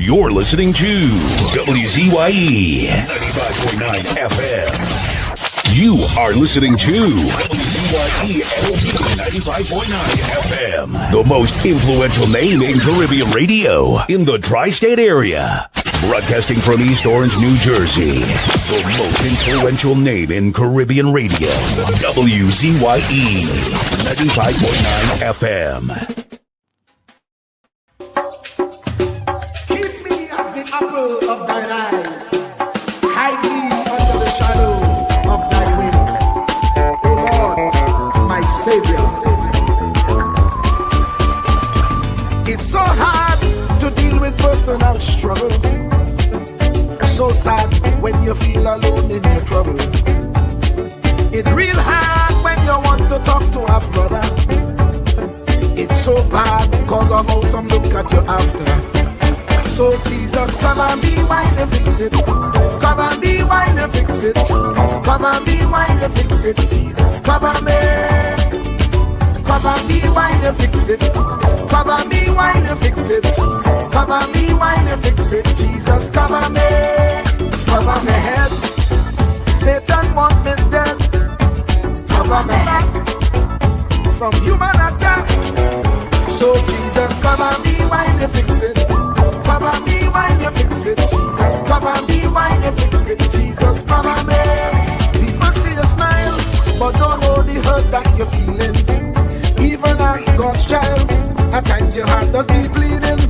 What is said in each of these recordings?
You're listening to WZYE 95.9 FM. You are listening to WZYE 95.9 FM, the most influential name in Caribbean radio in the tri-state area. Broadcasting from East Orange, New Jersey, the most influential name in Caribbean radio, WZYE 95.9 FM. Keep me as the apple of thine eye. Hide me under the shadow of thy wing. O Lord, my Savior. It's so hard to deal with personal struggle. So sad when you feel alone in your trouble. It's real hard when you want to talk to a brother. It's so bad because of how some look at you after. So Jesus, come and be while you fix it. Come and be while you fix it. Come and be while you fix it. Jesus, come and be. Come and be while you fix it. Come and be while you fix it. Come and be while you fix it. Jesus, come and be. Cover my head. Satan want me dead. Cover my back from human attack. So Jesus, cover me while you fix it. Cover me while you fix it. Jesus, cover me while you fix it. Jesus, cover me. People see you smile, but don't know the hurt that you're feeling. Even as God's child, at times your heart does be bleeding.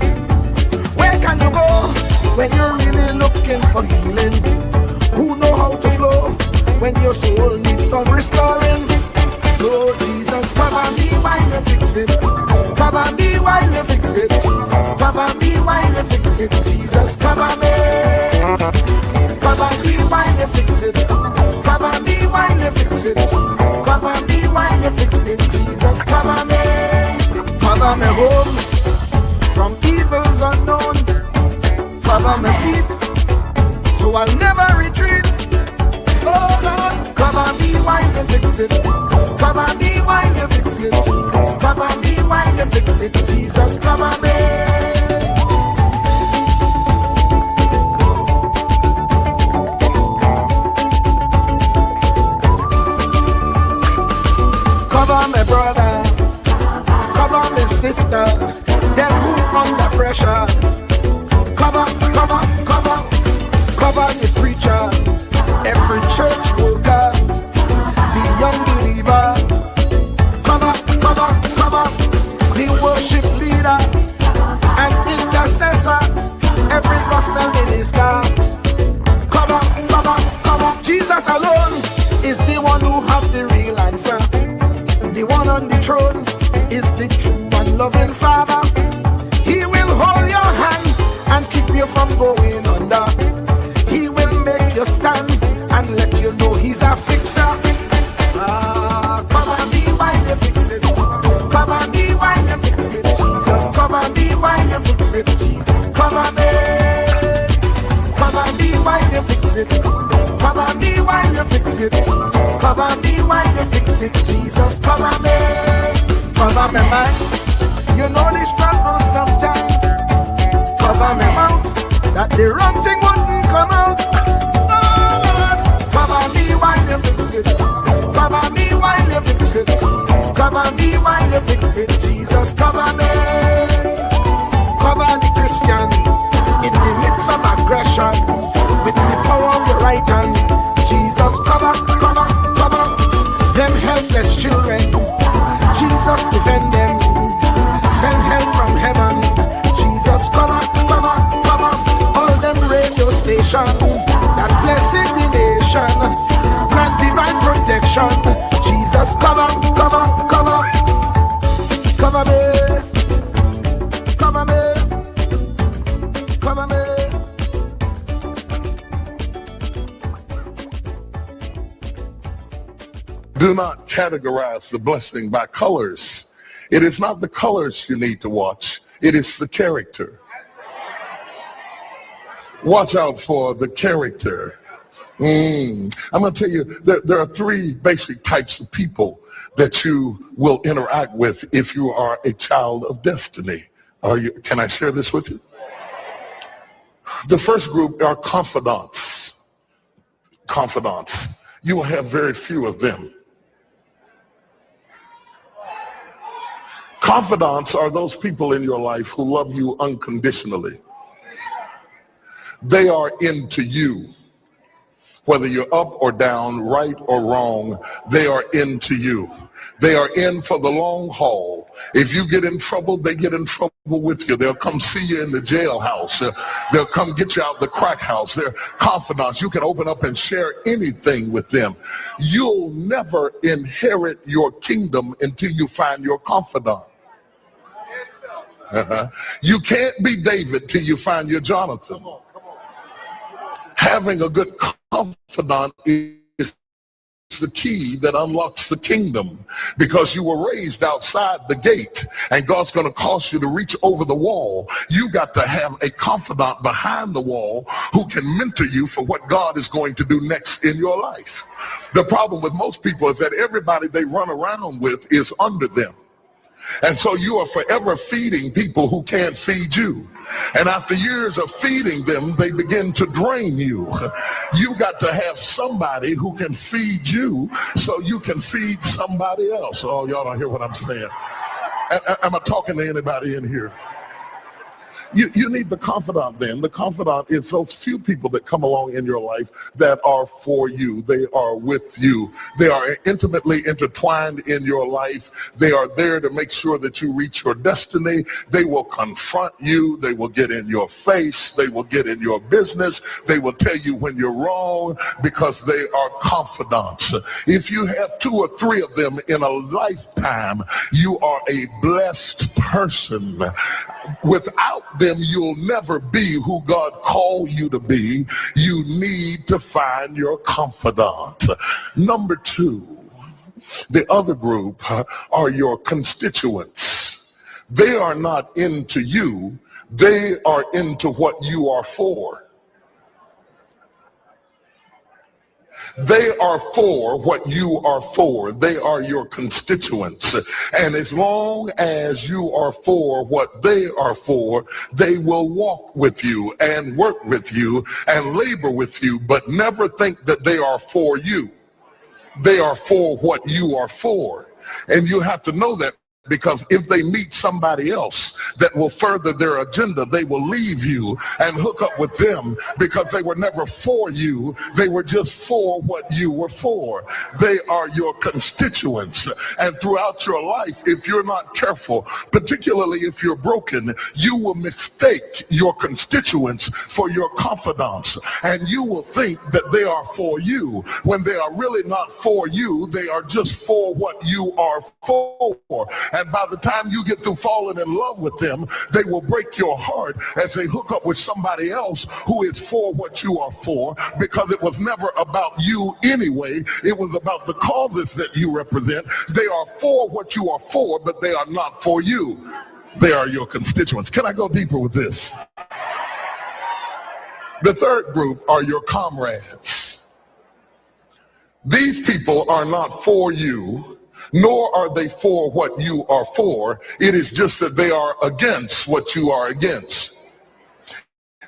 Where can you go when you're really looking for healing? Who know how to flow when your soul needs some restoring? So Jesus, cover me while you fix it. Cover me while you fix it. Cover me while you fix it. Jesus, cover me. Cover me while you fix it. Cover me while you fix it. Cover me while you fix it. Jesus, cover me. Cover me home from evils unknown. Cover my feet, so I'll never retreat. Oh Lord, cover me while you fix it. Cover me while you fix it. Cover me while you fix it. Jesus, cover me. Cover my brother, cover my sister, them who under pressure. Cover the preacher, every church worker, the young believer. Cover the worship leader and intercessor, every gospel minister. Cover. Jesus alone is the one who has the real answer. The one on the throne is the true and loving Father. He will hold your hand and keep you from going under. He will make you stand and let you know he's a fixer. Cover me while you fix it. Cover me while you fix it. Jesus, cover me while you fix it. Jesus, cover me. Cover me while you fix it. Cover me while you fix it. Cover me while you fix it. Jesus, cover me. Cover me, man. You know the struggle sometimes. Cover me mouth, that the wrong thing wouldn't come out. Oh Lord, cover me while you fix it. Cover me while you fix it. Cover me while you fix it. Jesus, cover me. Cover the Christian in the midst of aggression with the power of your right hand. Jesus, cover them helpless children. Jesus, defend them. Send help from heaven. Jesus, cover all them radio stations that blessing the nation. Grant divine protection. Jesus, cover me. Do not categorize the blessing by colors. It is not the colors you need to watch. It is the character. Watch out for the character. I'm going to tell you that there are three basic types of people that you will interact with if you are a child of destiny. Can I share this with you? The first group are confidants. Confidants. You will have very few of them. Confidants are those people in your life who love you unconditionally. They are into you. Whether you're up or down, right or wrong, they are into you. They are in for the long haul. If you get in trouble, they get in trouble with you. They'll come see you in the jailhouse. They'll come get you out the crack house. They're confidants. You can open up and share anything with them. You'll never inherit your kingdom until you find your confidant. You can't be David till you find your Jonathan. Having a good confidant is the key that unlocks the kingdom, because you were raised outside the gate and God's going to cause you to reach over the wall. You got to have a confidant behind the wall who can mentor you for what God is going to do next in your life. The problem with most people is that everybody they run around with is under them. And so you are forever feeding people who can't feed you. And after years of feeding them, they begin to drain you. You got to have somebody who can feed you so you can feed somebody else. Oh, y'all don't hear what I'm saying. Am I talking to anybody in here? You need the confidant then. The confidant is those few people that come along in your life that are for you. They are with you. They are intimately intertwined in your life. They are there to make sure that you reach your destiny. They will confront you. They will get in your face. They will get in your business. They will tell you when you're wrong, because they are confidants. If you have 2 or 3 of them in a lifetime, you are a blessed person. Without them, you'll never be who God called you to be. You need to find your confidant. Number 2, the other group are your constituents. They are not into you. They are into what you are for. They are for what you are for. They are your constituents. And as long as you are for what they are for, they will walk with you and work with you and labor with you, but never think that they are for you. They are for what you are for. And you have to know that, because if they meet somebody else that will further their agenda, they will leave you and hook up with them, because they were never for you. They were just for what you were for. They are your constituents. And throughout your life, if you're not careful, particularly if you're broken, you will mistake your constituents for your confidants. And you will think that they are for you when they are really not for you. They are just for what you are for. And by the time you get through falling in love with them, they will break your heart as they hook up with somebody else who is for what you are for, because it was never about you anyway. It was about the causes that you represent. They are for what you are for, but they are not for you. They are your constituents. Can I go deeper with this? The third group are your comrades. These people are not for you, nor are they for what you are for. It is just that they are against what you are against.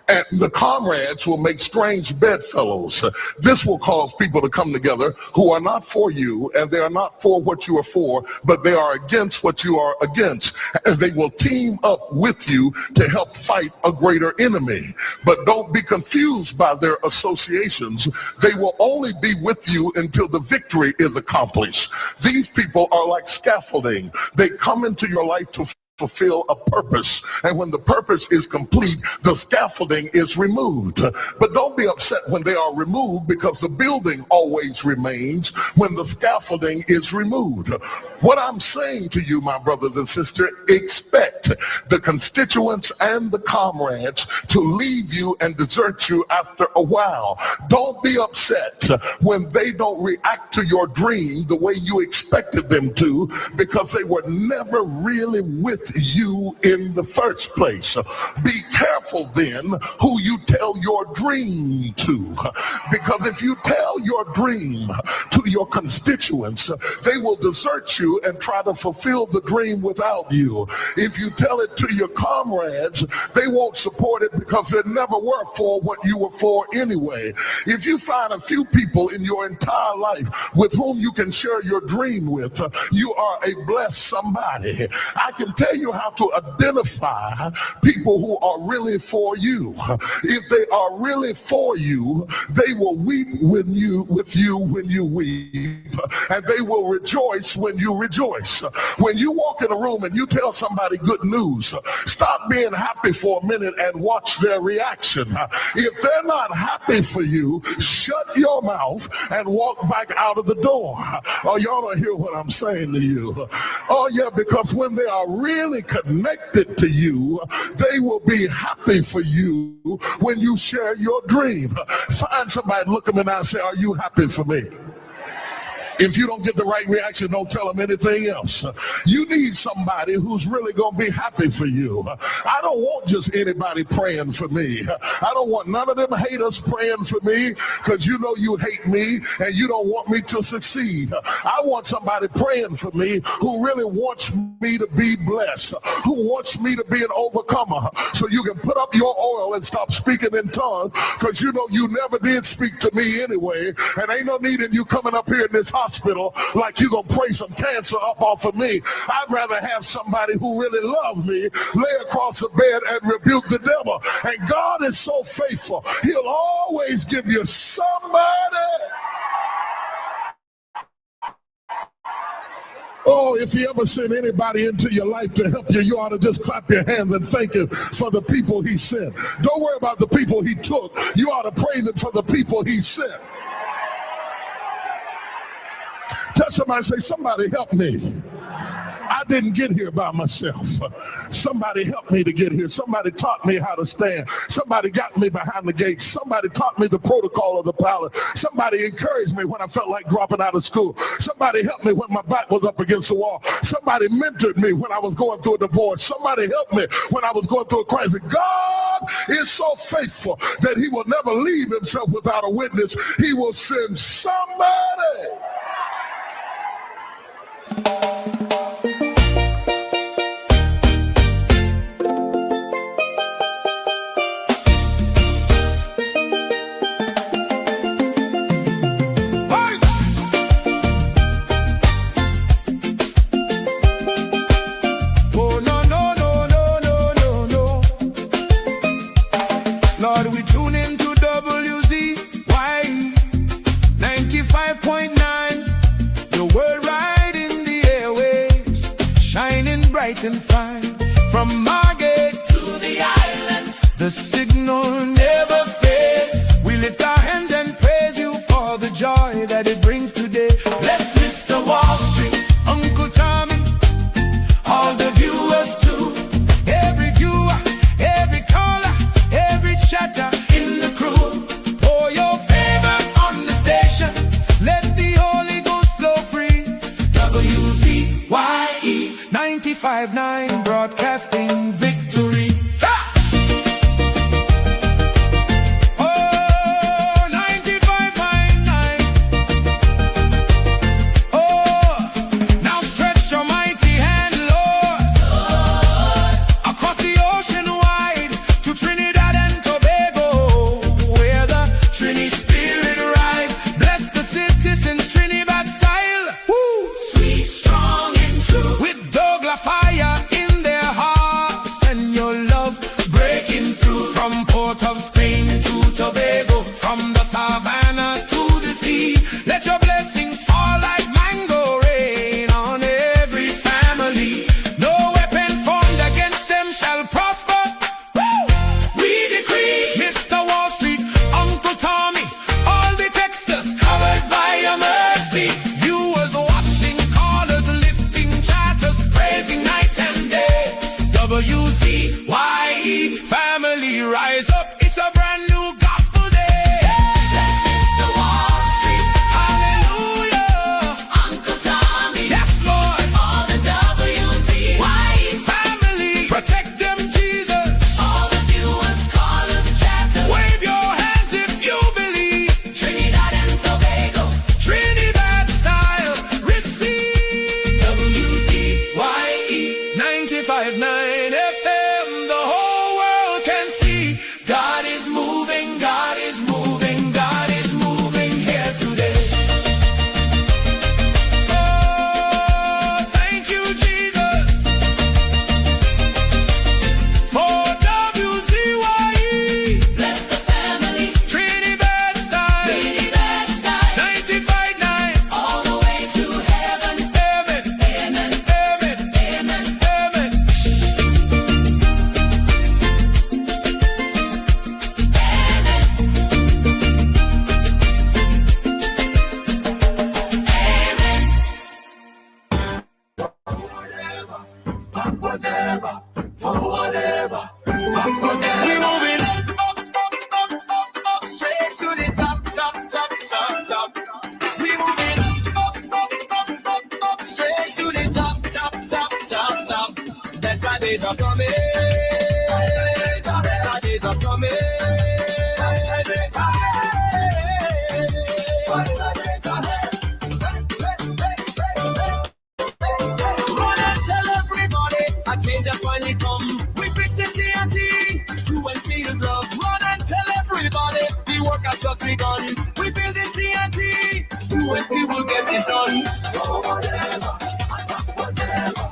And the comrades will make strange bedfellows. This will cause people to come together who are not for you, and they are not for what you are for, but they are against what you are against. And they will team up with you to help fight a greater enemy. But don't be confused by their associations. They will only be with you until the victory is accomplished. These people are like scaffolding. They come into your life to fulfill a purpose, and when the purpose is complete, the scaffolding is removed. But don't be upset when they are removed, because the building always remains when the scaffolding is removed. What I'm saying to you, my brothers and sisters, expect the constituents and the comrades to leave you and desert you after a while. Don't be upset when they don't react to your dream the way you expected them to, because they were never really with you in the first place. Be careful then who you tell your dream to, because if you tell your dream to your constituents, they will desert you and try to fulfill the dream without you. If you tell it to your comrades, they won't support it because they never were for what you were for anyway. If you find a few people in your entire life with whom you can share your dream with, you are a blessed somebody. I can tell you how to identify people who are really for you. If they are really for you, they will weep with you when you weep, and they will rejoice when you rejoice. When you walk in a room and you tell somebody good news, stop being happy for a minute and watch their reaction. If they're not happy for you, shut your mouth and walk back out of the door. Oh, y'all don't hear what I'm saying to you. Oh, yeah, because when they are really connected to you, they will be happy for you when you share your dream. Find somebody, look them in the eye and say, are you happy for me? If you don't get the right reaction, don't tell them anything else. You need somebody who's really going to be happy for you. I don't want just anybody praying for me. I don't want none of them haters praying for me, because you know you hate me and you don't want me to succeed. I want somebody praying for me who really wants me to be blessed, who wants me to be an overcomer, so you can put up your oil and stop speaking in tongues, because you know you never did speak to me anyway, and ain't no need in you coming up here in this hospital like you gonna pray some cancer up off of me. I'd rather have somebody who really loves me lay across the bed and rebuke the devil. And God is so faithful, he'll always give you somebody. Oh, if he ever sent anybody into your life to help you, you ought to just clap your hands and thank him for the people he sent. Don't worry about the people he took. You ought to praise him for the people he sent. Tell somebody, say, somebody help me. I didn't get here by myself. Somebody helped me to get here. Somebody taught me how to stand. Somebody got me behind the gate. Somebody taught me the protocol of the pilot. Somebody encouraged me when I felt like dropping out of school. Somebody helped me when my back was up against the wall. Somebody mentored me when I was going through a divorce. Somebody helped me when I was going through a crisis. God is so faithful that he will never leave himself without a witness. He will send somebody. Lord, we tune into WZYE 95.9. Your word right in the airwaves, shining bright and fine. From Margate to the islands, the signal never fades. We lift our hands and praise you for the joy that it brings today. Bless Mr. Wall Street, Uncle Tommy, all the viewers too. Every viewer, every caller, every chatter in the crew. Pour your favor on the station. Let the Holy Ghost flow free. WZYE 95.9, broadcasting victory. Fire in their hearts, forward ever, backward ever. We moving up, straight to the top, top. We moving up, straight to the top. Better days are coming. Better days are coming. Better days are change has finally come. We fix it TNT. You and see his love. Run and tell everybody the work has just begun. We build it TNT. You and see we'll get it done. Forward ever, backward ever.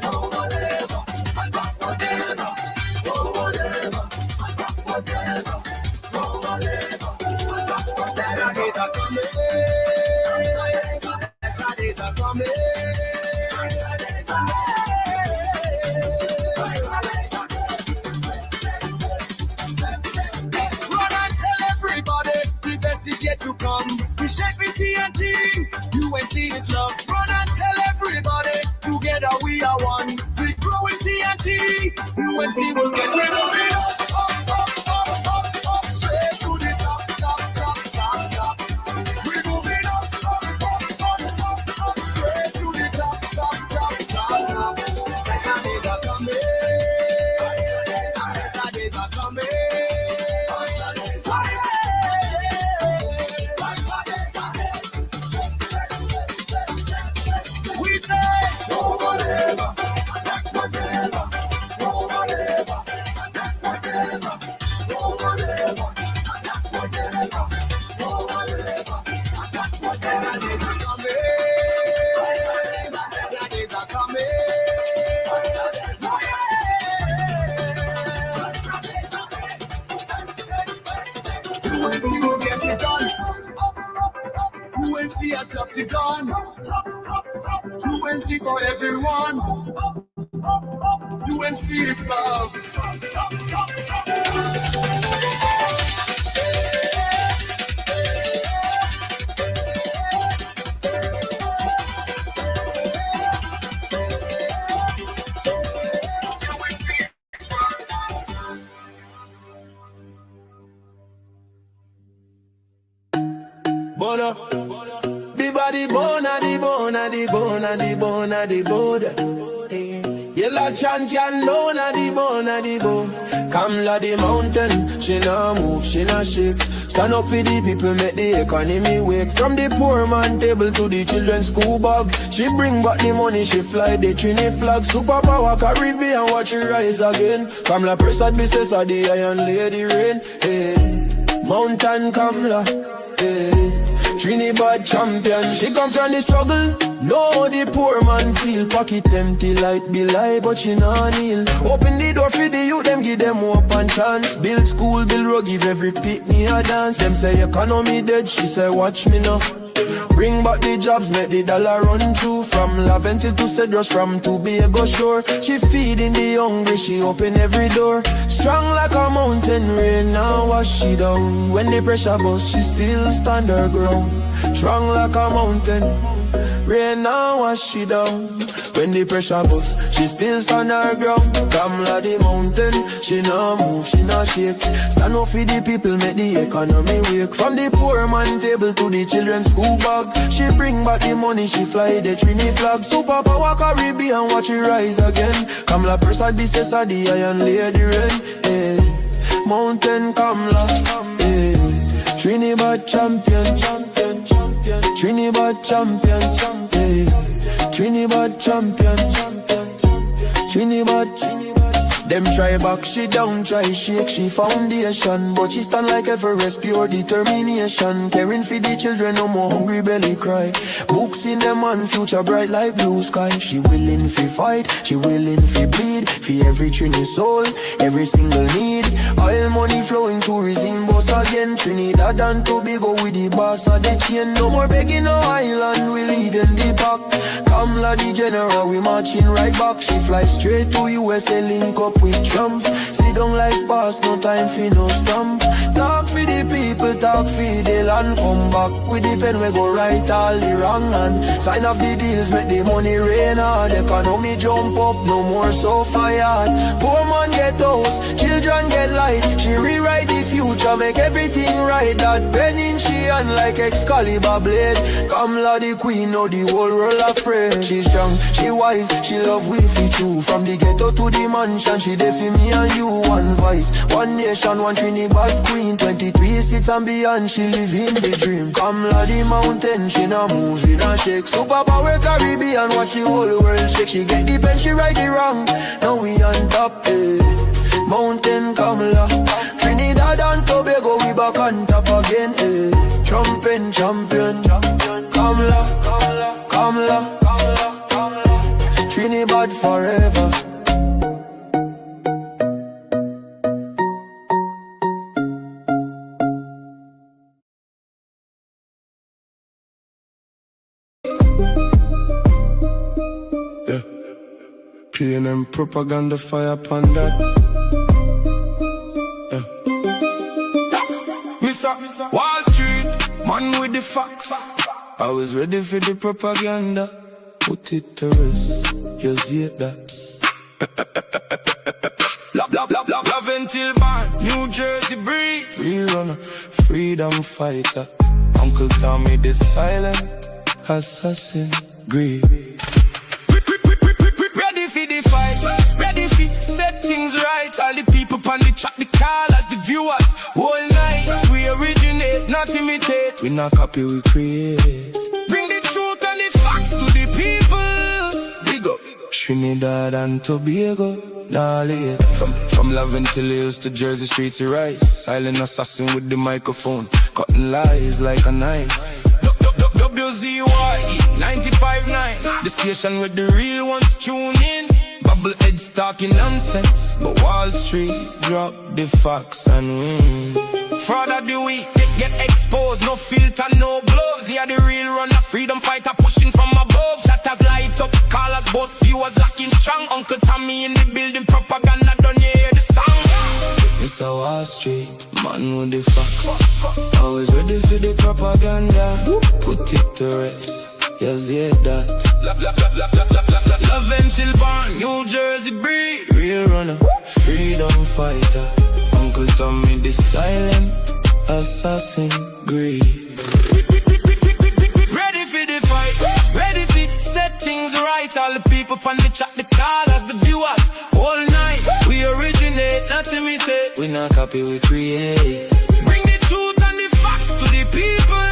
Forward ever, backward ever. Forward ever, backward ever. Forward ever, backward ever. Better days are coming. Better days are coming. Is yet to come. We shake with TNT. You and see his love. Run and tell everybody. Together we are one. We grow with TNT. You and see we'll get rid of it. Up, straight to the top. We're moving up, straight to the top. Better days are coming. Better days are coming. UNC has just begun. UNC for everyone. UNC is love. Bona, the bone. Yellow champion, low na the bone. Kamla the mountain, she nah move, she nah shake. Stand up for the people, make the economy wake. From the poor man table to the children's school bag. She bring back the money, she fly the Trini flag. Superpower Caribbean, watch it rise again. Kamla Prasad Business of the Iron Lady Rain. Hey, Mountain Kamla, hey. Trinidad champion, she come from the struggle. No, the poor man feel pocket empty like be lie, but she nah kneel. Open the door for the youth, them give them hope and chance. Build school, build road, give every pitney a dance. Them say economy dead, she say watch me now. Bring back the jobs, make the dollar run through. From Laventil to Cedros, from Tobago shore. She feeding the hungry, she open every door. Strong like a mountain, rain now wash she down. When the pressure bust, she still stand her ground. Strong like a mountain, rain now wash she down. When the pressure bust, she still stand her ground. Kamla the mountain, she nah move, she nah shake. Stand up for the people, make the economy wake. From the poor man table to the children's school bag. She bring back the money, she fly the Trini flag. Superpower Caribbean, watch it rise again. Kamla Prasad Business of the Iron Lady Rain. Hey, Mountain Kamla, hey. Trinidad champion, Trinidad champion, hey. Trinidad champion, Trinidad. Them try back, she down, try shake, she foundation. But she stand like Everest, pure determination. Caring for the children, no more hungry belly cry. Books in them and future bright like blue sky. She willing fi fight, she willing fi bleed. For every Trini soul, every single need. Oil money flowing, tourism boss again. Trinidad and Tobago with the boss of the chain. No more begging no island, we lead in the back. Come Kamala the general, we marching right back. She fly straight to USA, link up with Trump. Sit down like boss, no time for no stump. Talk for the people, talk for the land. Come back with the pen, we go right all the wrong hand. Sign off the deals, make the money rain hard. Economy jump up, no more so fired. Poor man get house, children get light. She rewrite the future, make everything right. That pen in she hand like Excalibur blade. Kamala the queen, know the whole world afraid. She strong, she wise, she love we fi true. From the ghetto to the mansion, she dey for me and you. One voice, one nation, one Trinidad queen. 23 seats and beyond, she live in the dream. Kamala the mountain, she na move, she na shake. Superpower Caribbean, watch the whole world shake. She get the pen, she right the wrong. Now we on top, eh. Mountain Kamala, Trinidad and Tobago, we back on top again, eh. Trumpin' champion, Kamala, Kamala, Kamala, Kamala, Kamala. Trinidad forever. Yeah, PNM propaganda fire upon that. Yeah. Mr. Wall Street, man with the facts. I was ready for the propaganda. Put it to rest, you see that. Love until born, New Jersey breed. Real runner, freedom fighter. Uncle Tommy the silent assassin, greed. Ready for the fight, ready for set things right. All the people on the track, the callers, the viewers. Whole night, we originate, not imitate. We not copy, we create. Bring the truth and the facts to the people. Big up Trinidad and Tobago, nah late. From Laventille Hills to Jersey streets to rise. Silent assassin with the microphone, cutting lies like a knife. WZYE 95.9, the station where the real ones tune in. Bubble heads talking nonsense, but Wall Street drop the facts and win. Fraud of the week, get exposed, no filter, no gloves. They are the real runner, freedom fighter pushing from above. Chatters light up, callers, boss, viewers locking strong. Uncle Tommy in the building, propaganda done, you hear the song. Mr. Wall Street, man with the facts. Always ready for the propaganda. Put it to rest, yes, yeah, that. Love until born, New Jersey breed. Real runner, freedom fighter. Uncle Tommy the silent assassin, greed. Ready for the fight, ready for set things right. All the people on the chat, the callers, the viewers. All night, we originate, not imitate. We not copy, we create. Bring the truth and the facts to the people.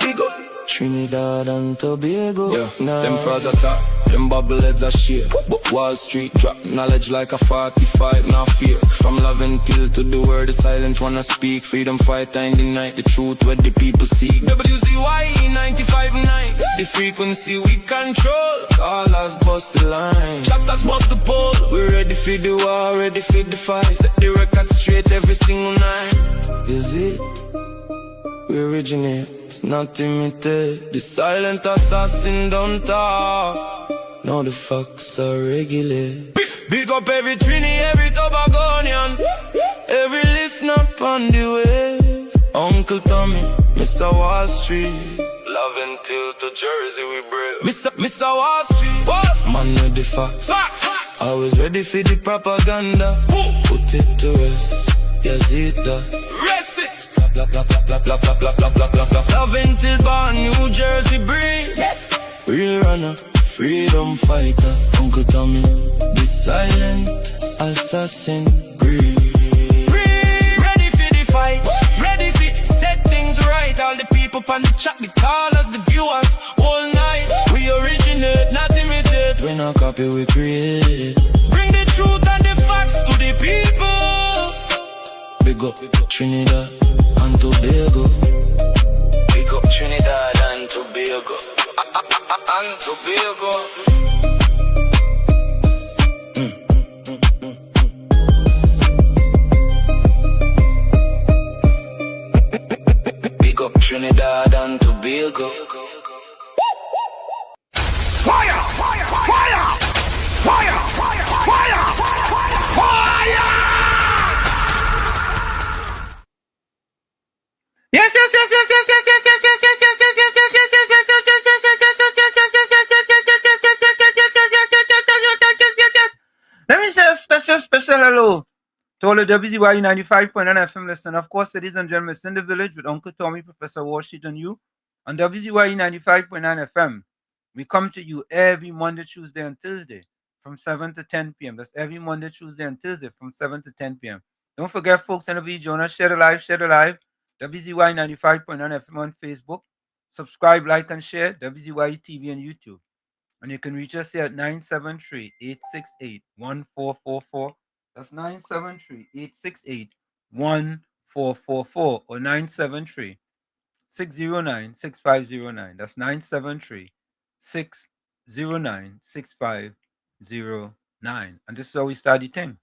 Big up Trinidad and Tobago. Yeah, nah. Them frauds attack, them bubble heads are shake. Wall Street drop knowledge like a 45, now fear. From Laventille to the world, the silent wanna speak. Freedom fighter in the night, the truth where the people seek. WZYE 95.9, the frequency we control. Callers bust the line, chatters bust the pole. We ready for the war, ready for the fight. Set the record straight every single night. Is it? We originate, not imitate. The silent assassin don't talk. Now the facts are regular. Big up every Trini, every Tobagonian, every listener on the wave. Uncle Tommy, Mr. Wall Street. Love until to Jersey we brave. Mr. Wall Street, what? Man with the facts. Always ready for the propaganda. Put it to rest, yes it does. Rest it. Love until born, New Jersey breed. Yes. Real runner, freedom fighter. Uncle Tommy, the silent assassin, breathe. Ready for the fight, ready for set things right. All the people on the chat, the callers, the viewers. All night, we originate, not imitate. We not copy, we create. Bring the truth and the facts to the people. Big up Trinidad and Tobago. Big up Trinidad and Tobago. And Tobago. Big up Trinidad and Tobago. Fire! special hello to all the WZYE 95.9 FM listeners. Of course, ladies and gentlemen, it's in the village with Uncle Tommy, Professor Washington, you on WZYE 95.9 FM. We come to you every Monday, Tuesday, and Thursday from 7 to 10 p.m. That's every Monday, Tuesday, and Thursday from 7 to 10 p.m. Don't forget, folks, and the Jonas, share the live, WZYE 95.9 FM on Facebook. Subscribe, like, and share WZYE TV and YouTube. And you can reach us here at 973-868-1444. That's 973-868-1444 or 973-609-6509. That's 973-609-6509. And this is how we start the thing.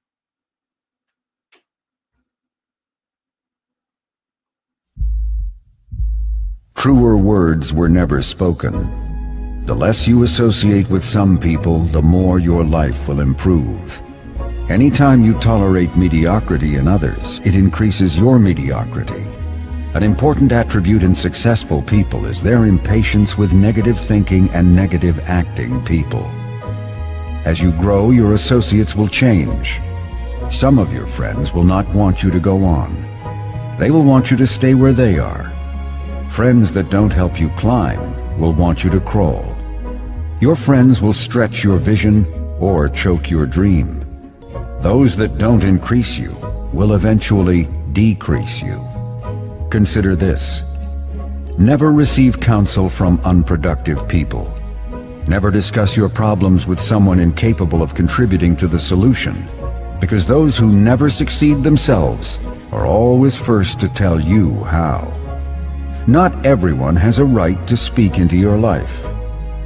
Truer words were never spoken. The less you associate with some people, the more your life will improve. Anytime you tolerate mediocrity in others, it increases your mediocrity. An important attribute in successful people is their impatience with negative thinking and negative acting people. As you grow, your associates will change. Some of your friends will not want you to go on. They will want you to stay where they are. Friends that don't help you climb will want you to crawl. Your friends will stretch your vision or choke your dream. Those that don't increase you will eventually decrease you. Consider this. Never receive counsel from unproductive people. Never discuss your problems with someone incapable of contributing to the solution, because those who never succeed themselves are always first to tell you how. Not everyone has a right to speak into your life.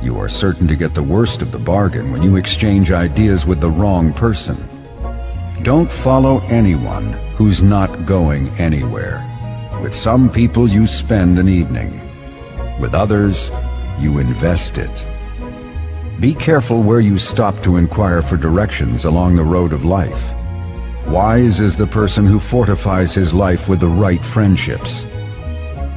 You are certain to get the worst of the bargain when you exchange ideas with the wrong person. Don't follow anyone who's not going anywhere. With some people you spend an evening. With others, you invest it. Be careful where you stop to inquire for directions along the road of life. Wise is the person who fortifies his life with the right friendships.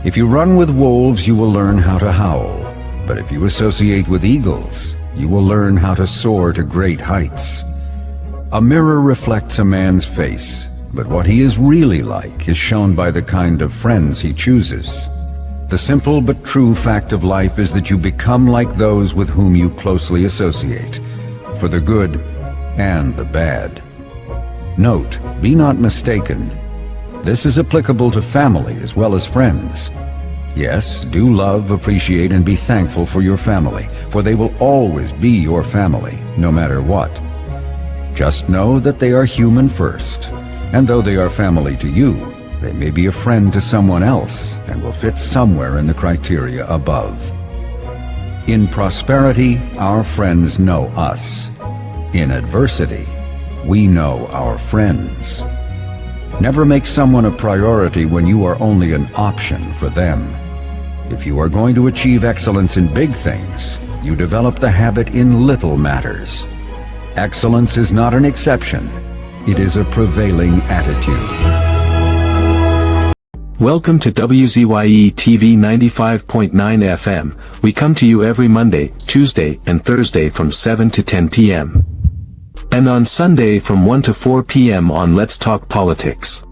If you run with wolves, you will learn how to howl. But if you associate with eagles, you will learn how to soar to great heights. A mirror reflects a man's face, but what he is really like is shown by the kind of friends he chooses. The simple but true fact of life is that you become like those with whom you closely associate, for the good and the bad. Note, be not mistaken. This is applicable to family as well as friends. Yes, do love, appreciate, and be thankful for your family, for they will always be your family, no matter what. Just know that they are human first, and though they are family to you, they may be a friend to someone else and will fit somewhere in the criteria above. In prosperity, our friends know us. In adversity, we know our friends. Never make someone a priority when you are only an option for them. If you are going to achieve excellence in big things, you develop the habit in little matters. Excellence is not an exception. It is a prevailing attitude. Welcome to WZYE TV 95.9 FM. We come to you every Monday, Tuesday, and Thursday from 7 to 10 p.m. and on Sunday from 1 to 4 p.m. on Let's Talk Politics.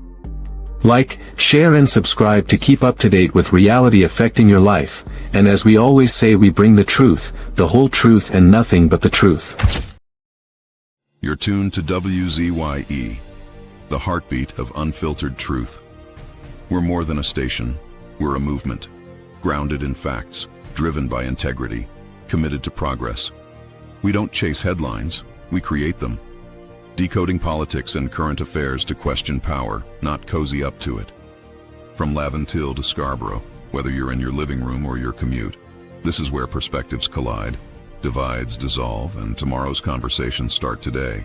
Like, share and subscribe to keep up to date with reality affecting your life, and as we always say, we bring the truth, the whole truth and nothing but the truth. You're tuned to WZYE, the heartbeat of unfiltered truth. We're more than a station, we're a movement, grounded in facts, driven by integrity, committed to progress. We don't chase headlines, we create them. Decoding politics and current affairs to question power, not cozy up to it. From Laventille to Scarborough, whether you're in your living room or your commute, this is where perspectives collide, divides dissolve, and tomorrow's conversations start today.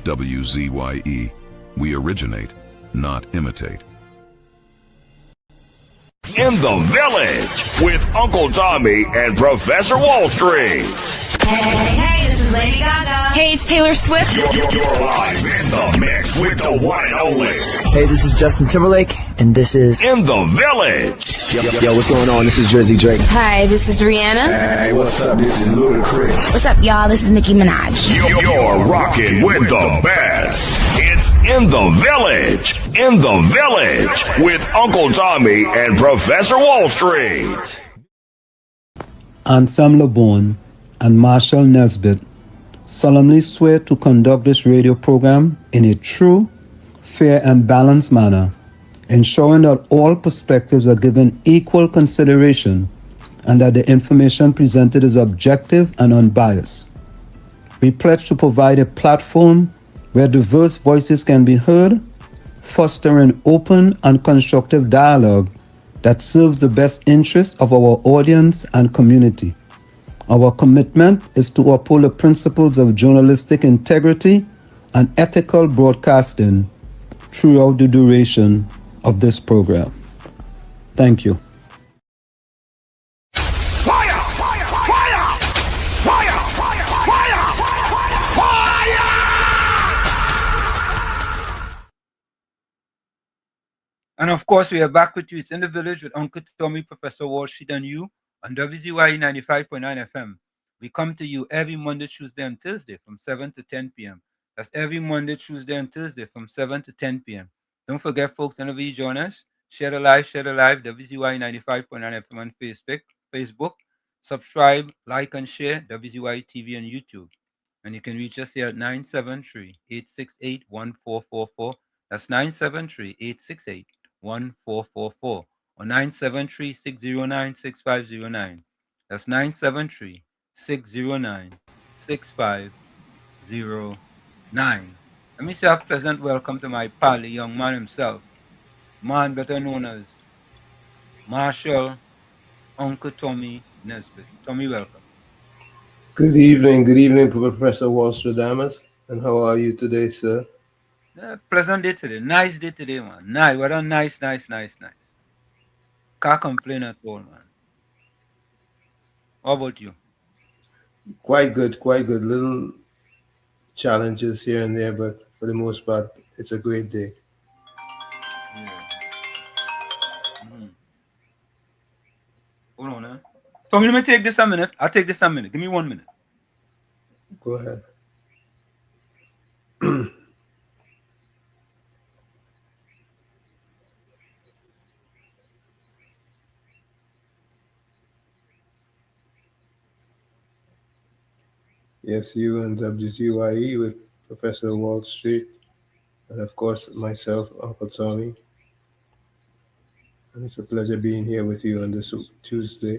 WZYE, we originate, not imitate. In the Village with Uncle Tommy and Professor Wall Street. Hey, this is Lady Gaga. Hey, it's Taylor Swift. You're live in the mix with the one and only. Hey, this is Justin Timberlake, and this is In the Village. Yo, what's going on? This is Jersey Drake. Hi, this is Rihanna. Hey, what's up? This is Ludacris. What's up, y'all? This is Nicki Minaj. You're rocking with the best. It's In the Village. In the Village with Uncle Tommy and Professor Wall Street. Ansam LeBon and Marshall Nesbitt solemnly swear to conduct this radio program in a true, fair, and balanced manner, ensuring that all perspectives are given equal consideration and that the information presented is objective and unbiased. We pledge to provide a platform where diverse voices can be heard, fostering open and constructive dialogue that serves the best interests of our audience and community. Our commitment is to uphold the principles of journalistic integrity and ethical broadcasting throughout the duration of this program. Thank you. And of course, we are back with you. It's In the Village with Uncle Tommy, Professor Wall Street, and you on WZYE 95.9 FM. We come to you every Monday, Tuesday, and Thursday from 7 to 10 p.m. That's every Monday, Tuesday, and Thursday from 7 to 10 p.m. Don't forget, folks, whenever you join us, share the live, WZYE 95.9 FM on Facebook. Subscribe, like, and share WZYE TV on YouTube. And you can reach us here at 973-868-1444. That's 973-868-1444 or 973-609-6509. That's 973-609-6509. Let me say a pleasant welcome to my pal, the young man himself, man better known as Marshall Uncle Tommy Nesbitt. Tommy, welcome. Good evening, Professor Wall Street Damas. And how are you today, sir? Pleasant day today. Nice day today, man. Nice. What a nice. Can't complain at all, man. How about you? Quite good. Little challenges here and there, but for the most part, it's a great day. Yeah. Hold on, Tommy, let me take this a minute. I'll take this a minute. Give me 1 minute. Go ahead. Yes, you and WZYE with Professor Wall Street, and of course myself, Uncle Tommy. And it's a pleasure being here with you on this Tuesday.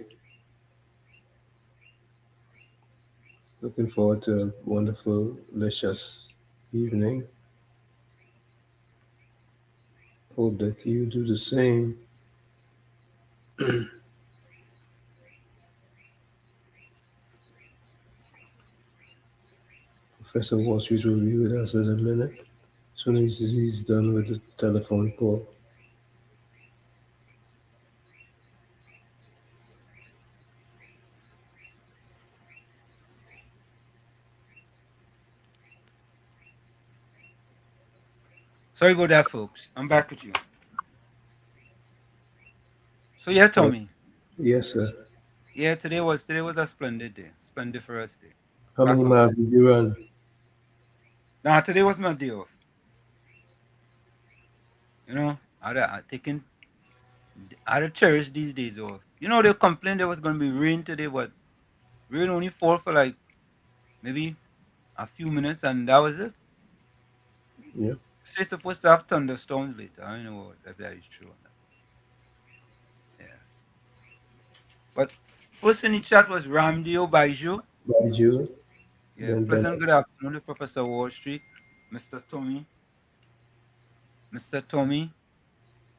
Looking forward to a wonderful, delicious evening. Hope that you do the same. Professor Wall Street will be with us in a minute, as soon as he's done with the telephone call. Sorry about that, folks. I'm back with you. So yeah, Tommy. Yes, sir. Yeah, today was a splendid day. Splendiferous day. How many miles did you run? Nah, today was my day off. You know, I cherish these days off. You know, they complained there was going to be rain today, but rain only fall for like maybe a few minutes, and that was it. Yeah. So it's supposed to have thunderstorms later. I don't know if that is true or not. Yeah. But first in the chat was Ramdio Baiju. Baiju. Yeah. Pleasant good afternoon to Professor Wall Street, Mr. Tommy,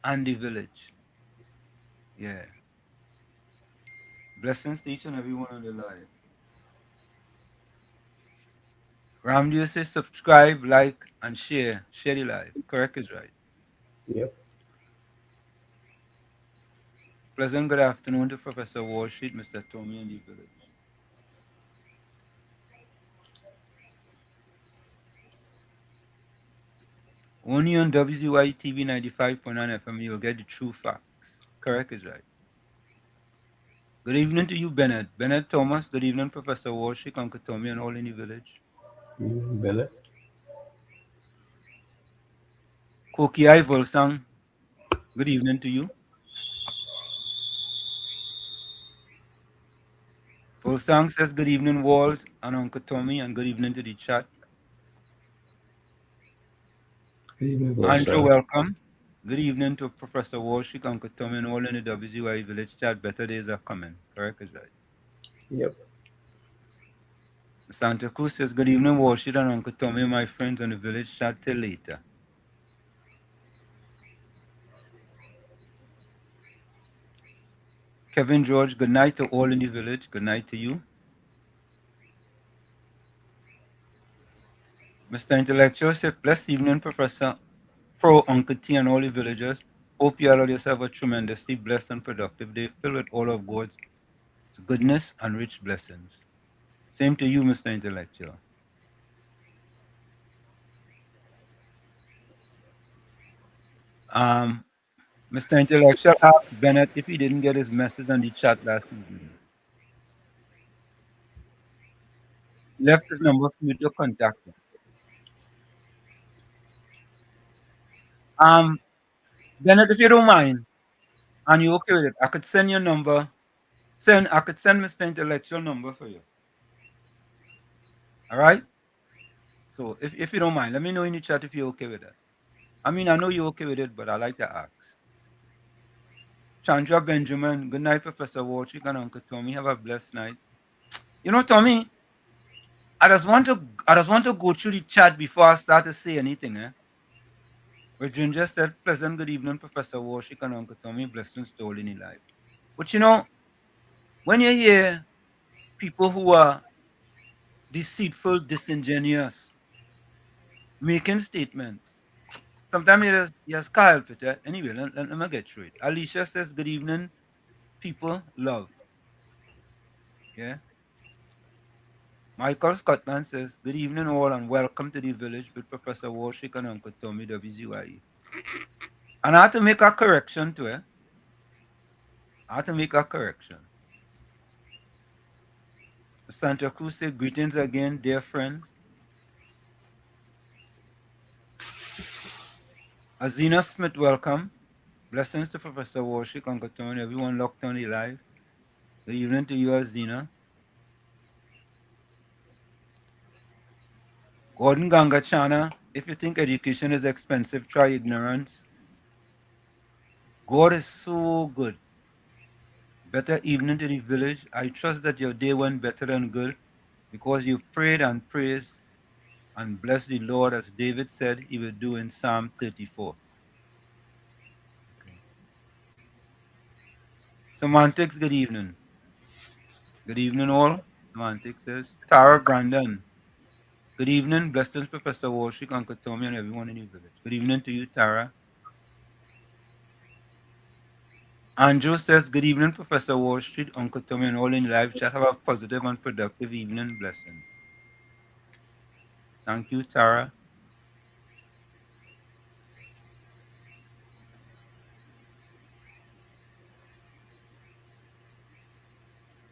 and the village. Yeah. Blessings to each and everyone on the live. Ramdio says subscribe, like, and share. Share the live. Correct is right. Yep. Pleasant good afternoon to Professor Wall Street, Mr. Tommy, and the village. Only on WZYE TV 95.9 FM you'll get the true facts. Correct is right. Good evening to you, Bennett. Bennett Thomas. Good evening, Professor Wall Street, Uncle Tommy, and all in the village. Bennett. Kokiai Volsang, good evening to you. Volsang says good evening, Walls and Uncle Tommy, and good evening to the chat. Good evening, Andrew, Volsa. welcome. Good evening to Professor Walshik, Uncle Tommy, and all in the WZYE village chat. Better days are coming. Correct, is right. Yep. Santa Cruz says good evening, Walshik and Uncle Tommy, my friends on the village chat. Till later. Kevin George, good night to all in the village. Good night to you. Mr. Intellectual says, blessed evening, Professor Pro, Uncle T, and all the villagers. Hope you all yourself a tremendously blessed and productive day filled with all of God's goodness and rich blessings. Same to you, Mr. Intellectual. Mr. Intellectual asked Bennett if he didn't get his message on the chat last evening. He left his number for me to contact him. Bennett, if you don't mind, and you okay with it, I could send your number. I could send Mr. Intellectual number for you. All right? So if you don't mind, let me know in the chat if you're okay with that. I mean, I know you're okay with it, but I like to ask. Chandra Benjamin, good night, Professor Walshik and Uncle Tommy. Have a blessed night. You know, Tommy, I just want to go through the chat before I start to say anything, eh? Where Ginger said, pleasant good evening, Professor Walshik and Uncle Tommy, blessings to all in your life. But you know, when you hear people who are deceitful, disingenuous, making statements, sometimes you just can't help it. Eh? Anyway, let me get through it. Alicia says, good evening, people, love. Yeah. Michael Scotland says, good evening all and welcome to the village with Professor Walshik and Uncle Tommy WZYE. And I had to make a correction to it. Santa Cruz said, greetings again, dear friends. Azina Smith, welcome. Blessings to Professor Walshik, Uncle Tommy, and everyone locked on the live. Good evening to you, Azina. Gordon Gangachana, if you think education is expensive, try ignorance. God is so good. Better evening to the village. I trust that your day went better than good because you prayed and praised and blessed the Lord as David said he would do in Psalm 34. Okay. Semantics, good evening. Good evening all. Semantics says, Tara Brandon. Good evening. Blessings, Professor Walshik, Uncle Tommy, and everyone in the village. Good evening to you, Tara. Andrew says, good evening, Professor Wall Street, Uncle Tommy, and all in live chat. Have a positive and productive evening. Blessings. Thank you, Tara.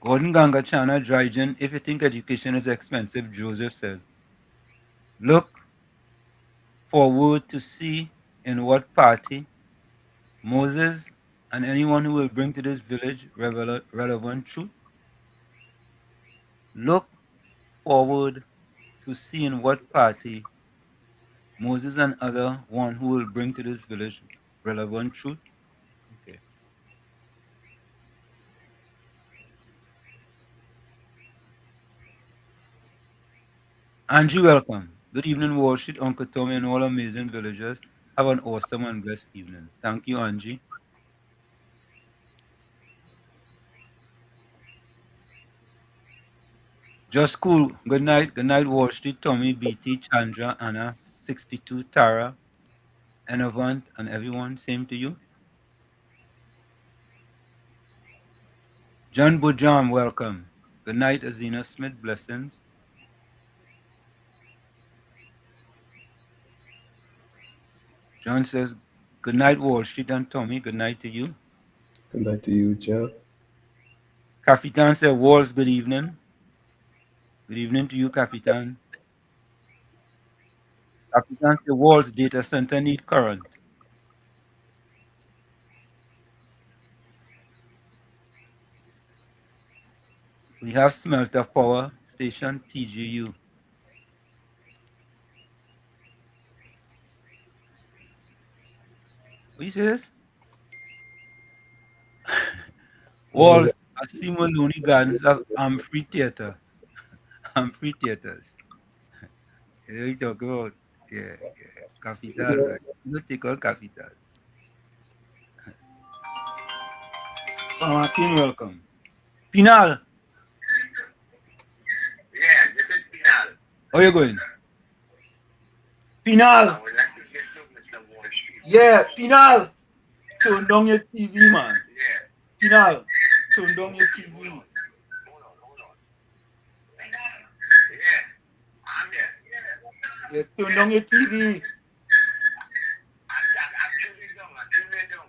Gordon Gangachana, Drygen, if you think education is expensive, Joseph said, look forward to see in what party Moses and anyone who will bring to this village relevant truth. Look forward to see in what party Moses and other one who will bring to this village relevant truth. Okay. Angie, welcome. Good evening, Worship, Uncle Tommy, and all amazing villagers. Have an awesome and blessed evening. Thank you, Angie. Just cool. Good night. Good night, Wall Street, Tommy, BT, Chandra, Anna, 62, Tara, Enavant, and everyone. Same to you. John Bujam, welcome. Good night, Azina Smith. Blessings. John says, good night, Wall Street and Tommy. Good night to you. Good night to you, John. Capitan said, Walls, good evening. Good evening to you, Capitan. Capitan said, Walls data center need current. We have Smelter Power Station, TGU. What you say this? Walls are Simon Looney Gardens of Free Theatre. Free Theatres. You know, you talk about, yeah, Capital, right? You don't take all Capital. San Martin, welcome. Pinal. Yeah, this is Pinal. How you going? Pinal. Yeah, Pinal. Turn down your TV, man. Yeah. Pinal. Turn down your TV. Hold on. Yeah, I'm there. Yeah, turn down your TV. I'm tuning it down.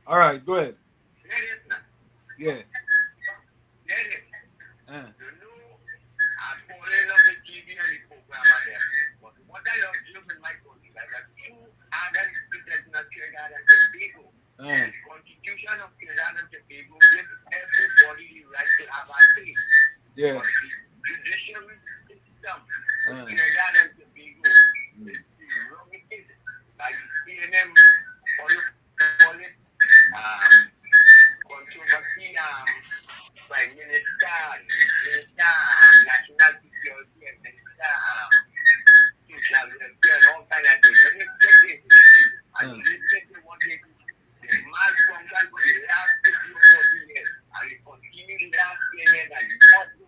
All right, go ahead. There it is now. Yeah. There it is. Uh. You know, I'm following up the TV and the program there. But what I observe in my country, like a two other citizens of Trinidad and Tobago, the Constitution of Trinidad and Tobago gives everybody the right to have a say. Yeah. But the judiciary system of Trinidad and Tobago is prerogated by the CNM, call it controversy, Prime Minister, National Security, and Minister, Social Welfare, and all kinds of things. When you check it, and you listen to what they do, the malfunction for the last 50 or 40 years, and it continues last 10 years, and more so,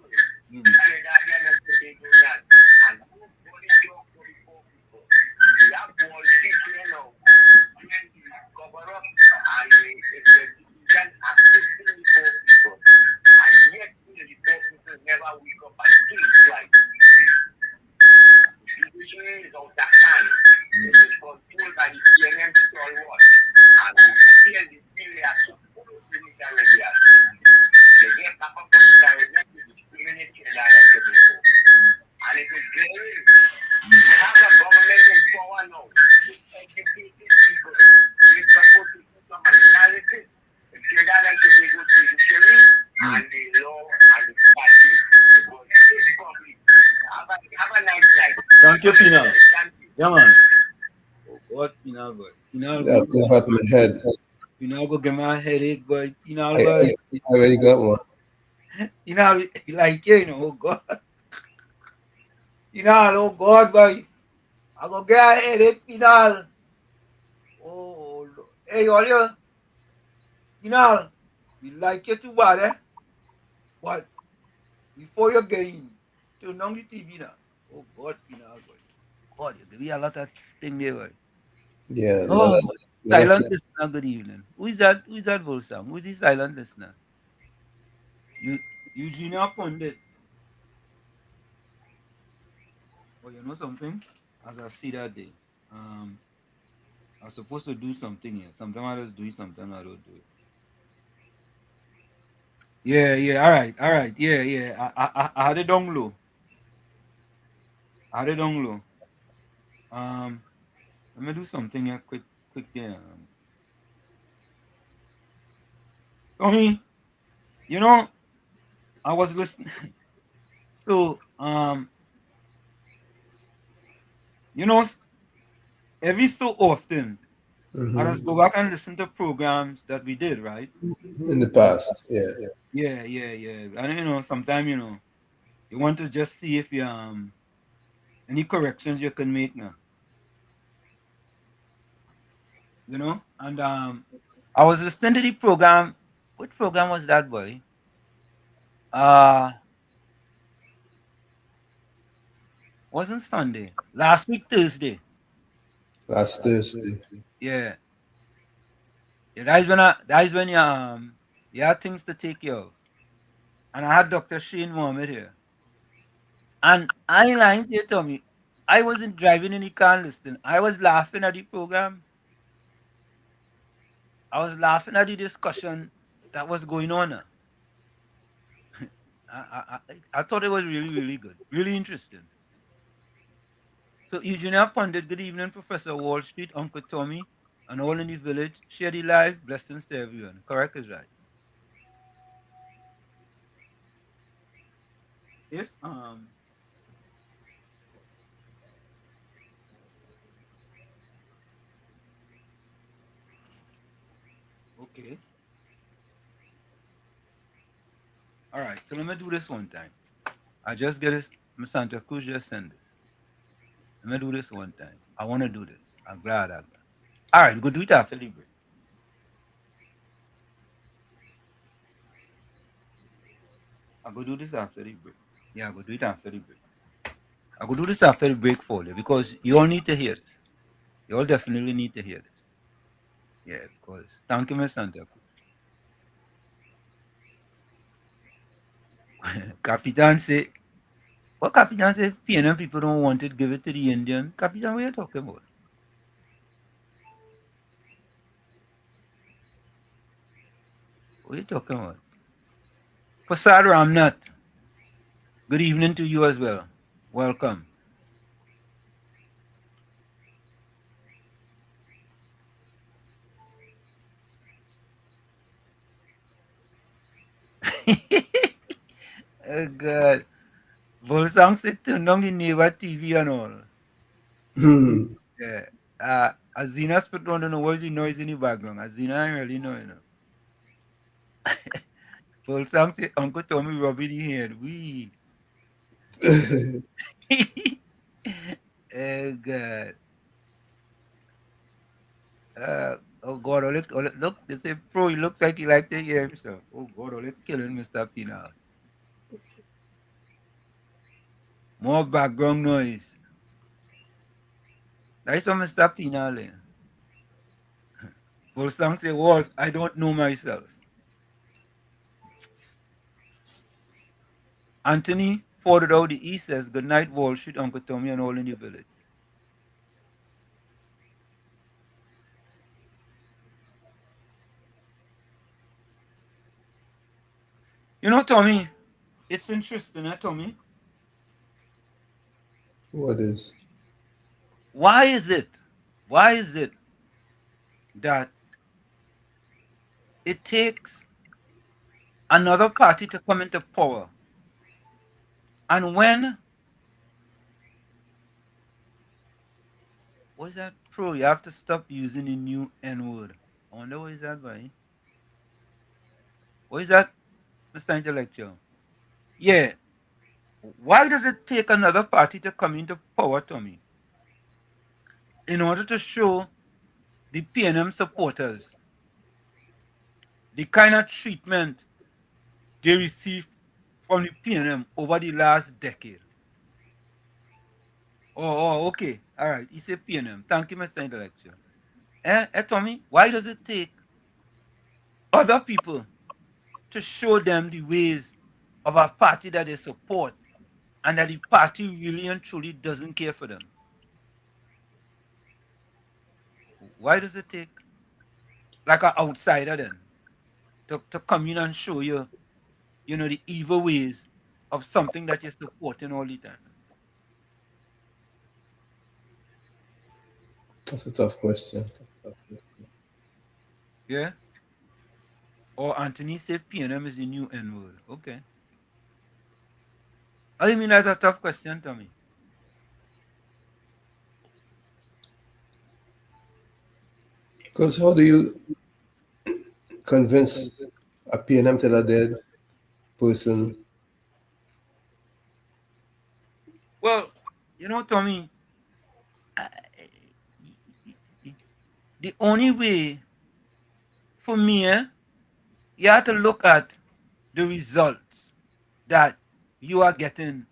Trinidadian and Tobagonian, and nobody talk to the poor people. We have Wall Street here now, doing the cover-up, and the investigation assisting the poor people. And yet, the poor people never wake up and think right. The judiciary is out of time. It is controlled by the PNM stalwart. And the feel they are supposed to be Caribbean. They get back up from the Caribbean to discriminate Trinidad and Tobago. And it is glaring. We have a government in power now. They educated people. They're supposed to do some analysis. Trinidad and Tobago judiciary and the law and the statute. Because it's public. Have a nice night. Thank you, Pinal. Yeah, man. Oh, God, Pinal, boy. Pinal, Yeah, it hurt my head. Pinal, go get my headache, boy. Pinal, I boy. already got one. Pinal, like you know, oh, God. Pinal, oh, God, boy. I go get a headache, Pinal. Oh, Lord. Hey, all you. Pinal, we like you too bad, eh? But before you get in, turn on the TV now. Oh, God, Pinal, boy. God, you give me a lot of thing there, boy. Yeah. Oh, silent listener, good evening. Who is that? Who is that Volsam? Who is the silent listener? Eugenia Pundit. Oh, you know something? As I see that day, I'm supposed to do something here. Sometimes I just do it, sometimes I don't do it. Yeah, all right. Yeah. I had it down low. Let me do something here quick there. Tommy, you know, I was listening. So, you know, every so often, I just go back and listen to programs that we did, right? In the past, yeah. And you know, sometimes you want to just see if you any corrections you can make now. You know, and I was listening to the program. What program was that, boy? Wasn't Sunday. Last week Thursday. Last Thursday. Yeah. That is when you had things to take care of. And I had Dr. Shane Mohammed here. And I ain't lying to you, Tommy. I wasn't driving in the car listening. I was laughing at the program. I was laughing at the discussion that was going on. I thought it was really, really good. Really interesting. So, Eugenia Pundit, good evening, Professor Wall Street, Uncle Tommy, and all in the village. Share the live. Blessings to everyone. Correct is right. if okay. All right, so let me do this one time. I just get this. Santa Cruz just send this. Let me do this one time. I want to do this. I'm glad. All right, go do it after the break. I'll go do this after the break. Yeah, I'll go do it after the break. I'll go do this after the break for you because you all need to hear this. You all definitely need to hear this. Yeah, because thank you, Miss Santa Cruz. Capitan say, what Capitan say? PNM people don't want it, give it to the Indian. Capitan, what are you talking about? What are you talking about? Prasad Ramnath, good evening to you as well. Welcome. Oh, God. Volsang said turn down the neighbor TV and all. Yeah. Azina's put on the what's the noise in the background. Azina, I really know, you know. Volsang said Uncle Tommy rubbing the head. We. Oh, God. Oh God, look, they say Pro, he looks like he like to hear himself. Oh God, let's killing Mr. P now. More background noise. That's what Mr. P now. Well, some say was I don't know myself. Anthony forwarded out the E says, good night, Wall Street, Uncle Tommy, and all in the village. You know, Tommy, it's interesting, Tommy? What is? Why is it that it takes another party to come into power? And when, what is that, Pro? You have to stop using the new N word. I wonder what is that by? What is that, Mr. Intellectual? Yeah. Why does it take another party to come into power, Tommy? In order to show the PNM supporters the kind of treatment they received from the PNM over the last decade. Oh, okay. All right. He said PNM. Thank you, Mr. Intellectual. Tommy, why does it take other people to show them the ways of a party that they support and that the party really and truly doesn't care for them? Why does it take like an outsider then to come in and show you, you know, the evil ways of something that you're supporting all the time? That's a tough question. Yeah? Or Anthony said PNM is the new N word. Okay. I mean, that's a tough question, Tommy. Because how do you convince a PNM to a dead person? Well, you know, Tommy, the only way for me, you have to look at the results that you are getting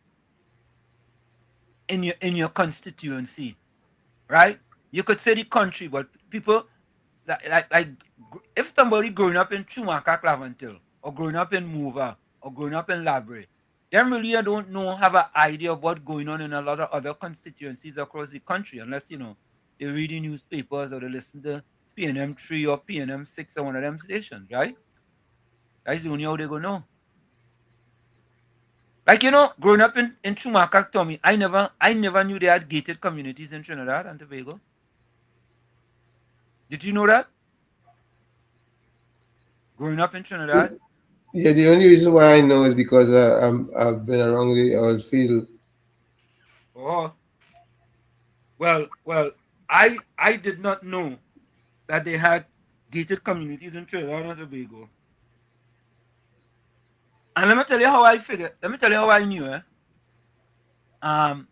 in your constituency, right? You could say the country, but people like if somebody growing up in Chumaka Clavantil or growing up in Mova or growing up in Labre, them really don't know, have an idea of what's going on in a lot of other constituencies across the country, unless, you know, they read the newspapers or they listen to PNM 3 or PNM 6 or one of them stations, right? That's the only how they go know. Like, you know, growing up in Chumaka, Tommy, I never knew they had gated communities in Trinidad and Tobago. Did you know that? Growing up in Trinidad? Yeah, the only reason why I know is because I've been around the oil field. Oh, well, I did not know that they had gated communities in Trinidad and Tobago. And let me tell you how I figured. Let me tell you how I knew. Um,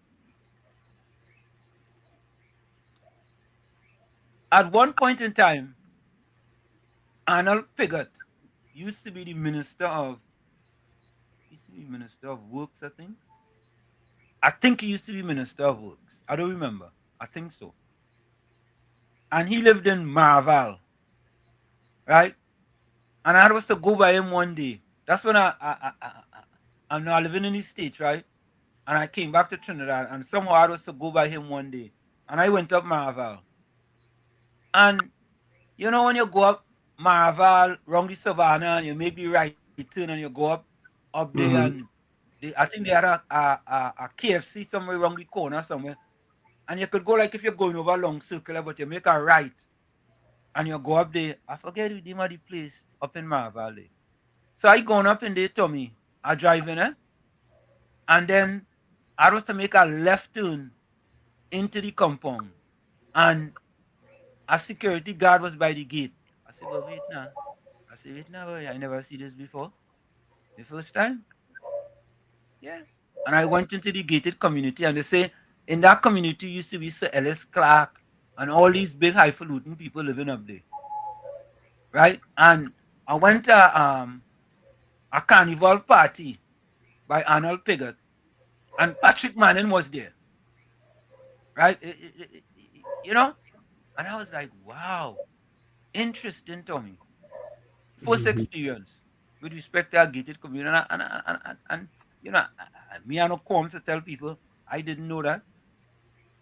at one point in time, Arnold Pigott used to be the minister of works. I think he used to be minister of works. I don't remember. I think so. And he lived in Marval, right? And I was to go by him one day. That's when I'm now living in the States, right? And I came back to Trinidad, and somehow I was to go by him one day. And I went up Marval. And you know when you go up Marval, round the savannah, and you make the right turn and you go up there, and I think they had a KFC somewhere around the corner somewhere. And you could go like if you're going over a long circular, but you make a right and you go up there. I forget the name of the place up in Marval. So I gone up in there, Tommy. I drive in it. And then I was to make a left turn into the compound. And a security guard was by the gate. I said, but wait now. I never see this before. The first time. Yeah. And I went into the gated community, and they say in that community used to be Sir Ellis Clark and all these big highfalutin people living up there. Right? And I went to a carnival party by Arnold Pigott, and Patrick Manning was there. Right? You know? And I was like, wow, interesting, Tommy. First experience with respect to our gated community. And you know, me and no come to tell people I didn't know that.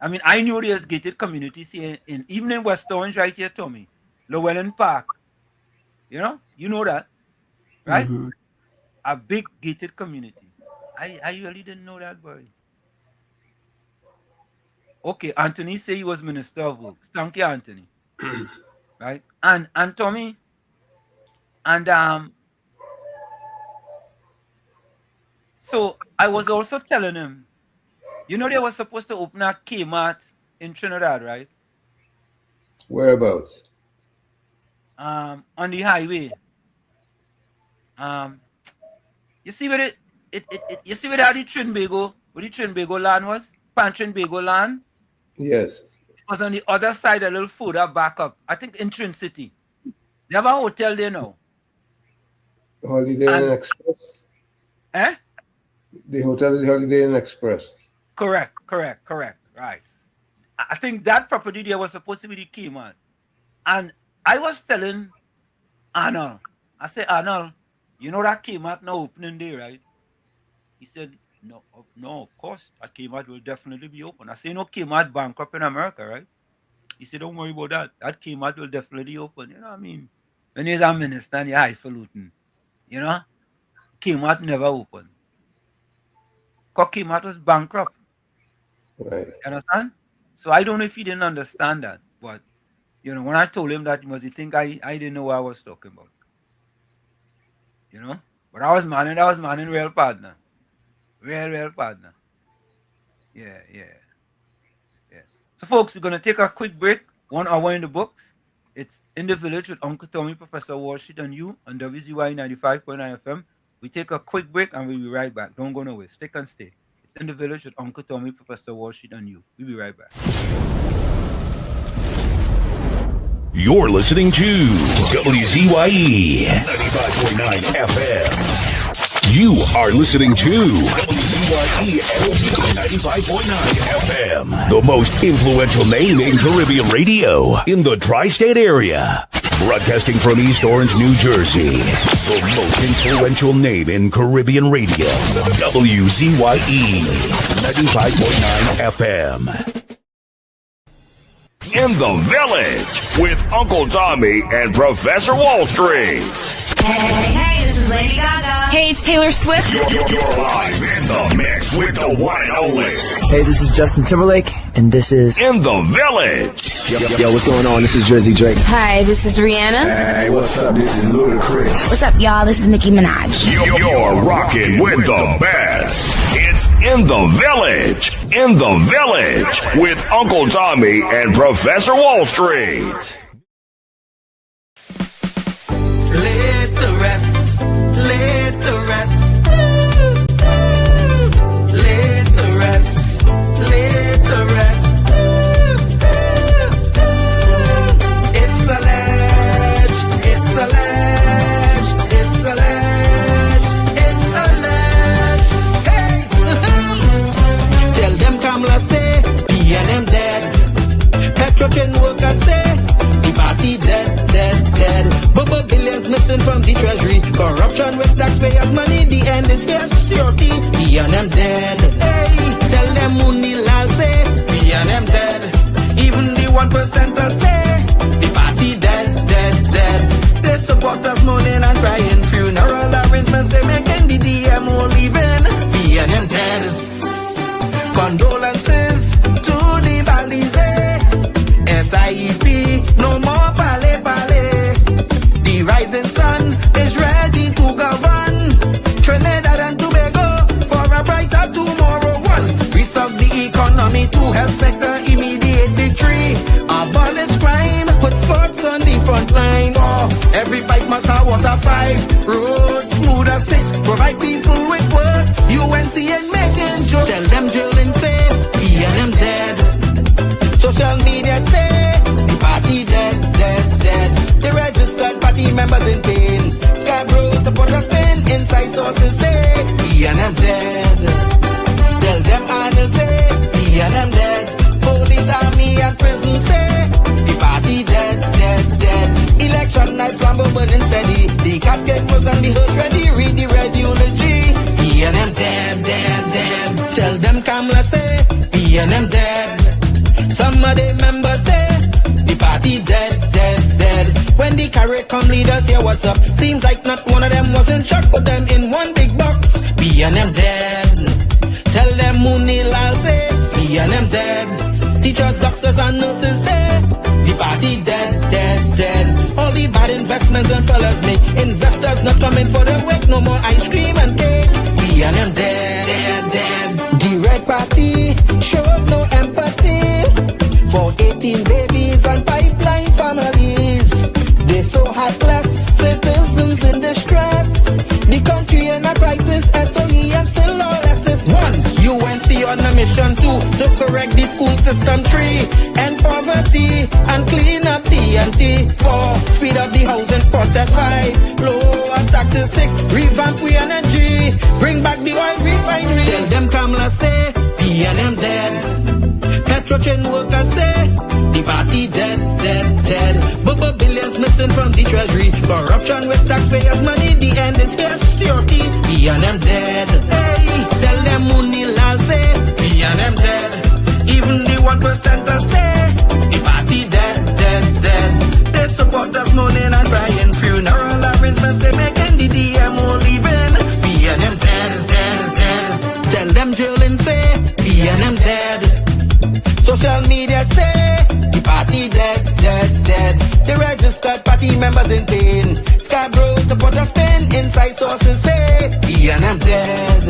I mean, I knew there's gated communities here, even in West Orange right here, Tommy. Llewellyn Park. You know that, right? A big gated community. I really didn't know that, boy. Okay, Anthony say he was Minister of Works. Thank you, Anthony. Right? And Tommy, and so I was also telling him, you know, they were supposed to open a Kmart in Trinidad, right? Whereabouts? On the highway. You see where you see where the Trinbago, where the Trinbago land was? Pan Trinbago land? Yes. It was on the other side, a little further back up. I think in Trin City. They have a hotel there now. Holiday Inn Express? Eh? The hotel is Holiday Inn Express. Correct. Right. I think that property there was supposed to be the Kmart. And I was telling Arnold, I said, Arnold, you know that Kmart now opening there, right? He said, no, of course, that Kmart will definitely be open. I said, no, Kmart bankrupt in America, right? He said, don't worry about that. That Kmart will definitely open. You know what I mean? When he's a minister and you're highfalutin, you know, Kmart never opened. Because Kmart was bankrupt. Right. You understand? So I don't know if he didn't understand that. But, you know, when I told him that, he think I didn't know what I was talking about. You know? But I was manning real partner. Real partner. Yeah. So, folks, we're going to take a quick break. 1 hour in the books. It's In the Village with Uncle Tommy, Professor Washit, and you on WZYE 95.9 FM. We take a quick break and we'll be right back. Don't go nowhere. Stick and stay. It's In the Village with Uncle Tommy, Professor Washit, and you. We'll be right back. You're listening to WZYE 95.9 FM. You are listening to WZYE 95.9 FM, the most influential name in Caribbean radio in the tri-state area. Broadcasting from East Orange, New Jersey, the most influential name in Caribbean radio, WZYE 95.9 FM. In the Village with Uncle Tommy and Professor Wall Street. Hey, this is is Lady Gaga. Hey, it's Taylor Swift. You're live in the mix with the one and only. Hey, this is Justin Timberlake, and this is In the Village. Yo, what's going on? This is WZYE. Hi, this is Rihanna. Hey, what's up? This is Ludacris. What's up, y'all? This is Nicki Minaj. You're rocking with the best. It's In the Village. In the Village with Uncle Tommy and Professor Wall Street. Laid to rest, laid to rest. Laid to rest, laid to rest. It's a ledge, it's a ledge, it's a ledge, it's a ledge. Hey! Tell them Kamala say, B&M dead. Petrotrain workers say, the party dead, dead, dead. Bubba billions missing from the treasury. Corruption with taxpayers' money. The end is here, security. B&M dead. Hey, tell them Mooney Lal say, B&M dead. Even the 1%ers say, the party dead, dead, dead. They support us mourning and crying. Funeral arrangements they making. The DMO leaving. B&M dead. Condolences to the Balize. SIEP, no more pale pale. The rising sun is ready to govern Trinidad and Tobago for a brighter tomorrow. One, restart the economy. Two, health sector, immediate victory. Abolish crime, put sports on the front line. Four, every bike must have water. Five, roads smooth as six. Provide people with work. UNC and making jokes. Tell them drilling say, B&M dead. Social media say, the party dead, dead, dead. The registered party members in pain. Scarborough to put a spin. Inside sources say, B&M dead. Tell them Arnold say, B&M dead. Police, army and prison say, the party dead, dead, dead. Election night flambeau burning steady. The casket was on the hearse ready. Read the red eulogy. B&M dead, dead, dead. Tell them Kamala say, B&M dead. Some of the members say, the party dead, dead, dead. When the CARICOM leaders hear what's up, seems like not one of them was in shock. Put them in one big box, B&M dead. Tell them Mooney Lal say, B&M dead. Teachers, doctors and nurses say, the party dead, dead, dead. All the bad investments and fellas make investors not coming for the wake. No more ice cream and cake, B&M dead, dead, dead. The Red Party showed no empathy for 18 babies and pipeline families. They so heartless, citizens in distress. The country in a crisis, SOE and still all this. One, UNC on a mission. Two, to correct the school system. Three, end poverty and clean up TNT. Four, speed up the housing process. Five, lower taxes. Six, revamp we energy. Bring back the oil refinery. Tell them Kamala say, B&M dead. Petrotrain workers say, the party dead, dead, dead. Bubba billions missing from the treasury. Corruption with taxpayers' money. The end is here, security. B&M dead. Hey, tell them Mooney Lal say, B&M dead. Even the 1%ers say, the party dead, dead, dead. They support us mourning and crying. Funeral arrangements they making. The DMO leaving. B&M dead, dead, dead. Tell them drilling say, B&M dead. Social media say, the party dead, dead, dead. The registered party members in pain. Scarborough to put a spin. Inside sources say, B&M dead.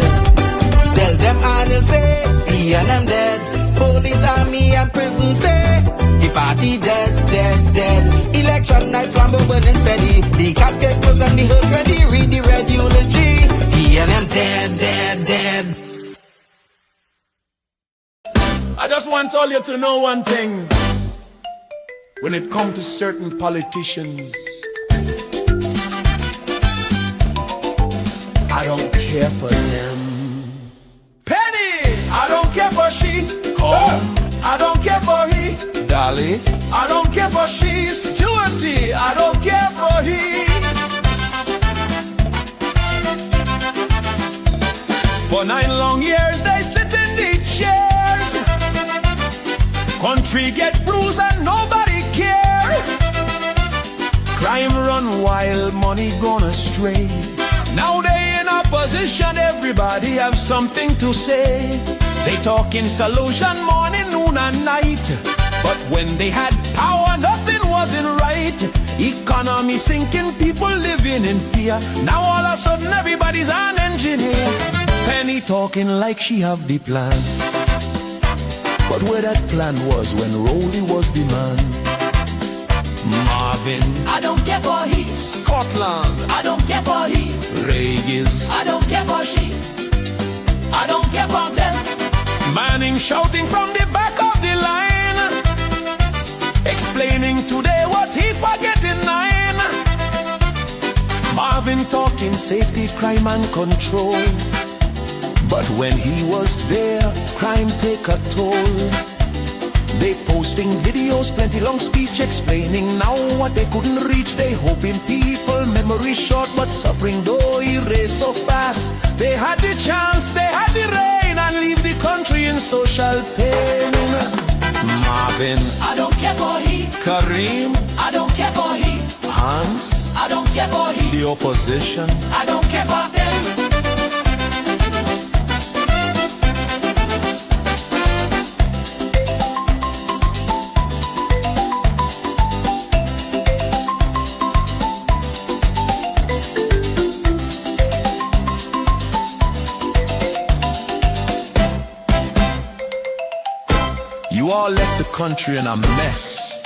Tell them Arnold say, B&M dead. Police, army and prison say, the party dead, dead, dead. Election night flambeau burning steady. The casket was on the hearse ready. Read the red eulogy. B&M dead, dead, dead. I just want all you to know one thing. When it comes to certain politicians, I don't care for them. Penny, I don't care for she. Come, I don't care for he. Dolly, I don't care for she. Stewarty, I don't care for he. For 9 long years they sit in the chairs. Country get bruised and nobody care. Crime run wild, money gone astray. Now they in opposition, everybody have something to say. They talking solution morning, noon and night. But when they had power, nothing wasn't right. Economy sinking, people living in fear. Now all of a sudden everybody's an engineer. Penny talking like she have the plan. But where that plan was when Rolly was the man. Marvin, I don't care for he. Scotland, I don't care for he. Regis, I don't care for she. I don't care for them. Manning shouting from the back of the line, explaining today what he forget in 9. Marvin talking safety, crime and control. But when he was there, crime take a toll. They posting videos, plenty long speech explaining now what they couldn't reach. They hoping people memory short, but suffering though erase so fast. They had the chance, they had the rain, and leave the country in social pain. Marvin, I don't care for he. Kareem, I don't care for he. Hans, I don't care for he. The opposition, I don't care for them. you all left the country in a mess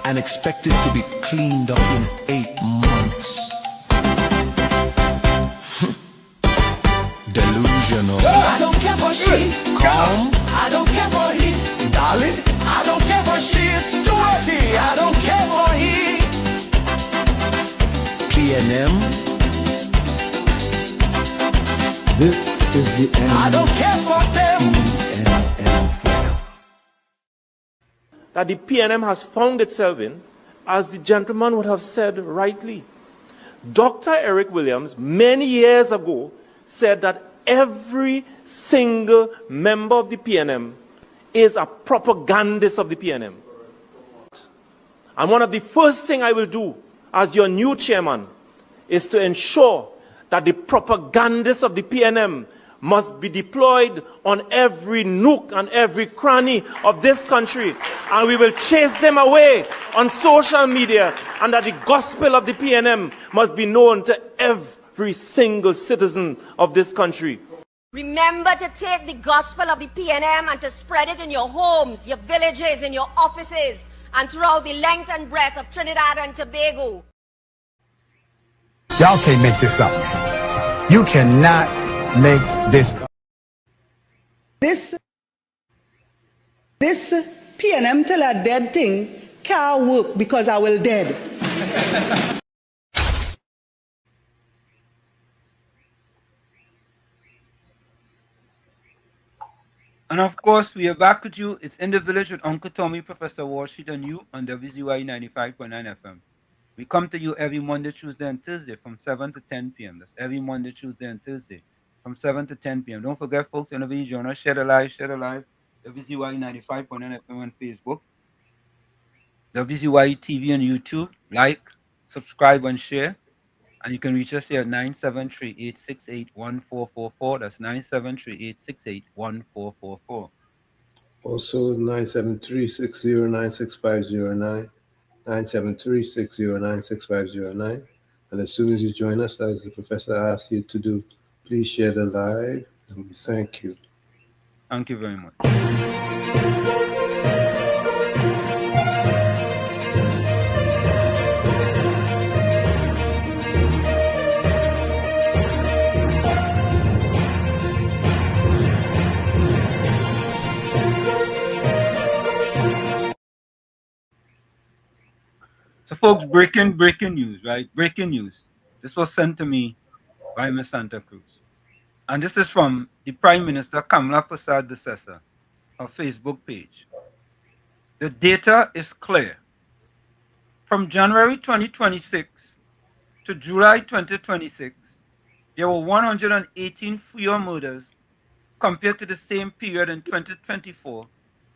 and expected to be cleaned up in 8 months. Delusional. I don't care for she. Calm. I don't care for he. Dolly. I don't care for she. Stuarty. I don't care for he. PNM. This is the end. I don't care for them. That the PNM has found itself in, as the gentleman would have said rightly. Dr. Eric Williams, many years ago, said that every single member of the PNM is a propagandist of the PNM. And one of the first things I will do as your new chairman is to ensure that the propagandists of the PNM must be deployed on every nook and every cranny of this country, and we will chase them away on social media, and that the gospel of the PNM must be known to every single citizen of this country. Remember to take the gospel of the PNM and to spread it in your homes, your villages, in your offices, and throughout the length and breadth of Trinidad and Tobago. Y'all can't make this up. You cannot make this up. This PNM tell a dead thing can't work because I will dead. And of course, we are back with you. It's In the Village with Uncle Tommy, Professor Washington, and you on WZYE 95.9 FM. We come to you every Monday, Tuesday, and Thursday from 7 to 10 p.m. That's every Monday, Tuesday, and Thursday from 7 to 10 p.m. Don't forget, folks, whenever you join us, share the live, WZYE 95.9 FM on Facebook, WZYE TV on YouTube. Like, subscribe, and share. And you can reach us here at 973-868-1444. That's 973-868-1444. Also 973-609-6509. 973-609-6509. And as soon as you join us, as the professor asked you to do, please share the live, and we thank you. Thank you very much. So, folks, breaking news, right? Breaking news. This was sent to me by Ms. Santa Cruz. And this is from the Prime Minister, Kamala Persad-Dessessa, her Facebook page. The data is clear. From January 2026 to July 2026, there were 118 fewer murders compared to the same period in 2024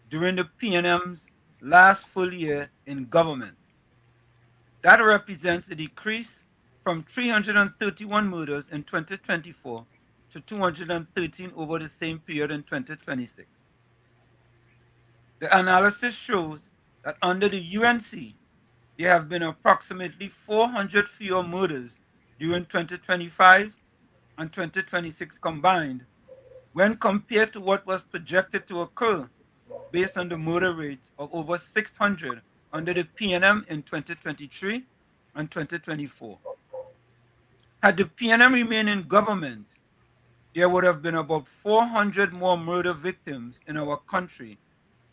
during the PNM's last full year in government. That represents a decrease from 331 murders in 2024 to 213 over the same period in 2026. The analysis shows that under the UNC, there have been approximately 400 fewer murders during 2025 and 2026 combined when compared to what was projected to occur based on the murder rate of over 600 under the PNM in 2023 and 2024. Had the PNM remained in government, there would have been about 400 more murder victims in our country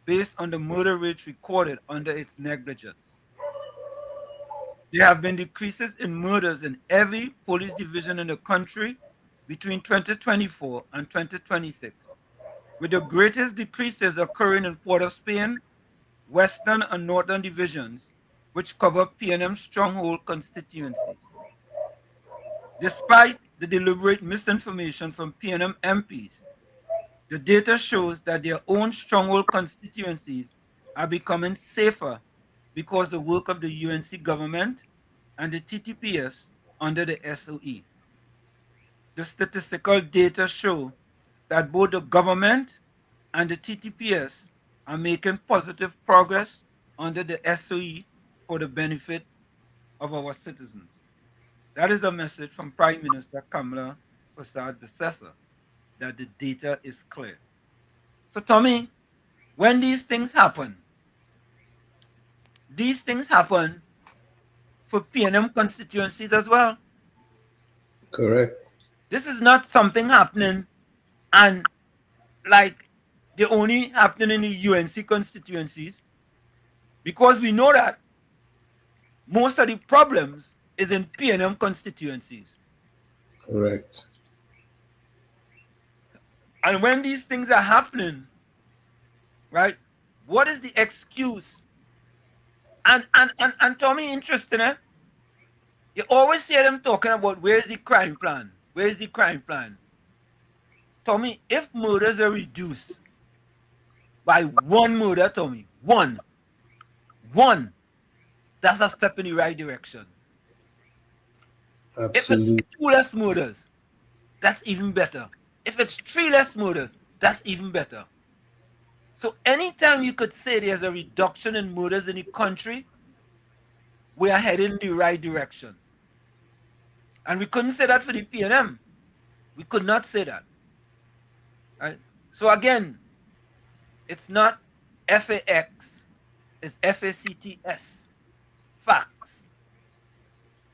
based on the murder rates recorded under its negligence. There have been decreases in murders in every police division in the country between 2024 and 2026, with the greatest decreases occurring in Port of Spain, Western and Northern divisions, which cover PNM stronghold constituencies. Despite the deliberate misinformation from PNM MPs, the data shows that their own stronghold constituencies are becoming safer because the work of the UNC government and the TTPS under the SOE. The statistical data show that both the government and the TTPS are making positive progress under the SOE for the benefit of our citizens. That is a message from Prime Minister Kamala Prasad Visesa, that the data is clear. So Tommy, when these things happen for PNM constituencies as well. Correct. This is not something happening and like they only happening in the UNC constituencies, because we know that most of the problems is in PNM constituencies. Correct. And when these things are happening, right, what is the excuse? And Tommy, interesting, eh? You always hear them talking about where's the crime plan? Where's the crime plan? Tommy, if murders are reduced by one murder, Tommy, one, that's a step in the right direction. Absolutely. If it's 2 less murders, that's even better. If it's 3 less murders, that's even better. So anytime you could say there's a reduction in murders in the country, we are heading in the right direction. And we couldn't say that for the PNM. We could not say that. Right? So again, it's not FAX, it's FACTS. Facts.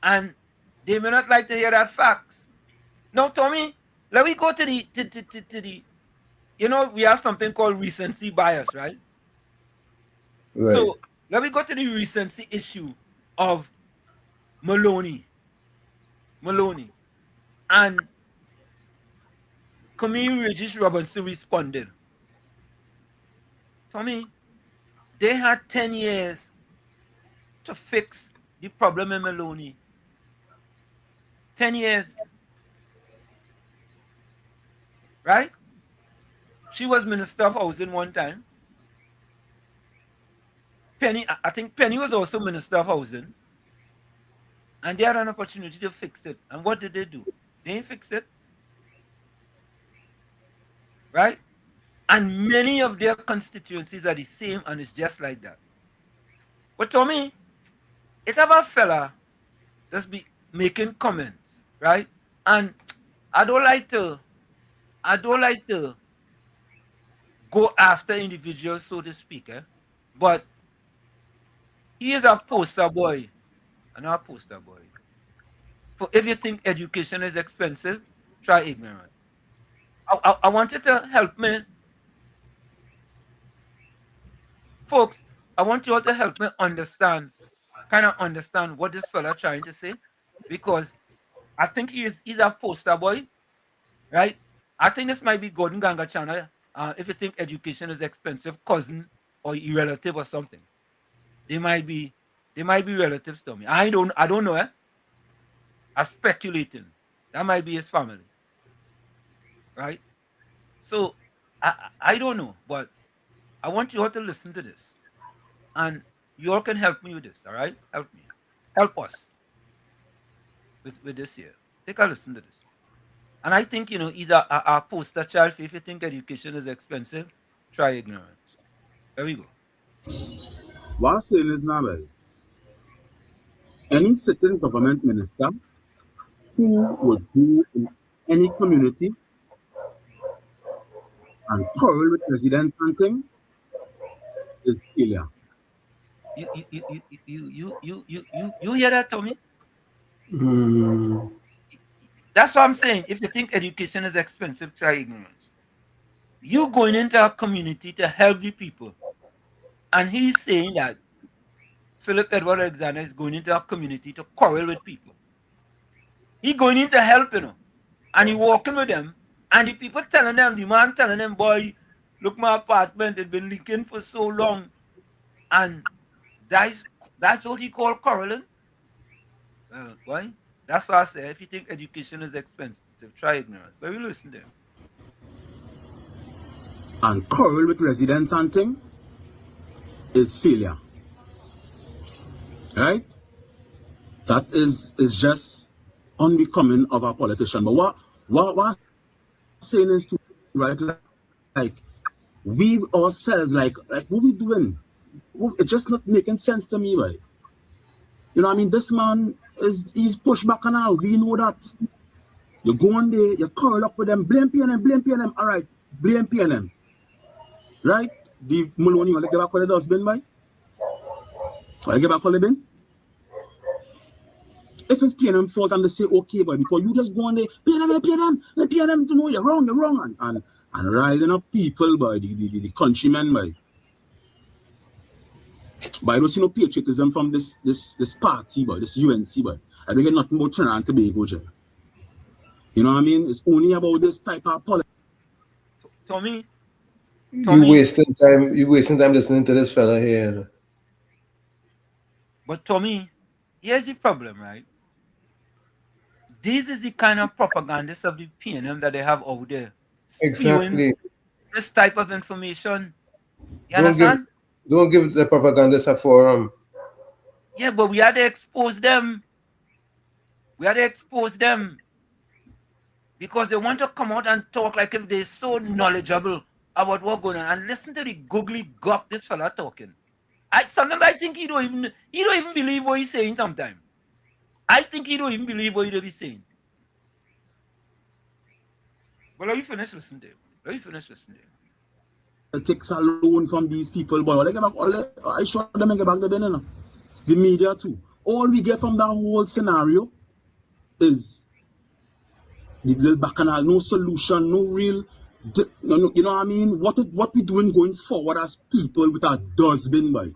And they may not like to hear that facts. Now, Tommy, let me go to the you know, we have something called recency bias, right? Right. So let me go to the recency issue of Maloney. And Camille Regis Robinson responded. Tommy, they had 10 years to fix the problem in Maloney. 10 years. Right? She was Minister of Housing one time. Penny, I think Penny was also Minister of Housing. And they had an opportunity to fix it. And what did they do? They didn't fix it. Right? And many of their constituencies are the same, and it's just like that. But Tommy, it have a fella just be making comments, right? And I don't like to go after individuals, so to speak, but he is a poster boy. And a poster boy. For if you think education is expensive, try ignorant. I want you to help me. Folks, I want you all to help me understand what this fella trying to say. Because I think he's a poster boy, right? I think this might be Gordon Ganga channel. If you think education is expensive, cousin or relative or something. They might be relatives to me. I don't know, I'm speculating. That might be his family. Right? So I don't know, but I want you all to listen to this. And you all can help me with this, all right? Help me. Help us. with this here. Take a listen to this. And I think, he's a poster child. If you think education is expensive, try ignorance. There we go. What I'm saying is now, right, any sitting government minister who would go in any community and quarrel with residents and thing is failure. You hear that, Tommy? Mm. That's what I'm saying. If you think education is expensive, try ignorance. You going into a community to help the people. And he's saying that Philip Edward Alexander is going into a community to quarrel with people. He going in to help, and he walking with them. And the people telling them, the man telling them, boy, look, my apartment, it's been leaking for so long. And that's what he called quarreling. Why? That's why I say, if you think education is expensive, try ignorance. But we listen there. And quarrel with residents and thing is failure. Right? That is just unbecoming of a politician. But what I'm saying is to, right, like we ourselves, like what we doing? It's just not making sense to me, right? You know what I mean? This man he's pushed back and all. We know that. You go on there, you curl up with them, blame PNM. All right, blame PNM. Right? The Maloney, you want to give back all the dustbin, boy? Want to give back all the bin? If it's PNM fault and they say, okay, boy, because you just go on there, PNM to know you're wrong, and rising up people, boy, the countrymen, boy. But I don't see no patriotism from this party, boy, this UNC, boy. I don't hear nothing about Trinidad and Tobago, Jay. You know what I mean? It's only about this type of politics. Tommy? You wasting time listening to this fella here. But Tommy, here's the problem, right? This is the kind of propagandists of the PNM that they have out there. Exactly. This type of information. You understand? Don't give the propagandists a forum. Yeah, but we had to expose them. Because they want to come out and talk like if they're so knowledgeable about what's going on. And listen to the googly gop this fella talking. Sometimes I think he don't even believe what he's saying sometimes. I think he don't even believe what he's saying. But let me finish listening there. It takes a loan from these people, boy. I showed them and get back the bin, the media too. All we get from that whole scenario is the little bacchanal, no solution, no real, you know what I mean? What we doing going forward as people with our dustbin, boy.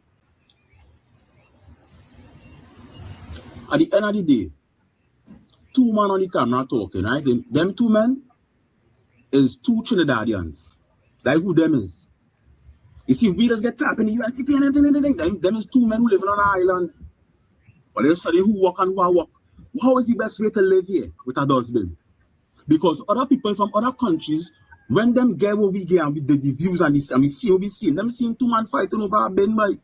At the end of the day, two men on the camera talking, right? Them two men is two Trinidadians. Like who them is. You see, we just get tapped in the UNCP and everything. Them is two men who live on an island. But they study who walk and who walk. How is the best way to live here with a dustbin? Because other people from other countries, when them get what we get and with the views and we see what we see, them seeing two men fighting over a bin, boy.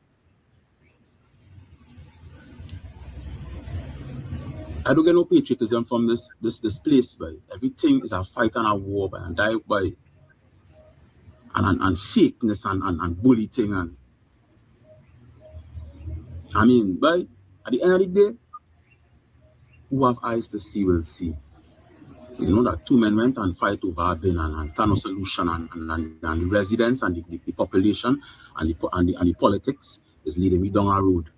I don't get no patriotism from this place, boy. Everything is a fight and a war, boy, and die, boy. And fakeness and bullying and I mean, boy, at the end of the day, who have eyes to see will see. You know that two men went and fight over a bin and found no solution and the residents and the population and the politics is leading me down a road.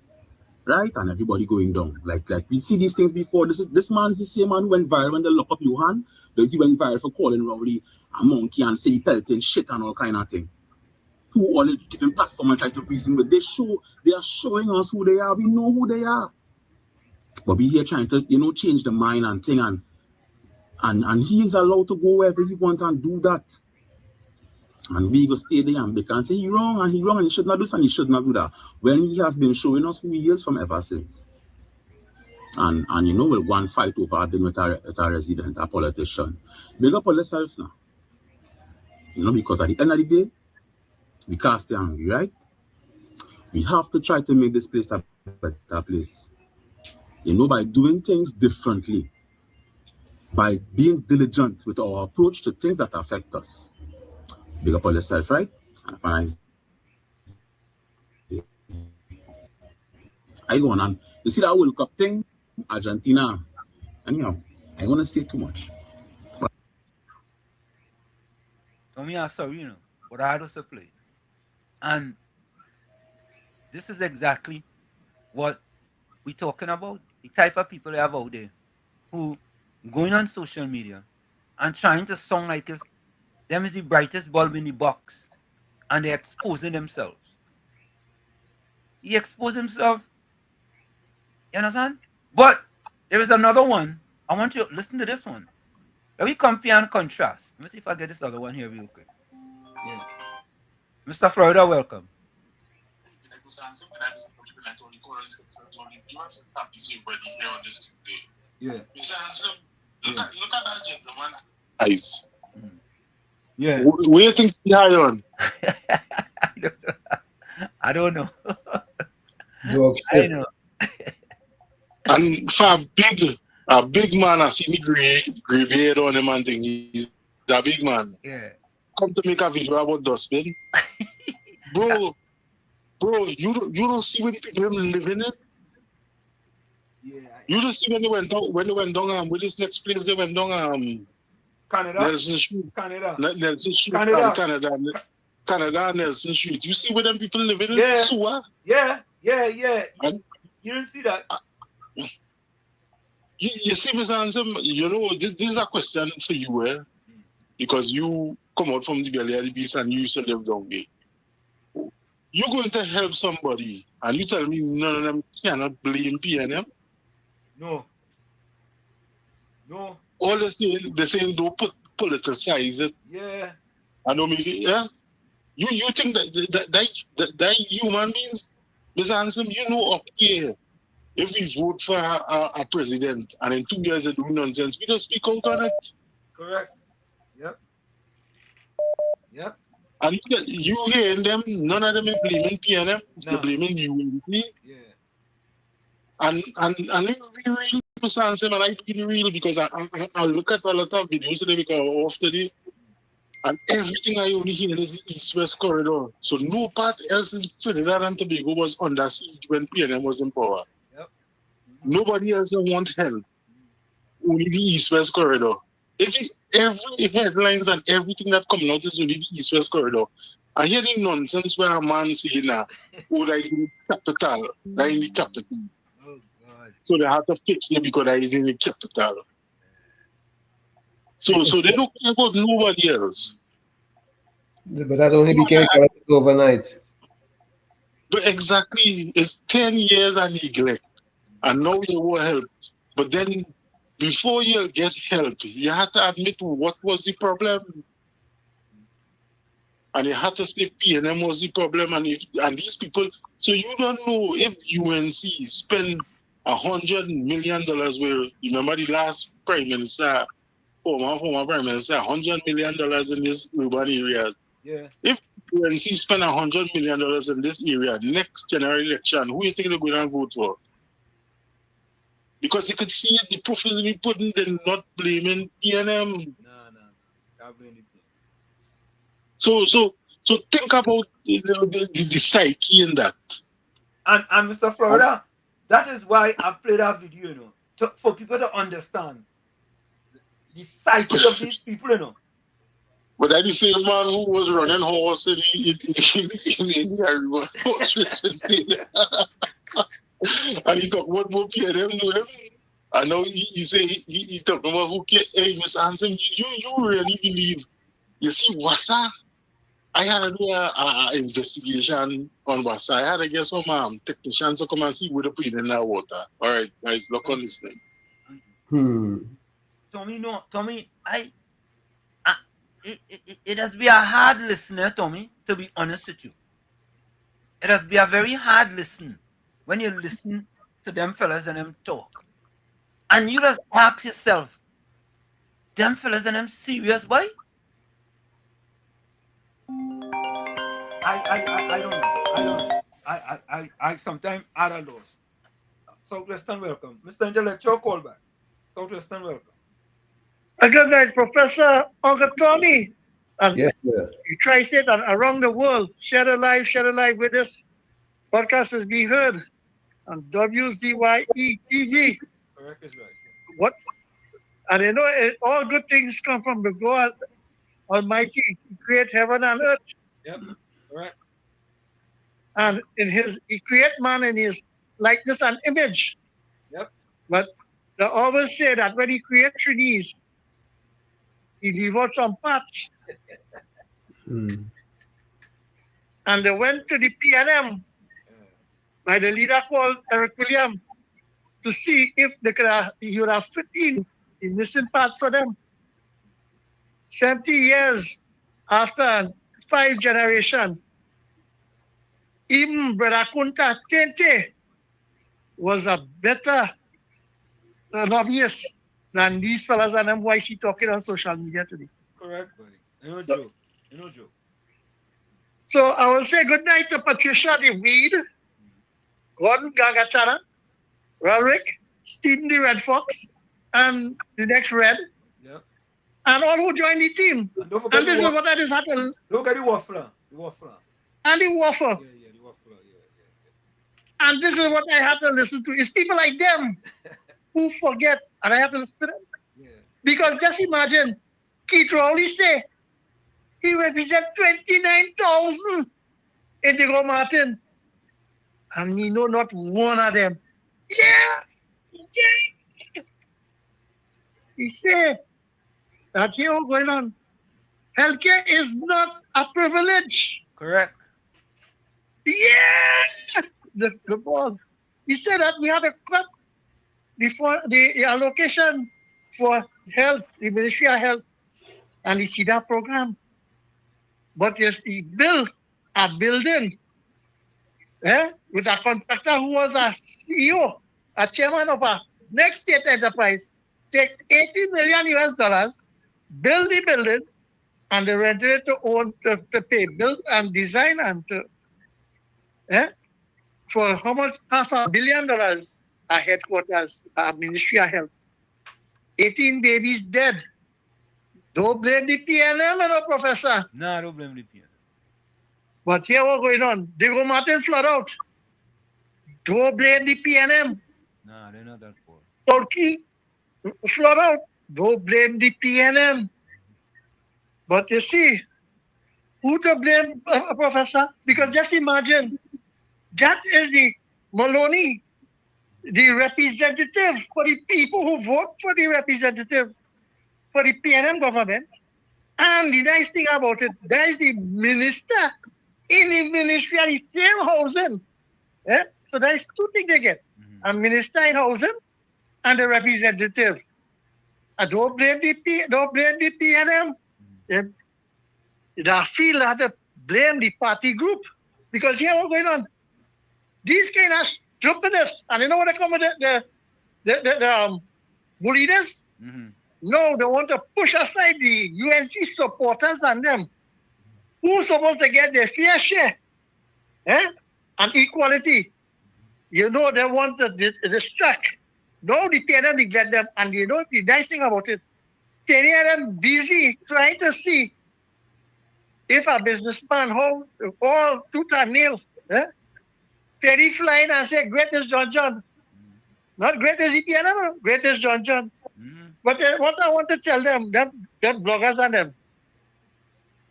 Right? And everybody going down. Like we see these things before. This man is the same man who went viral when they lock up Johan. He went viral for calling Rowley a monkey and say he pelting shit and all kind of thing. Who all giving platform and try to reason with. They are showing us who they are. We know who they are. But we here trying to, change the mind and thing and he is allowed to go wherever he wants and do that. And we go stay there and they can say he wrong and he should not do this and he should not do that. When he has been showing us who he is from ever since. And we'll go and fight over a bin with a resident, a politician. Big up on yourself now. Because at the end of the day, we can't stay angry, right? We have to try to make this place a better place. By doing things differently. by being diligent with our approach to things that affect us. Big up on yourself, right? I go on, and you see that World Cup thing, Argentina. Anyhow, I want to say too much. Tommy, I'm sorry, but I had to play. And this is exactly what we're talking about. The type of people they have out there who going on social media and trying to sound like if them is the brightest bulb in the box and they're exposing themselves. He exposed himself. You understand? But there is another one. I want you to listen to this one. Let me compare and contrast. Let me see if I get this other one here real quick. Yeah. Mr. Florida, welcome. Yeah. Look at that gentleman. Eyes. Yeah. What do you think he had on? I don't know. I know. And for a big man, I see me graveyard on him and thing. He's a big man. Yeah. Come to make a video about dustbin. Bro, you don't see where the people living in? Yeah. You don't see when they went down with this next place they went down Canada. Nelson Street. Canada. Nelson Street. Canada. Canada, Nelson Street. You see where them people living in? Yeah. Sewer? Yeah. You didn't see that. You see, Mr. Ansem, this is a question for you, eh? Because you come out from the belly of the beast and you used to live down there. You're going to help somebody and you tell me none of them cannot blame PNM? No. All they're saying don't politicize it. Yeah. I know me, yeah? You think that human beings, Mr. Ansem, up here, if we vote for a president and in 2 years they do nonsense, we just speak out on it. Correct. Yep. And you hearing them, none of them are blaming PNM, they're blaming UNC. Yeah. And let me be real, Mr. Ansem, and I like to be real because I look at a lot of videos today because off today, and everything I only hear is the East-West corridor. So no part else in Trinidad and Tobago was under siege when PNM was in power. Yep. Nobody else want help. Only the East-West corridor. Every headlines and everything that coming out is only the East-West corridor. I hear the nonsense where a man saying that that is in the capital. That in the capital. Oh God. So they have to fix it because that is in the capital. So they don't care about nobody else. But that only became overnight. But exactly, it's 10 years of neglect. And now you want help. But then before you get help, you have to admit what was the problem. And you have to say PNM was the problem. And these people, so you don't know if UNC spend $100 million where, remember the last Prime Minister, former Prime Minister, $100 million in this urban area. Yeah. If UNC spend $100 million in this area, next general election, who do you think they're going to vote for? Because you could see it, the proof is we putting, they're not blaming PNM. No. Can't blame it. So think about the psyche in that. And Mr. Florida, that is why I played that video, for people to understand the psyche of these people, But that is the same man who was running horse in the and he talk what PNM do him. I know he say he talk about who care. Hey, Mr. Hansen, you really believe? You see, Wassa, I had to do a investigation on Wassa. I had to get some technicians to come and see where they put in that water. All right, guys, look on this thing. Tommy, it has been a hard listener, Tommy, to be honest with you. It has been a very hard listen when you listen to them fellas and them talk. And you just ask yourself, them fellas and them serious, boy? I don't know. I sometimes add a loss. Southwestern welcome. Mr. Intellectual call back. Southwestern welcome. A good night, Professor Uncle Tommy. And Yes, sir. you tri-state and around the world. Share a live with this podcast is being heard on WZYE TV. Correct is right. What? And you know, all good things come from the God Almighty. He created heaven and earth. Yep. Correct. And he create man in his likeness and image. Yep. But they always say that when he create trees, he leave out some parts. And they went to the PNM by the leader called Eric Williams to see if they could he would have fit in the missing parts for them. 70 years after 5 generations, even Brother Kunta Tente was a better lobbyist than these fellas and NYC talking on social media today. Correct, buddy. No joke. No joke. So I will say good night to Patricia the Weed, Gordon Gangachana, Roderick, Stephen the Red Fox, and the next Red. Yep. And all who joined the team. And this is what I just happened. Look at the waffler. The waffler. And the waffle. Yeah, the waffler. Yeah. And this is what I have to listen to. It's people like them who forget, and I have to listen to them. Yeah. Because just imagine, Keith Rowley say he represents 29,000 in the Go Martin. And me know not one of them. Yeah! He said that here going on. Healthcare is not a privilege. Correct. Yeah! The boss. He said that we have to cut the allocation for health, the Ministry of Health, and the CEDA program. But yes, he built a building with a contractor who was a CEO, a chairman of a next state enterprise, take $80 million US, build the building, and they rented it to own, to pay, build and design and for how much? $500 million a headquarters, a Ministry of Health. 18 babies dead. Don't blame the PNM, Professor. No, don't blame the PNM. But here what's going on. They go Martin flood out. Don't blame the PNM. No, they're not that poor. Turkey flood out. Don't blame the PNM. But you see, who to blame, Professor? Because just imagine, that is the Maloney, the representative for the people who vote for the representative for the PNM government. And the nice thing about it, there is the minister in the ministry of the same housing. So there is 2 things they get. A minister in housing and a representative. I don't blame the PNM. I feel I have to blame the party group. Because here what's going on. These kind of stupidness, and you know what they come with the leaders? No, they want to push aside the UNC supporters and them. Who's supposed to get their fair share? And equality. You know they want to distract. No, the PNM get them, and you know the nice thing about it, many of them busy trying to see if a businessman hold all tooth and nail. Perry flying and say, great is John John. Not great is EPNM, great is John John. But what I want to tell them, that bloggers and them,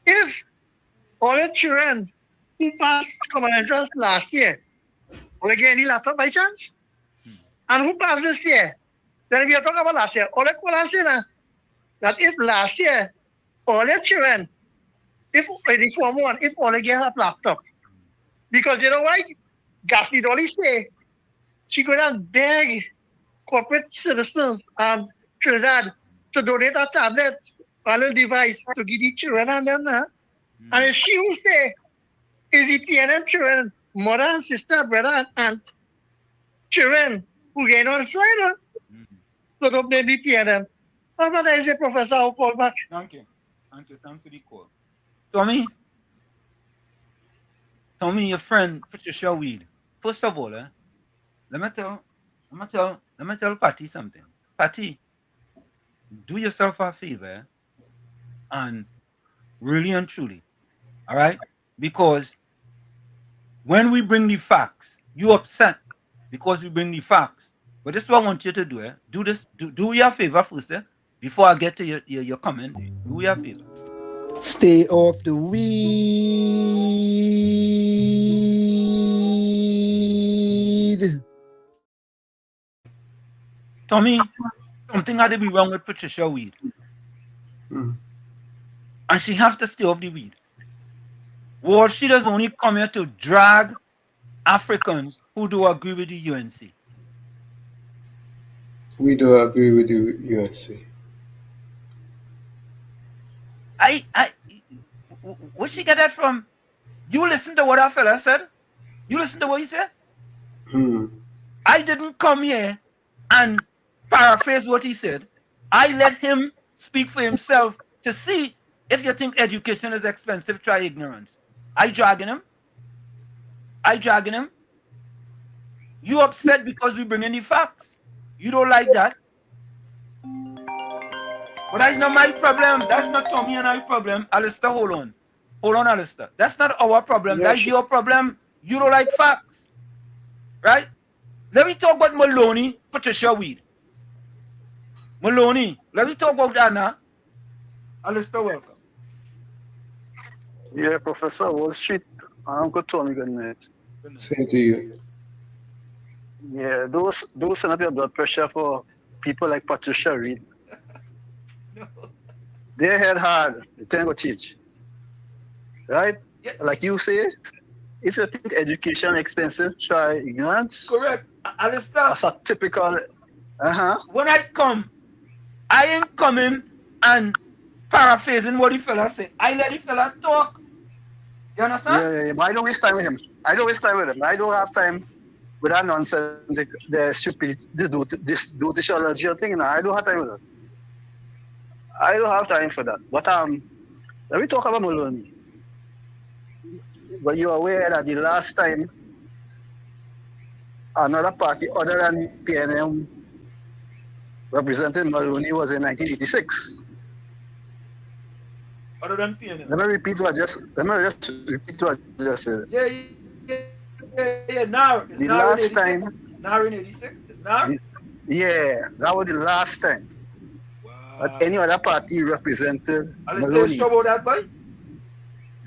if all the children who passed common entrance last year, will they get any laptop by chance? And who passed this year? Then we are talking about last year. All the say that if last year, all the children, if the Form 1, if all they get a laptop, because you know why? Gasly Dolly say she could have beg corporate citizens and Trinidad to donate a tablet, a little device to give the children and them. And it's she who say, is the PNM children, mother and sister, brother and aunt, children who get on side. So don't blame the PNM. How about I say, Professor, I'll call back. Thank you. Thanks for the call. Tommy, your friend, Patricia Weed. First of all, let me tell Patty something. Patty, do yourself a favor and really and truly, all right? Because when we bring the facts, you upset because we bring the facts. But this is what I want you to do. Do this. Do your favor first, before I get to your comment. Do your favor. Stay off the weed. Tommy, something had to be wrong with Patricia Weed. And she has to stay off the weed. Well, she does only come here to drag Africans who do agree with the UNC. We do agree with the UNC. Where'd she get that from? You listen to what that fella said? You listen to what he said? I didn't come here and paraphrase what he said. I let him speak for himself to see if you think education is expensive, try ignorance. I dragging him. You upset because we bring in the facts. You don't like that. But that's not my problem. That's not Tommy and my problem. Alistair, hold on. Hold on, Alistair. That's not our problem. Yeah, that's your problem. You don't like facts. Right? Let me talk about Maloney, Patricia Weed. Maloney, let me talk about that now. Alistair, welcome. Yeah, Professor Wall Street. Uncle Tommy, good night. Same to you. Yeah, those send up your blood pressure for people like Patricia Reed. No. They head hard, they can't go teach. Right? Yeah. Like you say, if you think education expensive, try ignorance. Correct. Alistair. That's a typical. When I come, I ain't coming and paraphrasing what the fella said. I let the fella talk. You understand? Yeah. But I don't waste time with him. I don't have time with that nonsense, the stupid, this theology thing. I don't have time with that. I don't have time for that. But let me talk about Maloney. But you're aware that the last time another party other than the PNM represented Maloney was in 1986. Other than PNM. Let me repeat what I just said. Yeah. Now, the last time. Now in 86? It's now? Yeah, that was the last time. Wow. That any other party represented Maloney. Are you sure about that, boy?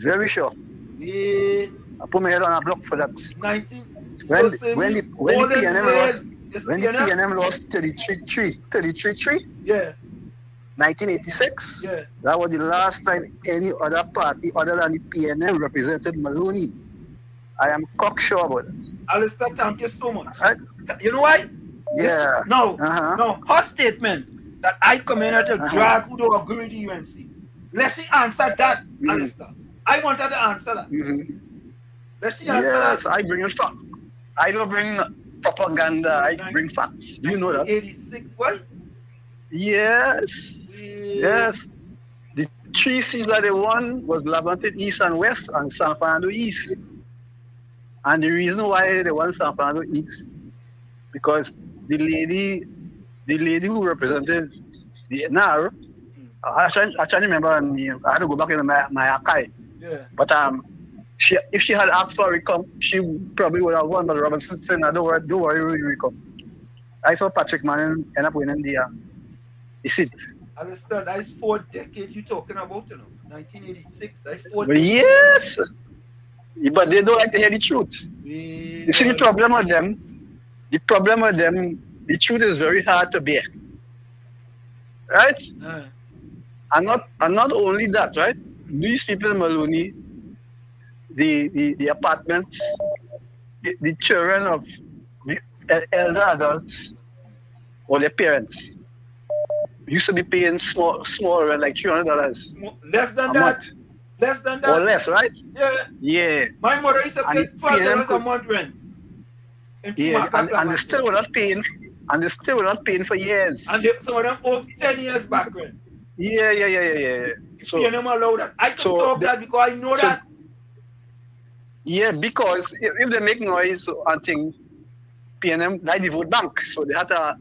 Very sure. Yeah. I put my head on a block for that. 19. When the PNM lost 33-3. Yeah. 1986. Yeah. That was the last time any other party other than the PNM represented Maloney. I am cocksure about it. Alistair, thank you so much. Right? You know why? Yeah. No. Her statement that I come in to drag who don't agree with the UNC. Let she answer that, Alistair. I want her to answer that. Let she answer that. Yes, I bring you facts. I don't bring propaganda. I bring facts. You know that. 86, what? Yes. Yes. The 3 seats that they won was Levante East and West and San Fernando East. And the reason why they won San Fernando East, because the lady who represented the NAR, I try to remember her name. I had to go back in my archive. Yeah. But if she had asked for a recount, she probably would have won. But Robinson said, "No, don't worry, we will recount." I saw Patrick Manning end up winning the seat. Alistair, that's 4 decades you're talking about, you know. 1986, that's 4 But decades. yes, but they don't like to hear the truth. You see, the problem with them, the truth is very hard to bear. Right? And not only that, right? These people in Maloney, the apartments, the children of the elder adults or their parents used to be paying small rent, like $300. Less than that. Month. Less than that. Or less, right? Yeah. Yeah. My mother used to pay $12 a month rent. Yeah, and they still were not paying. And they still were not paying for years. And some of them owe 10 years back rent. Yeah. So PNM allow that. I can talk that because I know that. Yeah, because if they make noise and things, PNM like the vote bank, so they had to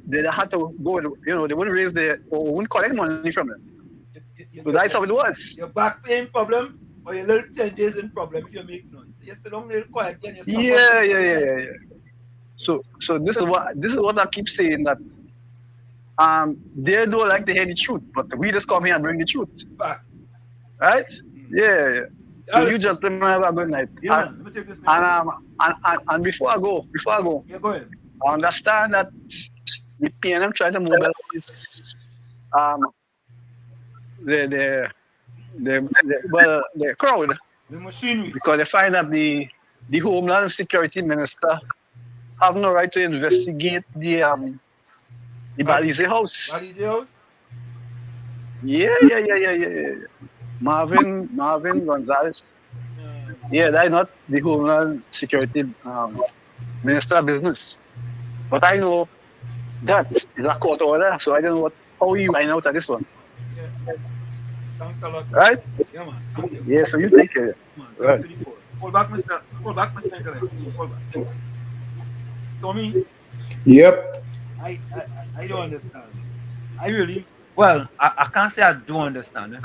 go. They wouldn't raise or wouldn't collect money from them. So that's how it was. Your back pain problem or your little 10 days in problem if you make none. So you sit down little quiet and you Yeah. So this is what I keep saying, that they don't like to hear the truth, but we just come here and bring the truth. Back. Right? Yeah. So you gentlemen have a good night. Yeah, and before I go, yeah, go ahead. I understand that the PNM trying to mobilize the crowd, the machinery, because they find that the Homeland Security Minister have no right to investigate the Balize House. Balize House? Yeah. Marvin Gonzalez. Yeah, that's not the Homeland Security Minister business. But I know that is a court order, so I don't know how you find out of this one. Yeah. Thanks a lot. Right? Yeah, man. Thank you. Yeah, so you take care. Right. Hold back, Mr. Hold back. Tommy? Yep. I don't understand. I really, well, I can't say I don't understand it.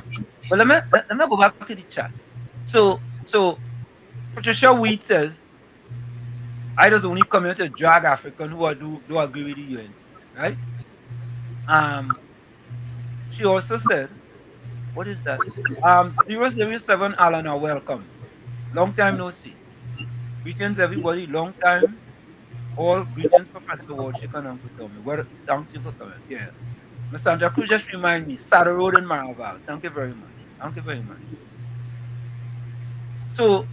But let me go back to the chat. So Patricia Wheat says, I just only come here to drag African who do agree with the UNC, right? She also said, what is that? 007 Alana, welcome. Long time no see. Greetings everybody, long time. All greetings, Professor Walshik and Uncle Tommy. Well, thanks you for coming. Yeah. Ms. Sandra Cruz just remind me, Saddle Road in Maraval. Thank you very much. So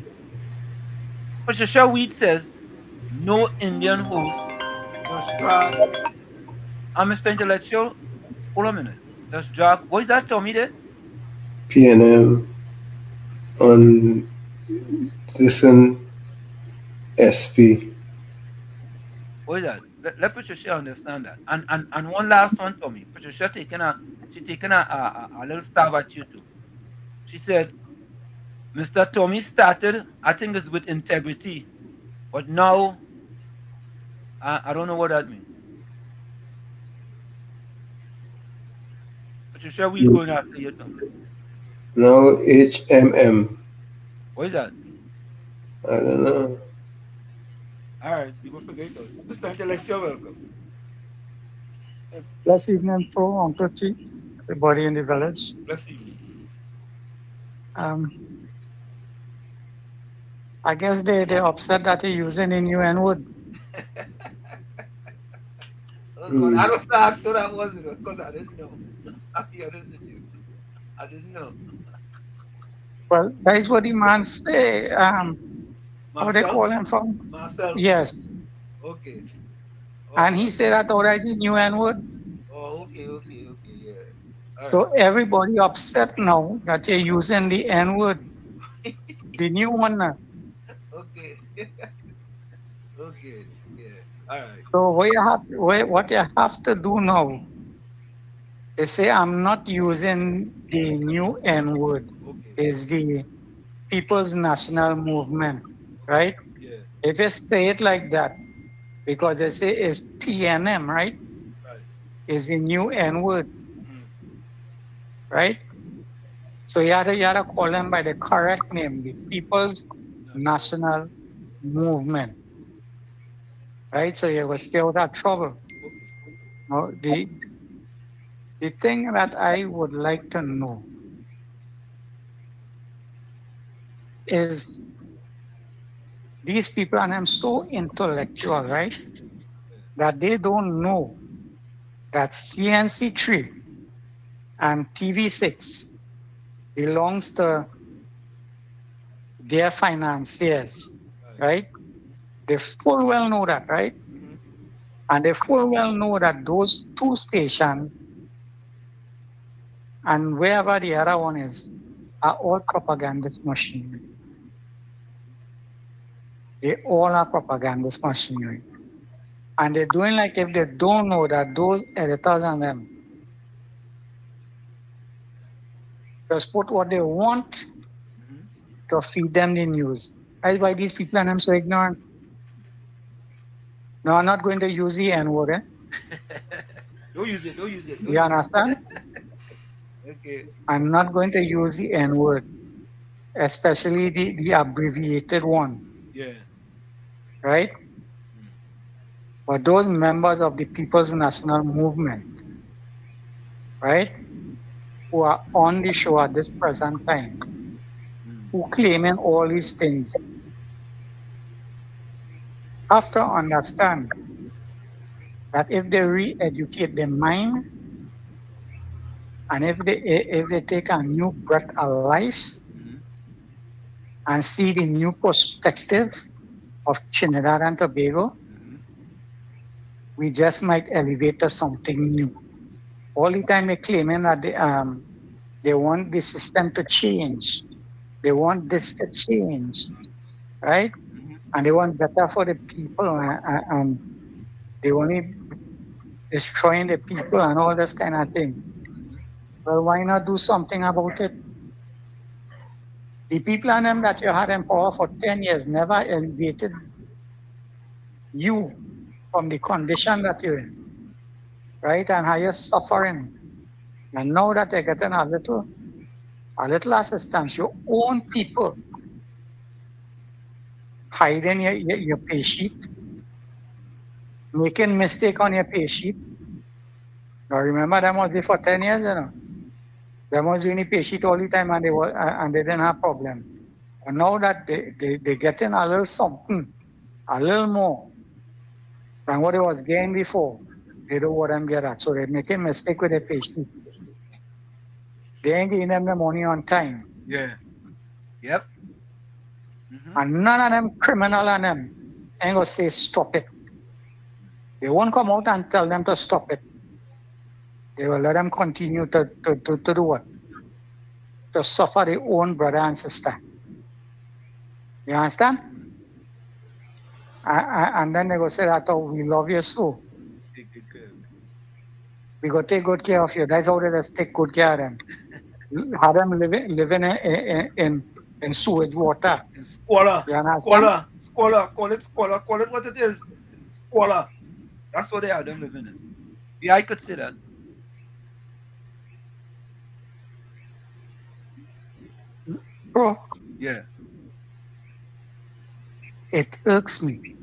Patricia Weed says, no Indian host does drag. Mr. Intellectual, hold a minute. Does drag, what is that, Tommy there? PNM on listen SP. What is that? Let Patricia understand that. And one last one, Tommy. Patricia taking a little stab at you too. She said, Mr. Tommy started, I think it's with integrity, but now I don't know what that means. Patricia, we going after you, Tommy. No, HMM. What is that? I don't know. All right, you go forget us. Mr. Intellectual, welcome. Bless evening for Uncle T, everybody in the village. Bless evening. I guess they're upset that they're using the new N-word. Oh God, I don't ask so that wasn't it, because I didn't know. I'll be honest with you. I didn't know. Well, that is what the man say. How they call him from? Marcel? Yes. Okay. And he said that already new N-word. Oh, okay, yeah. All So right. everybody upset now that they're using the N-word. The new one now. Okay. Okay, yeah. All right. So what you have to do now, they say I'm not using the new N-word. It's the People's National Movement, right? Yeah. If you say it like that, because they say it's PNM, right? Right. It's the new N-word, right? So you have to call them by the correct name, the People's National Movement, right? So you will stay out of trouble. Now, the thing that I would like to know is these people, and I'm so intellectual, right? That they don't know that CNC3 and TV6 belongs to their financiers, right? They full well know that, right? And they full well know that those two stations and wherever the other one is are all propagandist machinery. They all are propagandist machinery. And they're doing like if they don't know that those editors and them just put what they want to feed them the news. That's why these people and them so ignorant. No, I'm not going to use the N word. Don't use it. Don't use it. Don't You use understand? it. Okay. I'm not going to use the N word, especially the abbreviated one, Yeah. right? But those members of the People's National Movement, right, who are on the show at this present time, who claiming all these things, have to understand that if they re-educate their mind and if they take a new breath of life and see the new perspective of Trinidad and Tobago, we just might elevate to something new. All the time they're claiming that they want the system to change. They want this to change, right? And they want better for the people, and they only destroying the people and all this kind of thing. Well, why not do something about it? The people and them that you had in power for 10 years never elevated you from the condition that you're in, right? And how you're suffering. And now that they're getting a little assistance, your own people hiding your pay sheet, making mistake on your pay sheet. Now remember them was there for 10 years, you know. Them was doing the pay sheet all the time and they didn't have problem. And now that they're getting a little something, a little more than what they was getting before, they don't want them get that. So they're making mistake with their pay sheet. They ain't giving them the money on time. Yeah. Yep. And none of them criminal and them ain't gonna say stop it. They won't come out and tell them to stop it. They will let them continue to do what? To suffer their own brother and sister. You understand? And then they go say that, oh, we love you so. We go take good care of you. That's how they just take good care of them. Have them living in sewage water. In squalor. You understand? Squalor. Call it squalor. Call it what it is. Squalor. That's what they are them living in. Yeah, I could say that. Bro. Yeah. It irks me.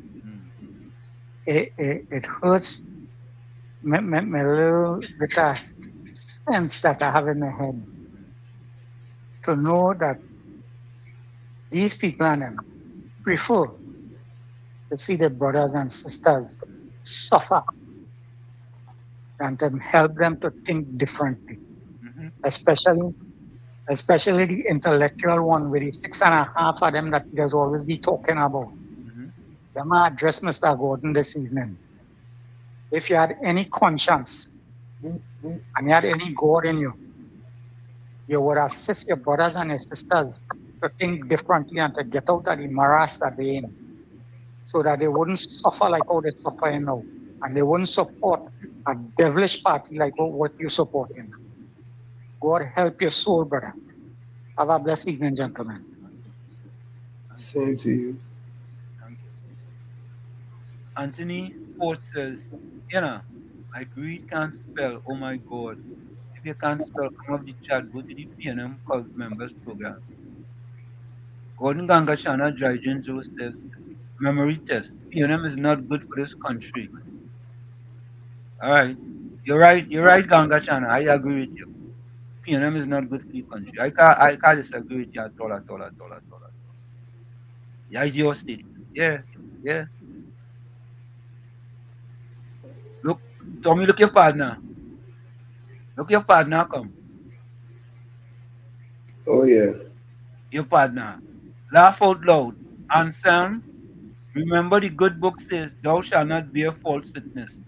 It hurts my little bit of sense that I have in my head to know that these people and them prefer to see their brothers and sisters suffer than to help them to think differently. Especially the intellectual one with the 6.5 of them that there's always be talking about. Them I address Mr. Gordon this evening. If you had any conscience and you had any God in you, you would assist your brothers and your sisters to think differently and to get out of the morass that they're in, so that they wouldn't suffer like how they're suffering now, and they wouldn't support a devilish party like what you're supporting. God help your soul, brother. Have a blessed evening, gentlemen. Same to you. Thank you. Anthony Ford says, you know, my greed can't spell. Oh my God. If you can't spell, come off the chat, go to the PNM cult members program. Gordon Gangachana Dryden Joe says, memory test. PNM is not good for this country. All right. You're right, Gangachana. I agree with you. PNM is not good for the country. I can't disagree with you at all. Yeah, it's your state. Yeah. Look, Tommy, look your partner. Look your partner come. Oh yeah. Your partner. Laugh out loud. Anselm, remember the good book says, thou shalt not bear false witness.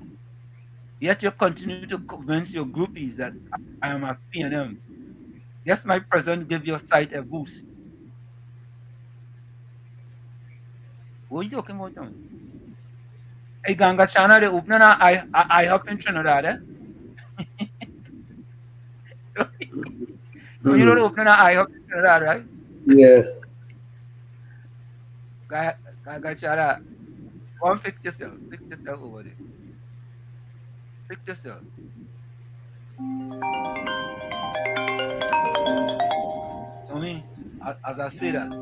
Yet you continue to convince your groupies that I am a PNM. Yes, my presence give your site a boost. What are you talking about, Tommy? Hey, Ganga Chana, they opening an IHOP in Trinidad, eh? You know they opening an IHOP in Trinidad, right? Yeah. Ganga Chana, Go and fix yourself. Fix yourself over there. Fix yourself. So me, as I say that,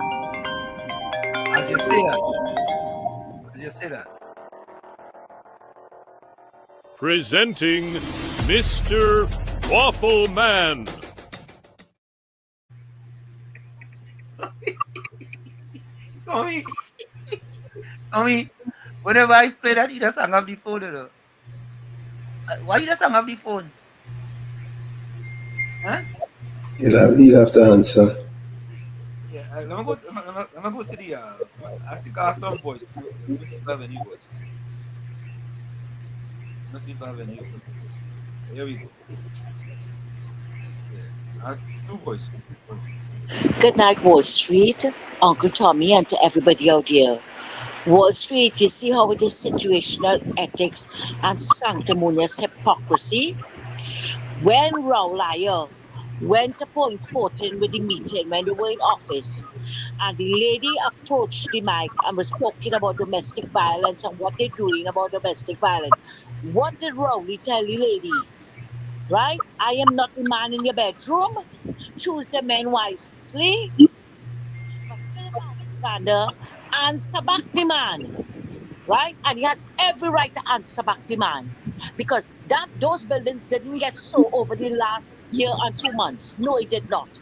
as you say that, as you say that. Presenting Mr. Waffle Man. Tommy, whenever I play that, you just hang up the phone, you know. Why you just hang up the phone? Huh? You'll have to answer. Yeah, let me go. Let me go to the. I think I have some voice. Let me see if I have any voice. Let me see if I have any voice. Here we go. Yeah, I have two voices. Good night, Wall Street, Uncle Tommy, and to everybody out there. Wall Street, you see how it is situational ethics and sanctimonious hypocrisy? When Rowlyer went to point 14 with the meeting when they were in office, and the lady approached the mic and was talking about domestic violence and what they're doing about domestic violence, what did Rowley tell the lady? Right? I am not the man in your bedroom. Choose the men wisely. But Philip Alexander answer back the man, right? And he had every right to answer back the man because those buildings didn't get sold over the last year and 2 months. No, it did not.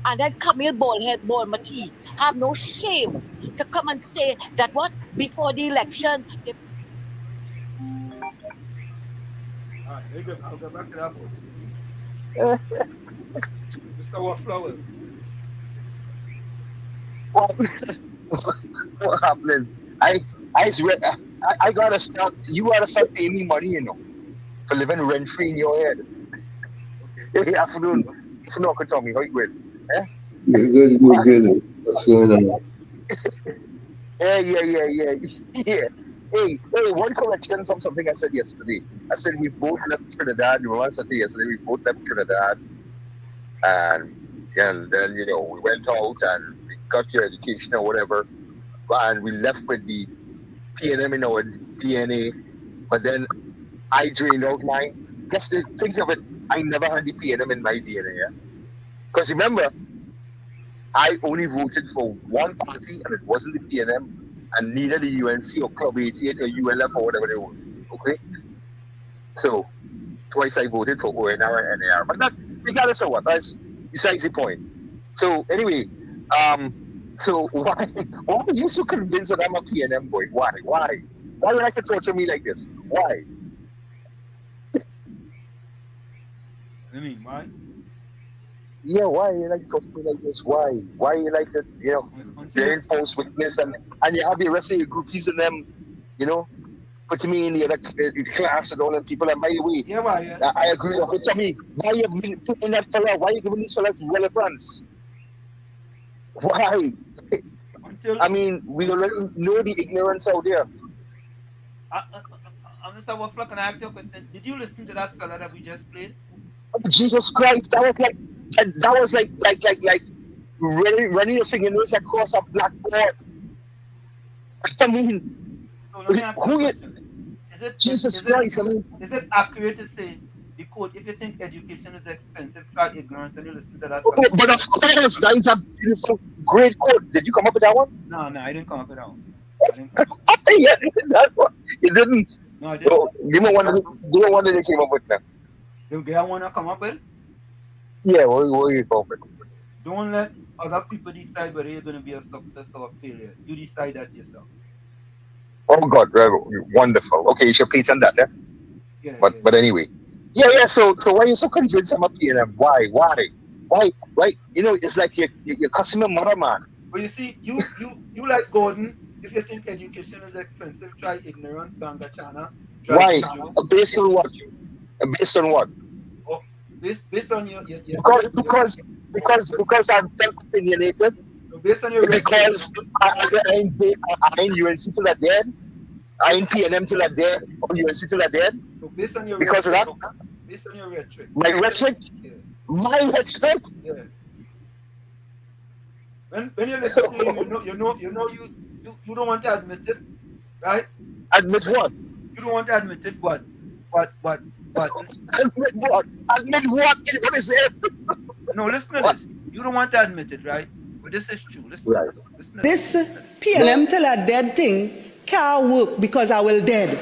And then Camille Bolmati have no shame to come and say that what before the election. All right, very good. I'll go back to that voice. Mr. Wallflowers. What happening? I gotta start. You gotta start paying me money, you know, for living rent free in your head. Okay. Hey, afternoon. Uncle Tommy, how you doing? Eh? Good. What's going on? Yeah. Hey, one correction from something I said yesterday. I said we both left Trinidad. You remember I said yesterday we both left Trinidad, and then we went out and we got your education or whatever, and we left with the PNM in our DNA. But then I drained out mine. Just to think of it, I never had the PNM in my DNA. Yeah? Because remember, I only voted for one party, and it wasn't the PNM, and neither the UNC or Club 88 or ULF or whatever they were. Okay? So, twice I voted for ONR and NAR. But that, regardless of what, that's besides the point. So, anyway, so why are you so convinced that I'm a PNM boy? Why? Why would you like to torture me like this? Why? I mean, why? Yeah, why you like to talk to me like this? Why? Why you like to, they're in false witness and you have the rest of your groupies and them, putting me in the other class with all them people. And by the way, I agree with Tommy. Why you putting that fella? Why you giving these fellas relevance? Why? I mean, we already know the ignorance out there. Mr. Waffler, can I ask you a question? Did you listen to that fella that we just played? Jesus Christ, that was like running your fingernails across a blackboard. I mean, who is Jesus Christ? Is it accurate to say the quote, if you think education is expensive, try ignorance, and you listen to that? But of course, that is a beautiful, great quote. Did you come up with that one? No, I didn't come up with that one. Yeah, that one. You didn't. No, I didn't. So, give me one that you came up with now. You get one to come up with? Yeah, what you come up with? Don't let other people decide whether you're going to be a success or a failure. You decide that yourself. Oh God, wonderful. Okay, you should please on that, yeah? Yeah. But anyway. Yeah. So why are you so convinced I'm a PNM? Why? It's like you're cussing my mother, man. But you see, you like Gordon. If you think education is expensive, try ignorance, Ganga Chana. Why? Based on what? Based on what? Oh, based on your because I'm opinionated. Based on your because I ain't UNC till I dead. I ain't PNM till I dead. Or UNC till I dead. So based on your because rhetoric, of that. Based on your rhetoric. My rhetoric. Yeah. My rhetoric. Yeah. When you listen to him, you You don't want to admit it, right? Admit what? You don't want to admit it, but. Admit what? Admit what? What is it? No, listen to this. You don't want to admit it, right? But this is true. Listen right. Listen This P&M tell a dead thing can't work because I will dead.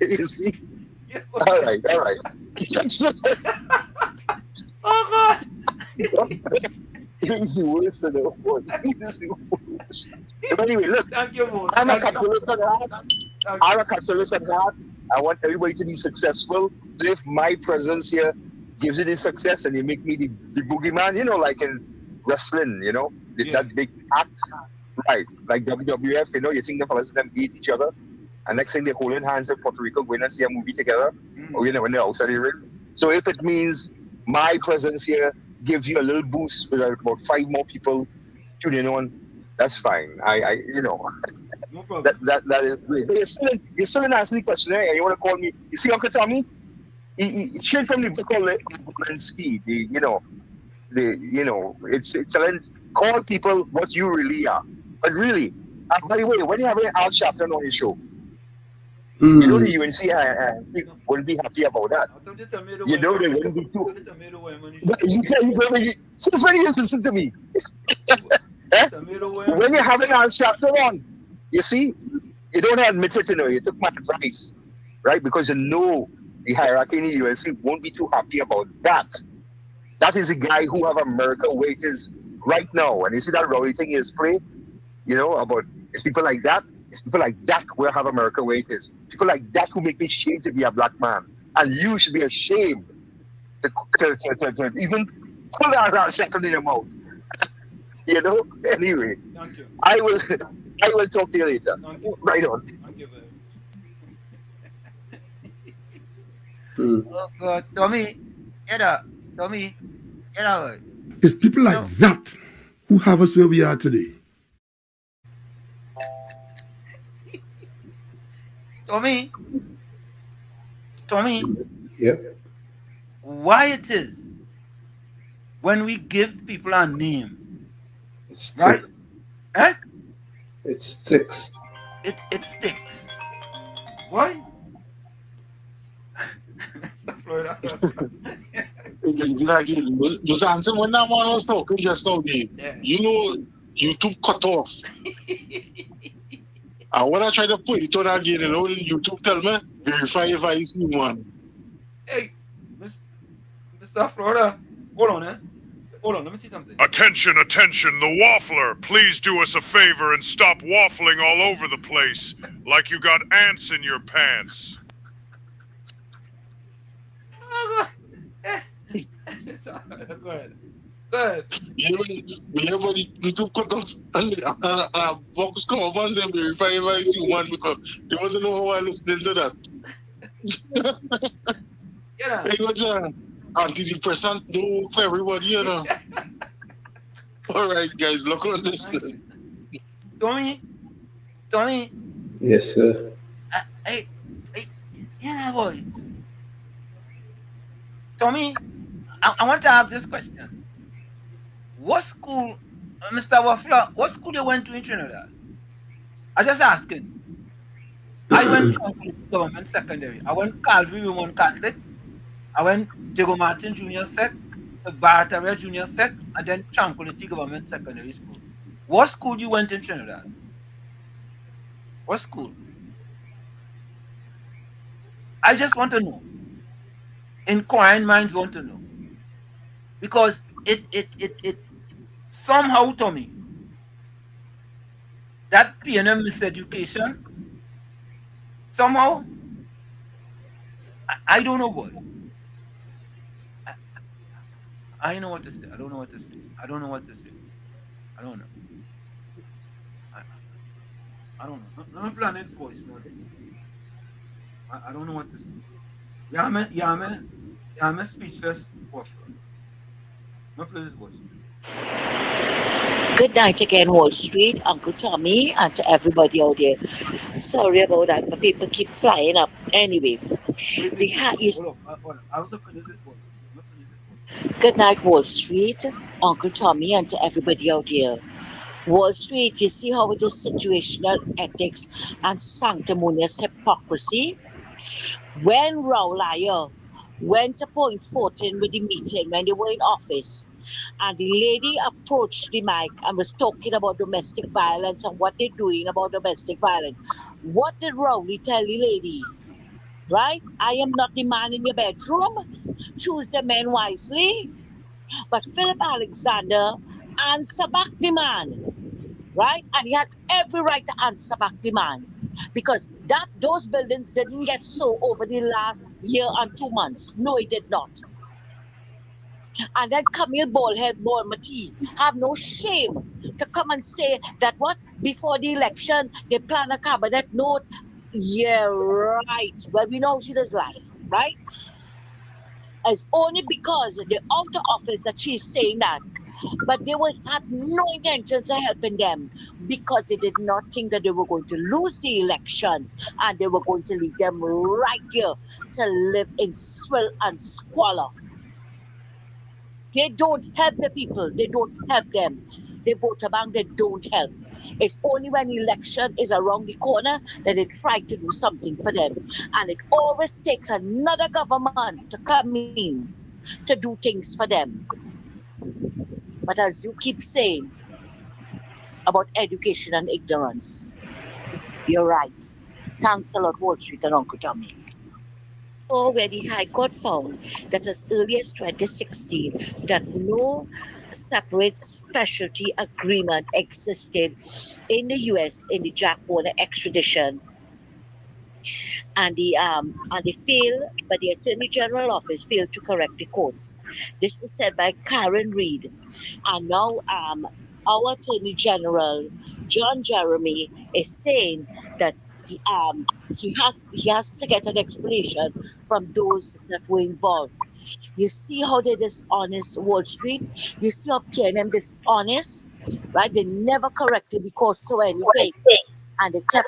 You see? All right. Oh God! Easy worse than the one. Easy worse. But anyway, look. Thank you, I'm a capitalist at heart. I'm a capitalist at heart. I want everybody to be successful. So if my presence here gives you the success and you make me the boogeyman, like in wrestling, that big act, right? Like WWF, you think the fellas them beat each other, and next thing they're holding hands in Puerto Rico going and see a movie together, or when they're outside the ring. So if it means my presence here gives you a little boost with about 5 more people tuning on, that's fine. No problem. That is great. But you're still asking the question, and you want to call me? You see, Uncle Tommy, he straight from the book called Lewinsky. It's excellent. Call people what you really are. But really, by the way, when you have Al Sharpton on his show, you know the UNC wouldn't be happy about that. You know they wouldn't be too. But since when you listen to me? When you're having Al Sharpton on, you see, you don't admit it, you took my advice, right? Because you know the hierarchy in the UNC won't be too happy about that. That is a guy who have America where it is right now. And you see that rowdy thing is play, about it's people like that. It's people like that where have America where it is. People like that who make me ashamed to be a black man. And you should be ashamed to even pull that out second in your mouth. Anyway. Thank you. I will talk to you later. Right on. Thank you. Oh God, Tommy, Tommy, it's people like that who have us where we are today. Tommy. Yep. Why it is when we give people a name, right? It sticks. It sticks. Why? Just answer when that man was talking just now, Dave. YouTube cut off. And when I try to put it on again, YouTube tell me, verify if I see one. Hey, Mr. Florida, hold on, let me see something. Attention, the waffler. Please do us a favor and stop waffling all over the place like you got ants in your pants. Go ahead. YouTube cut off box come up and say verify if I see one because they want to know how I listening to that. Hey, antidepressant no for everybody, All right, guys, look on this. Tommy. Yes, sir. Hey, boy. Tommy, I want to ask this question. What school, Mr. Waffler, what school you went to in Trinidad? I just asking. I went to government secondary. I went Calvary Roman Catholic. I went Diego Martin Junior Sec, Barataria Junior Sec, and then Tranquility Government Secondary School. What school you went in Trinidad? What school? I just want to know. Inquiring minds want to know. Because it somehow, Tommy, that P&M miseducation, somehow, I don't know, boy. I don't know what to say. I don't know. I don't know. Let me plan it voice. I don't know what to say. Yeah, I'm speechless. Let me play this voice. Good night again, Wall Street, Uncle Tommy, and to everybody out there. Sorry about that, but people keep flying up. Anyway, Good night, Wall Street, Uncle Tommy, and to everybody out there. Wall Street, you see how it is situational ethics and sanctimonious hypocrisy? When Rowlyer went to Point 14 with the meeting when they were in office, and the lady approached the mic and was talking about domestic violence and what they're doing about domestic violence, what did Rowley tell the lady? Right? I am not the man in your bedroom. Choose the men wisely. But Philip Alexander answered back the man, right? And he had every right to answer back the man because those buildings didn't get sold over the last year and 2 months. No, it did not. And then Camille Ballhead Ballmati have no shame to come and say that what before the election they plan a cabinet note. Yeah, right. Well, we know she does lie, right? It's only because the outer office that she's saying that. But they had no intentions of helping them because they did not think that they were going to lose the elections and they were going to leave them right here to live in swill and squalor. They don't help the people. They don't help them. They vote bank, they don't help. It's only when election is around the corner that they try to do something for them. And it always takes another government to come in to do things for them. But as you keep saying about education and ignorance, you're right. Thanks a lot, Wall Street and Uncle Tommy. Where the High Court found that as early as 2016 that no separate specialty agreement existed in the U.S. in the Jack Warner extradition, and they failed, but the Attorney General office failed to correct the courts. This was said by Karen Reed, and now our Attorney General John Jeremy is saying that he has to get an explanation from those that were involved. You see how they dishonest Wall Street. You see how PNM dishonest, right? They never corrected the courts or anything, and they kept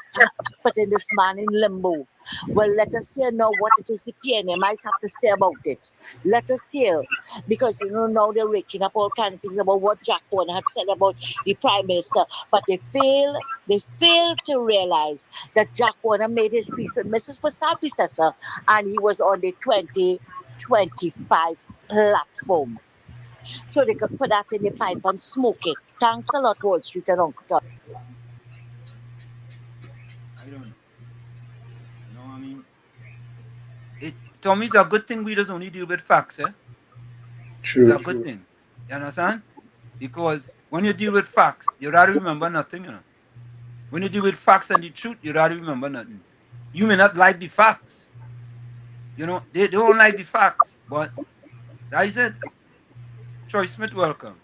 putting this man in limbo. Well, let us hear now what it is the PNMIs have to say about it. Let us hear, because now they're raking up all kinds of things about what Jack Warner had said about the Prime Minister, but they fail to realize that Jack Warner made his peace with Mrs. Predecessor, and he was on the 2025 platform. So they could put that in the pipe and smoke it. Thanks a lot, Wall Street and Uncle Tom. I don't know. I mean, Tommy, it's a good thing we just only deal with facts, eh? True. It's a good thing. You understand? Because when you deal with facts, you rather remember nothing, When you deal with facts and the truth, you rather remember nothing. You may not like the facts. They don't like the facts, but that is it. Troy Smith, welcome.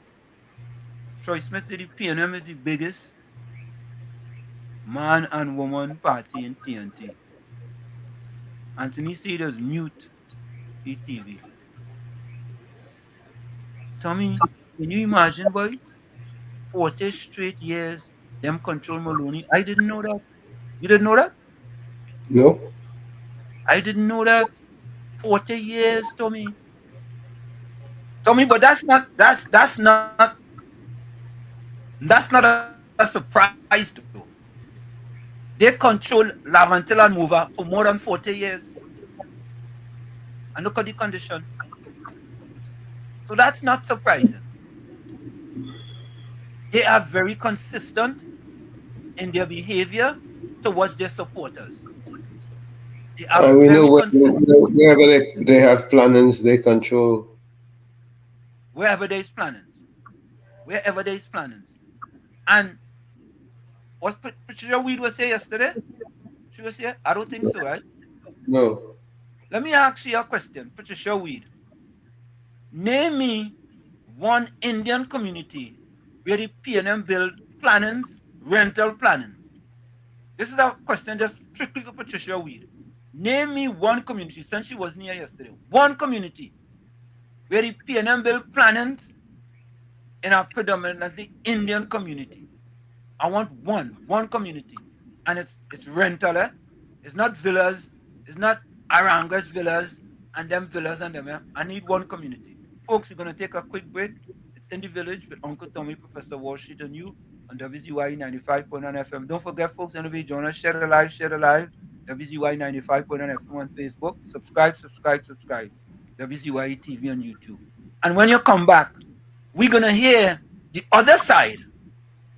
Troy Smith said the PNM is the biggest man and woman party in TNT. Anthony said does mute the TV. Tommy, can you imagine, boy? 40 straight years, them control Maloney. I didn't know that. You didn't know that? No. I didn't know that. 40 years, Tommy. Tommy, but that's not a surprise though. They control Lavantil and Mova for more than 40 years. And look at the condition. So that's not surprising. They are very consistent in their behavior towards their supporters. They are we very know consistent. wherever they have plannings, they control. Wherever there is plannings. And what Patricia Weed was here yesterday? She was here? I don't think so, right? No. Let me ask you a question, Patricia Weed. Name me one Indian community where the PNM build plannings, rental plannings. This is a question just strictly for Patricia Weed. Name me one community, since she wasn't here yesterday, one community where the PNM build plannings in a predominantly Indian community. I want one community. And it's rental, eh? It's not villas, it's not Arangas villas and them villas and them. I need one community. Folks, we're going to take a quick break. It's in the Village with Uncle Tommy, Professor Washington, and you on WZYE 95.9 FM. Don't forget, folks, anyway, join us, share the live, WZYE 95.9 FM on Facebook. Subscribe. WZYE TV on YouTube. And when you come back, we're going to hear the other side.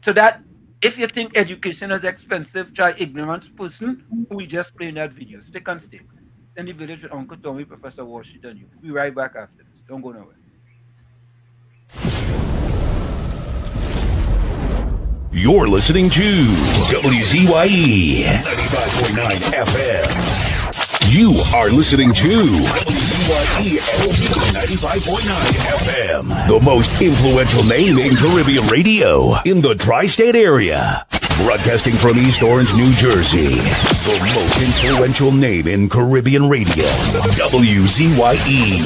So that if you think education is expensive, try ignorance person who we just played in that video. Stick and stay. It's in the Village with Uncle Tommy, Professor Washington. You. We'll be right back after this. Don't go nowhere. You're listening to WZYE 95.9 FM. You are listening to WZYE 95.9 FM, the most influential name in Caribbean radio in the tri-state area. Broadcasting from East Orange, New Jersey, the most influential name in Caribbean radio, WZYE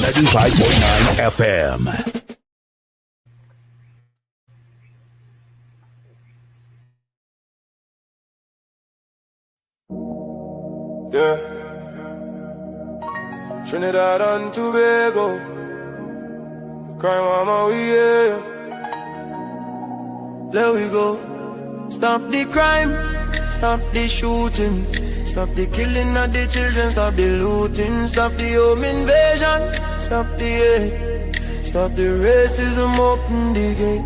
95.9 FM. Yeah. Trinidad and Tobago, crime mama, we here. There we go. Stop the crime, stop the shooting, stop the killing of the children, stop the looting, stop the home invasion, stop the hate, stop the racism, open the gate.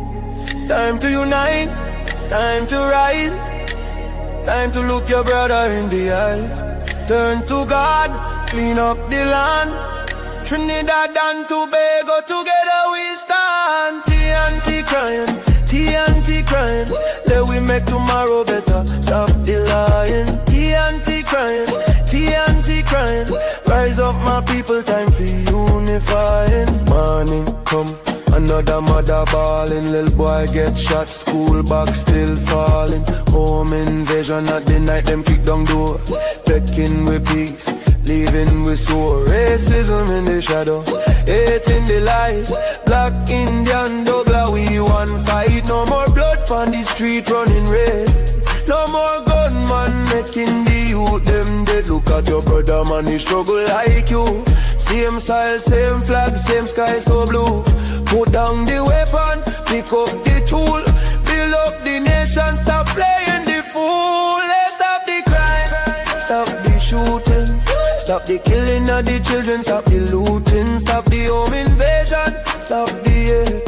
Time to unite, time to rise, time to look your brother in the eyes. Turn to God, clean up the land. Trinidad and Tobago, together we stand. TNT crying, TNT crying. Let we make tomorrow better. Stop the lying. TNT crying, TNT crying. Rise up my people, time for unifying. Morning come, another mother bawling. Little boy get shot, school bag still falling. Home invasion at the night, them kick down door. Pecking with peace, leaving with sore. Racism in the shadow, hate in the light. Black, Indian, Douglas, we one fight. No more blood on the street running red. No more gunman making the youth them dead. Look at your brother, man, he struggle like you. Same style, same flag, same sky so blue. Put down the weapon, pick up the tool. Build up the nation, stop playing the fool. Let's stop the crime, stop the shooting, stop the killing of the children, stop the looting, stop the home invasion, stop the hate,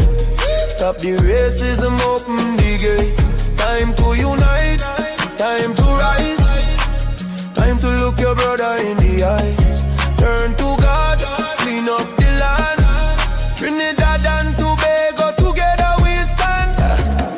stop the racism, open the gate. Time to unite, time to rise, time to look your brother in the eyes. Turn to God, clean up the land. Trinidad and Tobago, together we stand.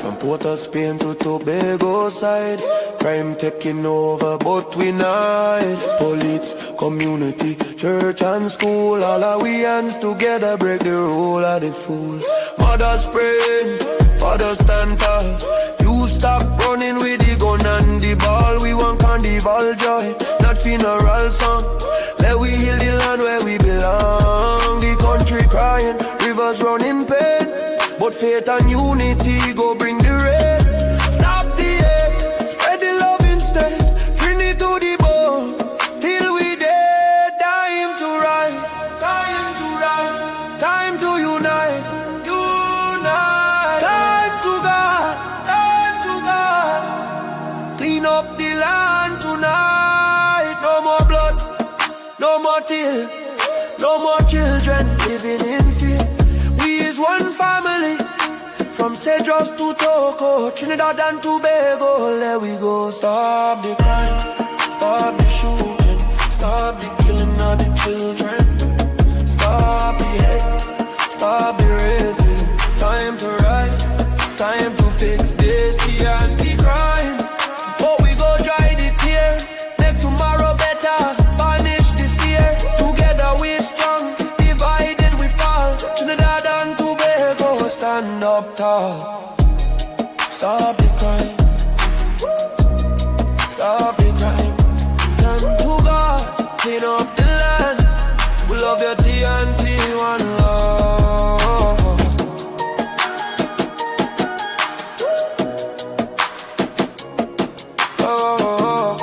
From Port of Spain to Tobago side, crime taking over, but we not. Police, community, church and school, all our we hands together break the rule of the fool. Mothers praying, fathers stand tall. You stop running with the gun and the ball. We want carnival joy, not funeral song. Let we heal the land where we belong. The country crying, rivers running pain, but faith and unity go bring the rain. Stop the hate, spread the love instead. Bring it to the bone, till we dead. Time to rise, time to rise, time to unite, unite. Time to God, time to God. Clean up the land tonight. No more blood, no more tears, no more children living in fear. We is one family, from Cedros to Togo, Trinidad and Tobago. Let we go. Stop the crime, stop the shooting, stop the killing of the children. Stop the hate, stop the racism. Time to rise, time to fix this, the anti-crime. But we go dry the tear, make tomorrow better. Banish the fear, together we strong. Divided we fall. Trinidad and Tobago, stand up tall. Stop the crime, stop the crime. Time to God, clean up the land. We love your TNT, one love. Oh.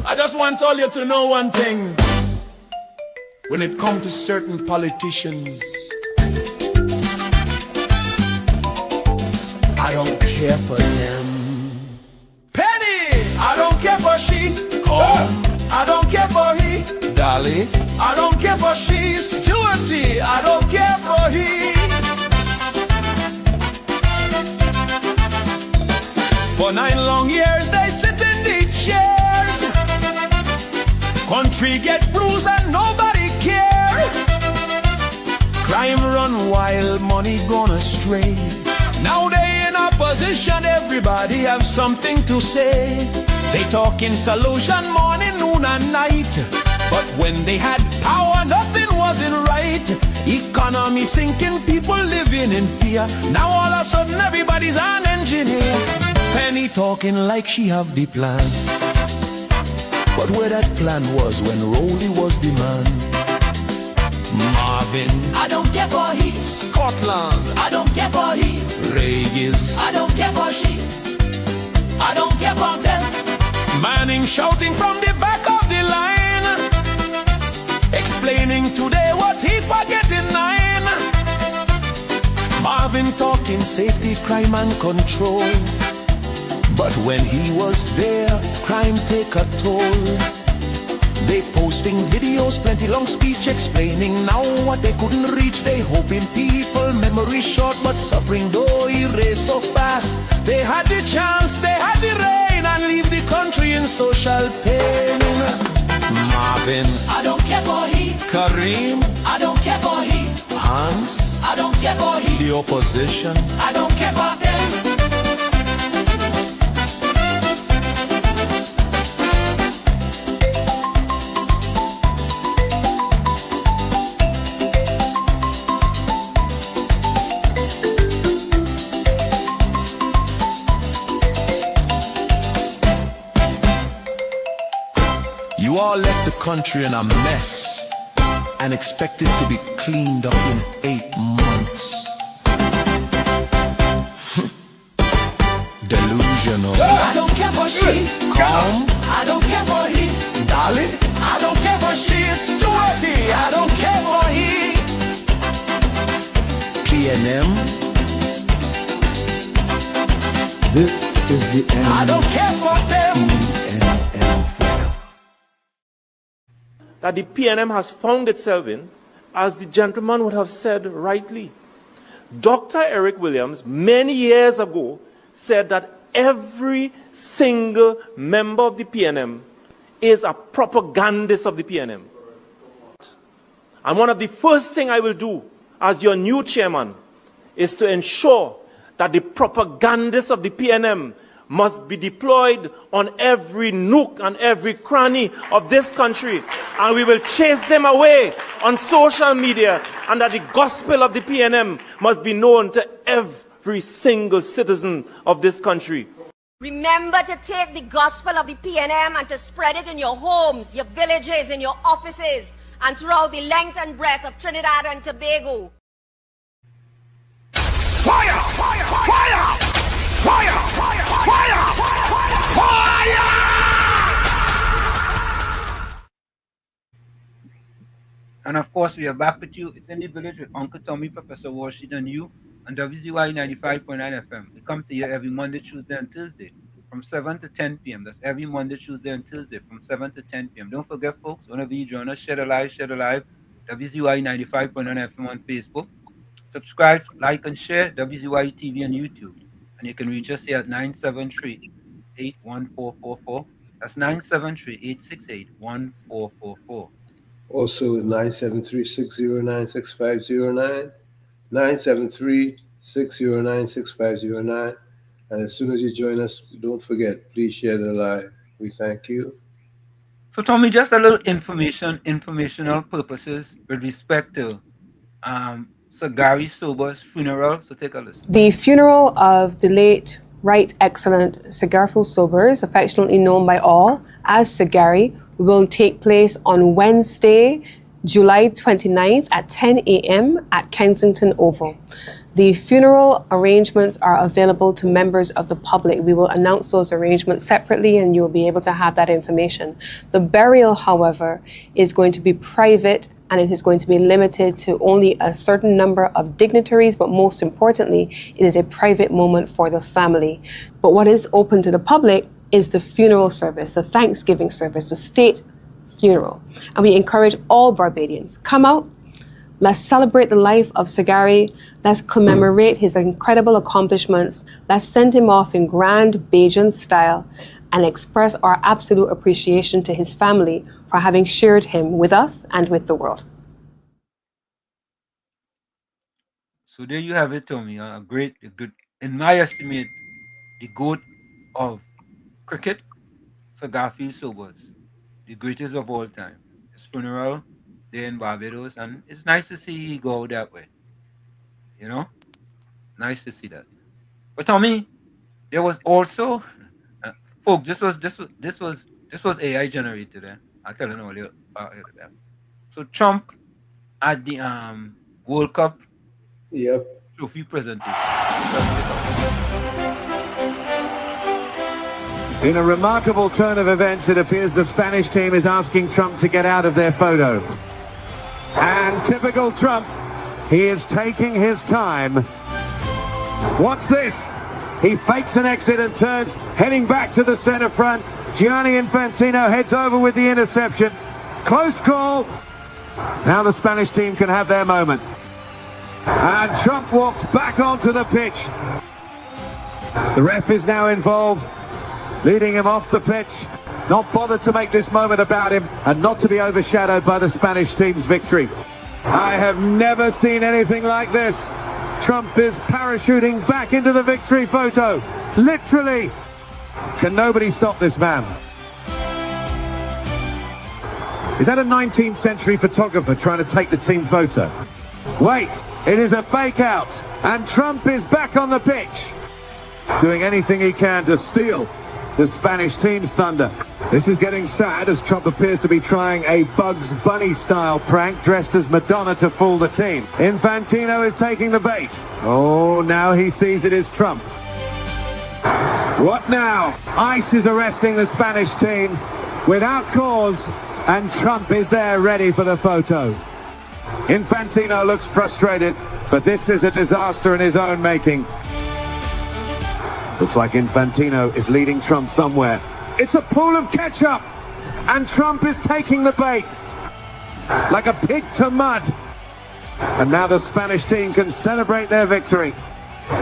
I just want to all you to know one thing. When it comes to certain politicians, I don't care for them. Penny, I don't care for she. Oh, I don't care for he. Dolly, I don't care for she. Stewarty, I don't care for he. For 9 long years they sit in the chairs. Country get bruised and nobody care. Crime run wild, money gone astray. Now they in opposition, everybody have something to say. They talking solution morning, noon and night. But when they had power, nothing wasn't right. Economy sinking, people living in fear. Now all of a sudden everybody's an engineer. Penny talking like she have the plan. But where that plan was when Rolly was the man? Marvin, I don't care for he. Scotland, I don't care for he. Regis, I don't care for she. I don't care for them. Manning shouting from the back of the line, explaining today what he forget in 9. Marvin talking safety, crime and control. But when he was there, crime take a toll. They posting videos, plenty long speech explaining now what they couldn't reach. They hoping people memory short, but suffering though erase so fast. They had the chance, they had the rain, and leave the country in social pain. Marvin, I don't care for he. Kareem, I don't care for he. Hans, I don't care for he. The opposition, I don't care for them. you all left the country in a mess and expect it to be cleaned up in 8 months. Delusional. I don't care for she. Calm. I don't care for he. Dolly. I don't care for she. Stewarty. I don't care for he. PNM. This is the end. I don't care for them. That the PNM has found itself in, as the gentleman would have said rightly. Dr. Eric Williams, many years ago, said that every single member of the PNM is a propagandist of the PNM. And one of the first things I will do as your new chairman is to ensure that the propagandists of the PNM must be deployed on every nook and every cranny of this country, and we will chase them away on social media, and that the gospel of the PNM must be known to every single citizen of this country. Remember to take the gospel of the PNM and to spread it in your homes, your villages, in your offices, and throughout the length and breadth of Trinidad and Tobago. Fire! Fire! Fire! Fire! Fire! Fire! Fire! And of course, we are back with you. It's in the village with Uncle Tommy, Professor Washington, and you on WZYE 95.9 FM. We come to you every Monday, Tuesday, and Thursday from 7 to 10 p.m. That's every Monday, Tuesday, and Thursday from 7 to 10 p.m. Don't forget, folks, whenever you join us, share the live, WZYE 95.9 FM on Facebook. Subscribe, like, and share WZYE TV on YouTube. And you can reach us here at 973-81444. That's 973-868-1444. Also 973-609-6509, 973-609-6509. And as soon as you join us, don't forget, please share the live. We thank you. So Tommy, just a little informational purposes with respect to Sir Gary Sober's funeral. So take a listen. The funeral of the late Right Excellent Sir Garfield Sobers, affectionately known by all as Sir Gary, will take place on Wednesday, July 29th at 10 a.m. at Kensington Oval. The funeral arrangements are available to members of the public. We will announce those arrangements separately and you'll be able to have that information. The burial, however, is going to be private and it is going to be limited to only a certain number of dignitaries, but most importantly, it is a private moment for the family. But what is open to the public is the funeral service, the Thanksgiving service, the state funeral. And we encourage all Barbadians, come out, let's celebrate the life of Sagari. Let's commemorate his incredible accomplishments. Let's send him off in grand Bajan style and express our absolute appreciation to his family for having shared him with us and with the world. So there you have it, Tommy. A good, in my estimate, the GOAT of cricket, Sir Garfield Sobers, the greatest of all time. His funeral there in Barbados, and it's nice to see he go that way. You know, nice to see that. But Tommy, there was also, folks. This was AI generated. I'll tell you all about that. So Trump at the World Cup trophy presentation. In a remarkable turn of events, it appears the Spanish team is asking Trump to get out of their photo. And typical Trump, he is taking his time. What's this? He fakes an exit and turns, heading back to the center front. Gianni Infantino heads over with the interception. Close call. Now the Spanish team can have their moment. And Trump walks back onto the pitch. The ref is now involved, leading him off the pitch, not bothered to make this moment about him and not to be overshadowed by the Spanish team's victory. I have never seen anything like this. Trump is parachuting back into the victory photo. Literally. Can nobody stop this man? Is that a 19th century photographer trying to take the team photo? Wait, it is a fake out. And Trump is back on the pitch, doing anything he can to steal the Spanish team's thunder. This is getting sad as Trump appears to be trying a Bugs Bunny style prank dressed as Madonna to fool the team. Infantino is taking the bait. Oh, now he sees it is Trump. What now? ICE is arresting the Spanish team without cause, and Trump is there ready for the photo. Infantino looks frustrated, but this is a disaster in his own making. Looks like Infantino is leading Trump somewhere. It's a pool of ketchup, and Trump is taking the bait like a pig to mud. And now the Spanish team can celebrate their victory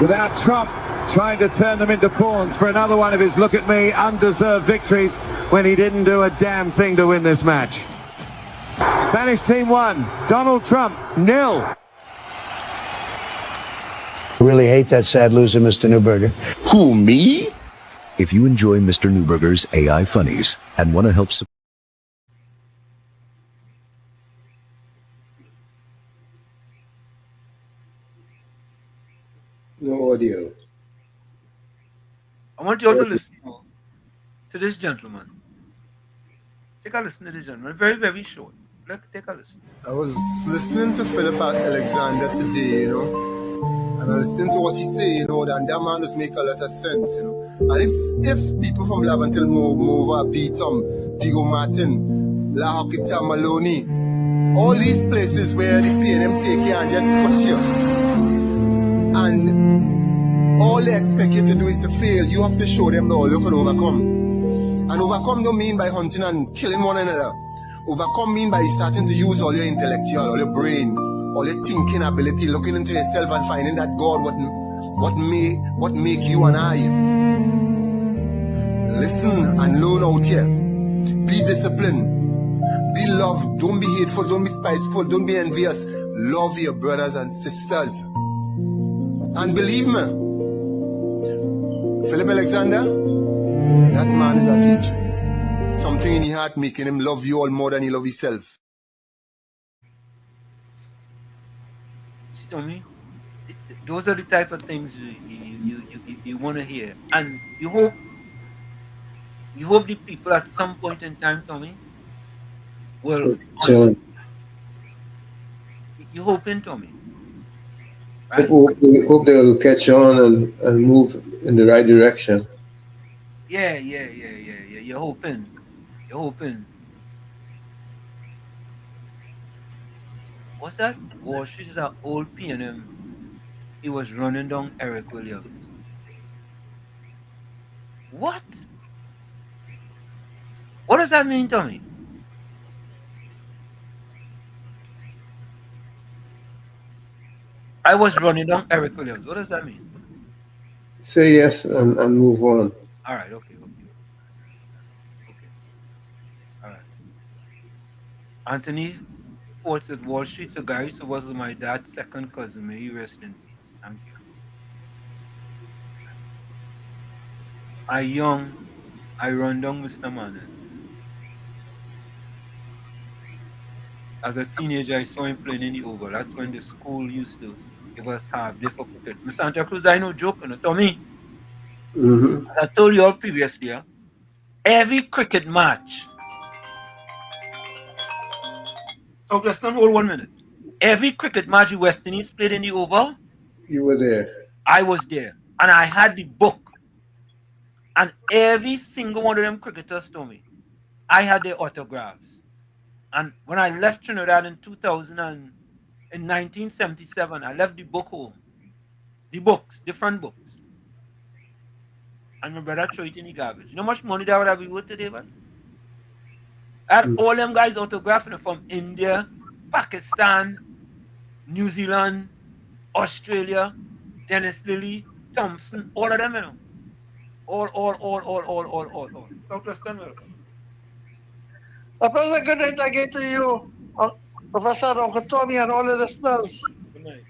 without Trump trying to turn them into pawns for another one of his look at me undeserved victories when he didn't do a damn thing to win this match. Spanish team 1, Donald Trump 0. Really hate that sad loser, Mr. Newberger. Who, me? If you enjoy Mr. Newberger's AI funnies and want to help support no audio. I want you all to listen to this gentleman. Take a listen to this gentleman. Very, very short. Take a listen. I was listening to Philip Alexander today, you know, and I listened to what he said, you know, and that man just make a lot of sense, you know. And if people from Laventil Mova, Beatom, Digo Martin, La Hockita, Maloney, all these places where the PNM take you and just put you, and all they expect you to do is to fail, you have to show them all you could overcome. And overcome don't mean by hunting and killing one another. Overcome mean by starting to use all your intellectual, all your brain, all your thinking ability, looking into yourself and finding that God what make you and I. Listen and learn out here. Be disciplined. Be loved. Don't be hateful. Don't be spiteful. Don't be envious. Love your brothers and sisters. And believe me, Philip Alexander, that man is a teacher. Something in his heart making him love you all more than he love himself. See, Tommy, those are the type of things you want to hear, and you hope the people at some point in time, Tommy, will. You're hoping, Tommy, Right? Hope they'll catch on and move in the right direction. Yeah. You're hoping. You're hoping. What's that? Wall Street is an old PNM. He was running down Eric Williams. What? What does that mean, Tommy? I was running down Eric Williams. What does that mean? Say yes and move on. All right. Okay. All right. Anthony Ford said Wall Street's a guy who was my dad's second cousin. May he rest in peace. Thank you. I run down Mr. Manon. As a teenager, I saw him playing in the Oval. That's when the school used to give us half day for cricket. Miss Santa Cruz, I no joke, you know, Tommy. Mm-hmm. As I told you all previously, every cricket match. So just don't hold 1 minute. Every cricket match the West Indies played in the Oval, You were there. I was there. And I had the book. And every single one of them cricketers told me I had their autographs. And when I left Trinidad in 1977, I left the book home. The books, different books. And my brother threw it in the garbage. You know how much money that would have been worth today, man? I had all them guys autographing from India, Pakistan, New Zealand, Australia, Dennis Lilly, Thompson, all of them, you know. All. Southwestern welcome. A pleasant good night again to you, Professor Uncle Tommy, and all the listeners. Good night.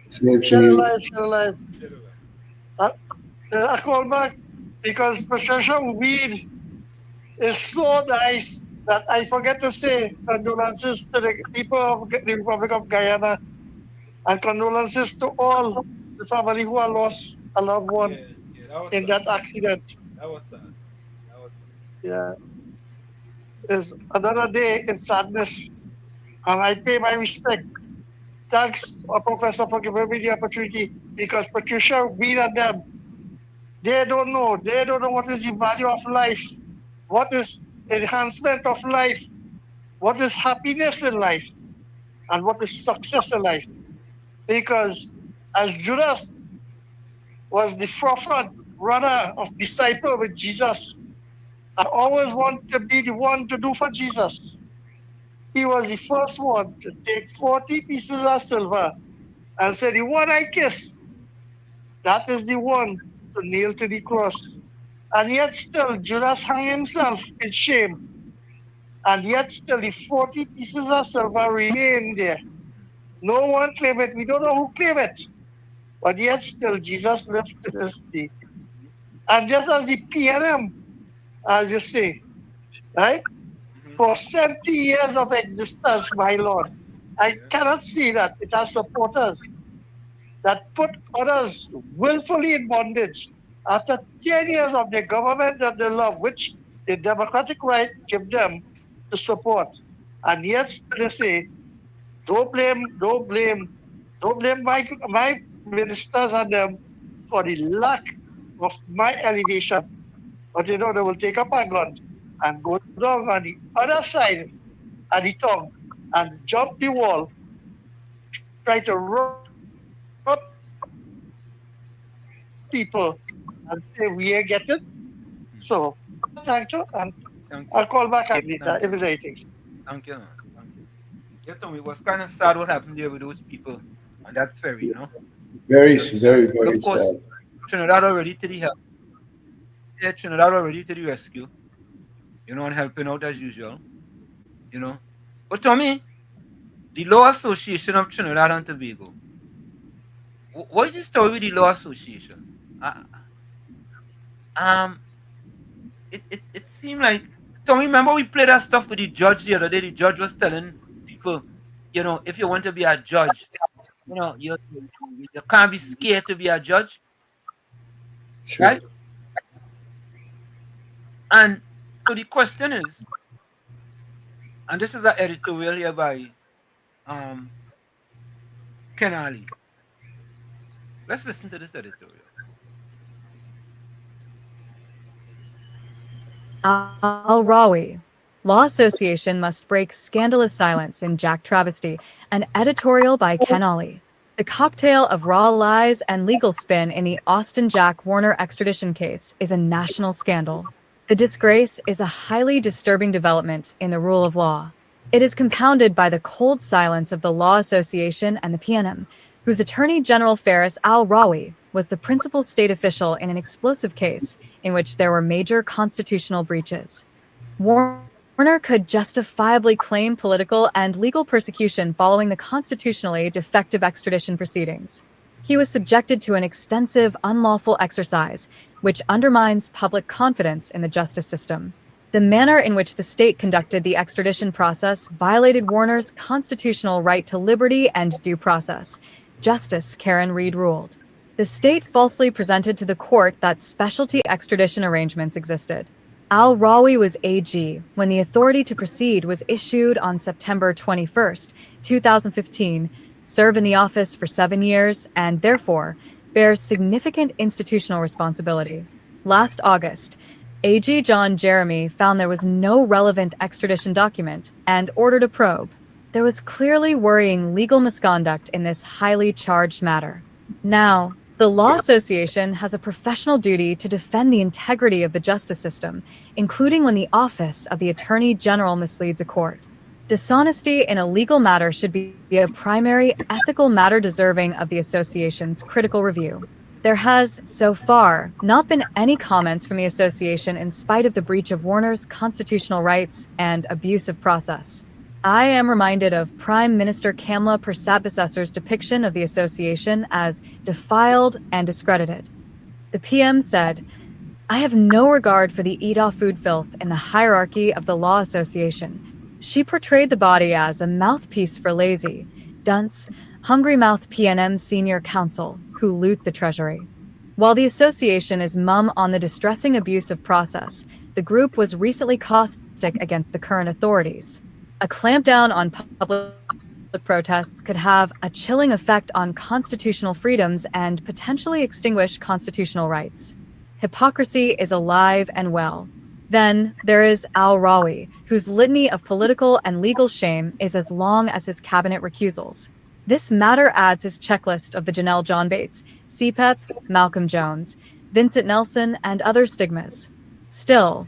Share alive. I call back because Patricia Weed is so nice that I forget to say condolences to the people of the Republic of Guyana and condolences to all the family who are lost a loved one in that accident. That was sad. Yeah. It's another day in sadness, and I pay my respect. Thanks, Professor, for giving me the opportunity, because Patricia, we and them, they don't know what is the value of life, what is enhancement of life, what is happiness in life, and what is success in life. Because as Judas was the forefront runner of disciple with Jesus, I always want to be the one to do for Jesus. He was the first one to take 40 pieces of silver and say, the one I kiss, that is the one to nail to the cross. And yet still, Judas hung himself in shame. And yet still, the 40 pieces of silver remain there. No one claimed it. We don't know who claimed it. But yet still, Jesus lived to this day. And just as the PNM, as you say, right? For 70 years of existence, my Lord, I cannot see that it has supporters that put others willfully in bondage after 10 years of the government that they love, which the democratic right give them to support. And yet they say, don't blame my ministers and them for the lack of my elevation. But you know, they will take up a gun and go down on the other side of the tongue and jump the wall, try to rob people and say we are getting. So thank you, and I'll call back later if there's anything. Thank you, man. Thank you. You told me it was kind of sad what happened there with those people on that ferry, you know? Very But of course, sad. Trinidad already to the help. Yeah, Trinidad already to the rescue. You know, and helping out as usual. You know. But Tommy, the Law Association of Trinidad and Tobago. What is the story with the Law Association? It seemed like, Tommy, remember we played that stuff with the judge the other day? The judge was telling people, you know, if you want to be a judge, you know, you can't be scared to be a judge. Sure. Right? And so the question is, and this is an editorial here by Ken Ali. Let's listen to this editorial. Al-Rawi. Law Association must break scandalous silence in Jack Travesty, an editorial by Ken Ollie. The cocktail of raw lies and legal spin in the Austin Jack Warner extradition case is a national scandal. The disgrace is a highly disturbing development in the rule of law. It is compounded by the cold silence of the Law Association and the PNM, whose Attorney General Faris Al-Rawi was the principal state official in an explosive case in which there were major constitutional breaches. Warner could justifiably claim political and legal persecution following the constitutionally defective extradition proceedings. He was subjected to an extensive, unlawful exercise, which undermines public confidence in the justice system. The manner in which the state conducted the extradition process violated Warner's constitutional right to liberty and due process, Justice Karen Reed ruled. The state falsely presented to the court that specialty extradition arrangements existed. Al-Rawi was AG when the authority to proceed was issued on September 21, 2015, served in the office for 7 years, and therefore bears significant institutional responsibility. Last August, AG John Jeremy found there was no relevant extradition document and ordered a probe. There was clearly worrying legal misconduct in this highly charged matter. Now, the Law Association has a professional duty to defend the integrity of the justice system, including when the office of the Attorney General misleads a court. Dishonesty in a legal matter should be a primary ethical matter deserving of the association's critical review. There has, so far, not been any comments from the association in spite of the breach of Warner's constitutional rights and abusive process. I am reminded of Prime Minister Kamla Persad-Bissessor's depiction of the association as defiled and discredited. The PM said, "I have no regard for the eat-off food filth in the hierarchy of the Law Association." She portrayed the body as a mouthpiece for lazy, dunce, hungry-mouthed PNM senior counsel who loot the treasury. While the association is mum on the distressing abusive process, the group was recently caustic against the current authorities. A clampdown on public protests could have a chilling effect on constitutional freedoms and potentially extinguish constitutional rights. Hypocrisy is alive and well. Then there is Al-Rawi, whose litany of political and legal shame is as long as his cabinet recusals. This matter adds his checklist of the Janelle John Bates, CPEP, Malcolm Jones, Vincent Nelson, and other stigmas. Still,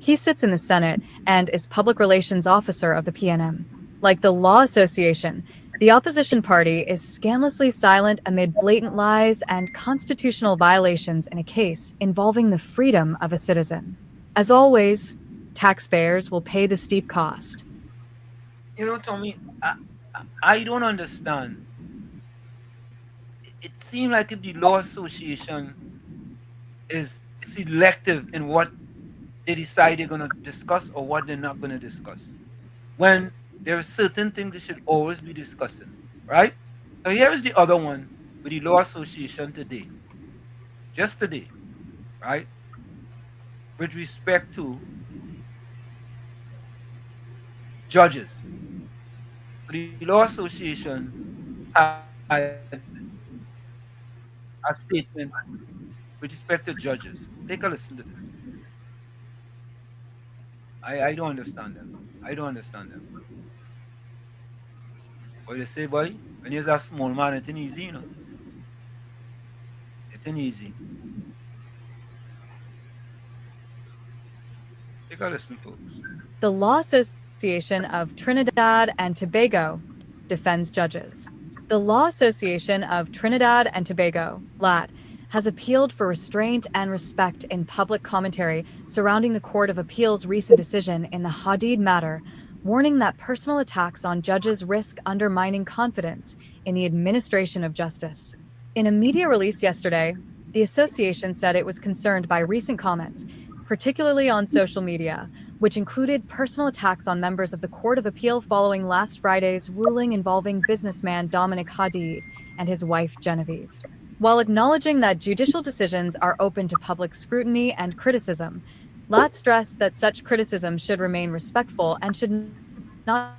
he sits in the Senate and is public relations officer of the PNM. Like the Law Association, the opposition party is scandalously silent amid blatant lies and constitutional violations in a case involving the freedom of a citizen. As always, taxpayers will pay the steep cost. You know, Tommy, I don't understand. It seems like if the Law Association is selective in what they decide they're going to discuss or what they're not going to discuss, when there are certain things they should always be discussing, right? So here is the other one with the Law Association today, just today, right? With respect to judges. The Law Association had a statement with respect to judges. Take a listen to this. I don't understand them. I don't understand them. What you say, boy? When you're a small man, it ain't easy, you know. It ain't easy. Take a listen, folks. The Law Association of Trinidad and Tobago defends judges. The Law Association of Trinidad and Tobago, LAT, has appealed for restraint and respect in public commentary surrounding the Court of Appeal's recent decision in the Hadid matter, warning that personal attacks on judges risk undermining confidence in the administration of justice. In a media release yesterday, the association said it was concerned by recent comments, particularly on social media, which included personal attacks on members of the Court of Appeal following last Friday's ruling involving businessman Dominic Hadid and his wife Genevieve. While acknowledging that judicial decisions are open to public scrutiny and criticism, LAT stressed that such criticism should remain respectful and should not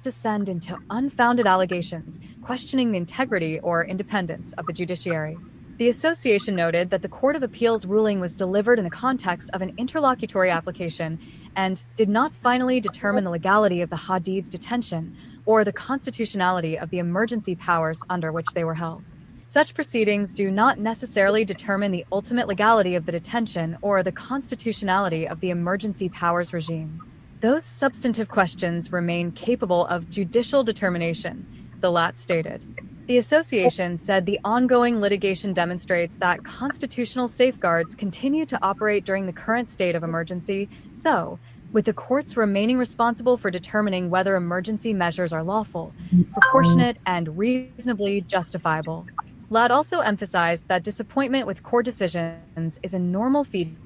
descend into unfounded allegations, questioning the integrity or independence of the judiciary. The association noted that the Court of Appeal's ruling was delivered in the context of an interlocutory application and did not finally determine the legality of the Hadid's detention or the constitutionality of the emergency powers under which they were held. Such proceedings do not necessarily determine the ultimate legality of the detention or the constitutionality of the emergency powers regime. Those substantive questions remain capable of judicial determination, the LAT stated. The association said the ongoing litigation demonstrates that constitutional safeguards continue to operate during the current state of emergency, so, with the courts remaining responsible for determining whether emergency measures are lawful, proportionate, and reasonably justifiable. LAT also emphasized that disappointment with court decisions is a normal feature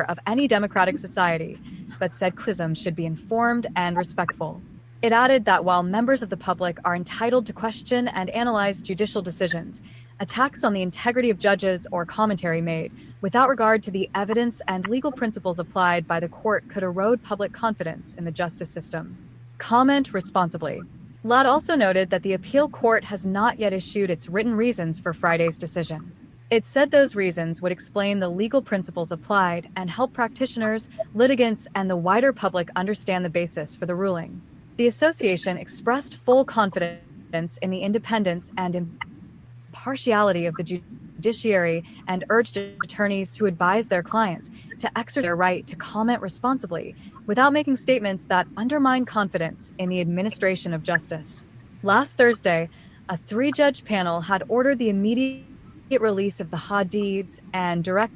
of any democratic society, but said criticism should be informed and respectful. It added that while members of the public are entitled to question and analyze judicial decisions, attacks on the integrity of judges or commentary made, without regard to the evidence and legal principles applied by the court, could erode public confidence in the justice system. Comment responsibly. LAT also noted that the appeal court has not yet issued its written reasons for Friday's decision. It said those reasons would explain the legal principles applied and help practitioners, litigants, and the wider public understand the basis for the ruling. The association expressed full confidence in the independence and impartiality of the judiciary and urged attorneys to advise their clients to exercise their right to comment responsibly without making statements that undermine confidence in the administration of justice. Last Thursday, a 3-judge panel had ordered the immediate release of the Hadids and directed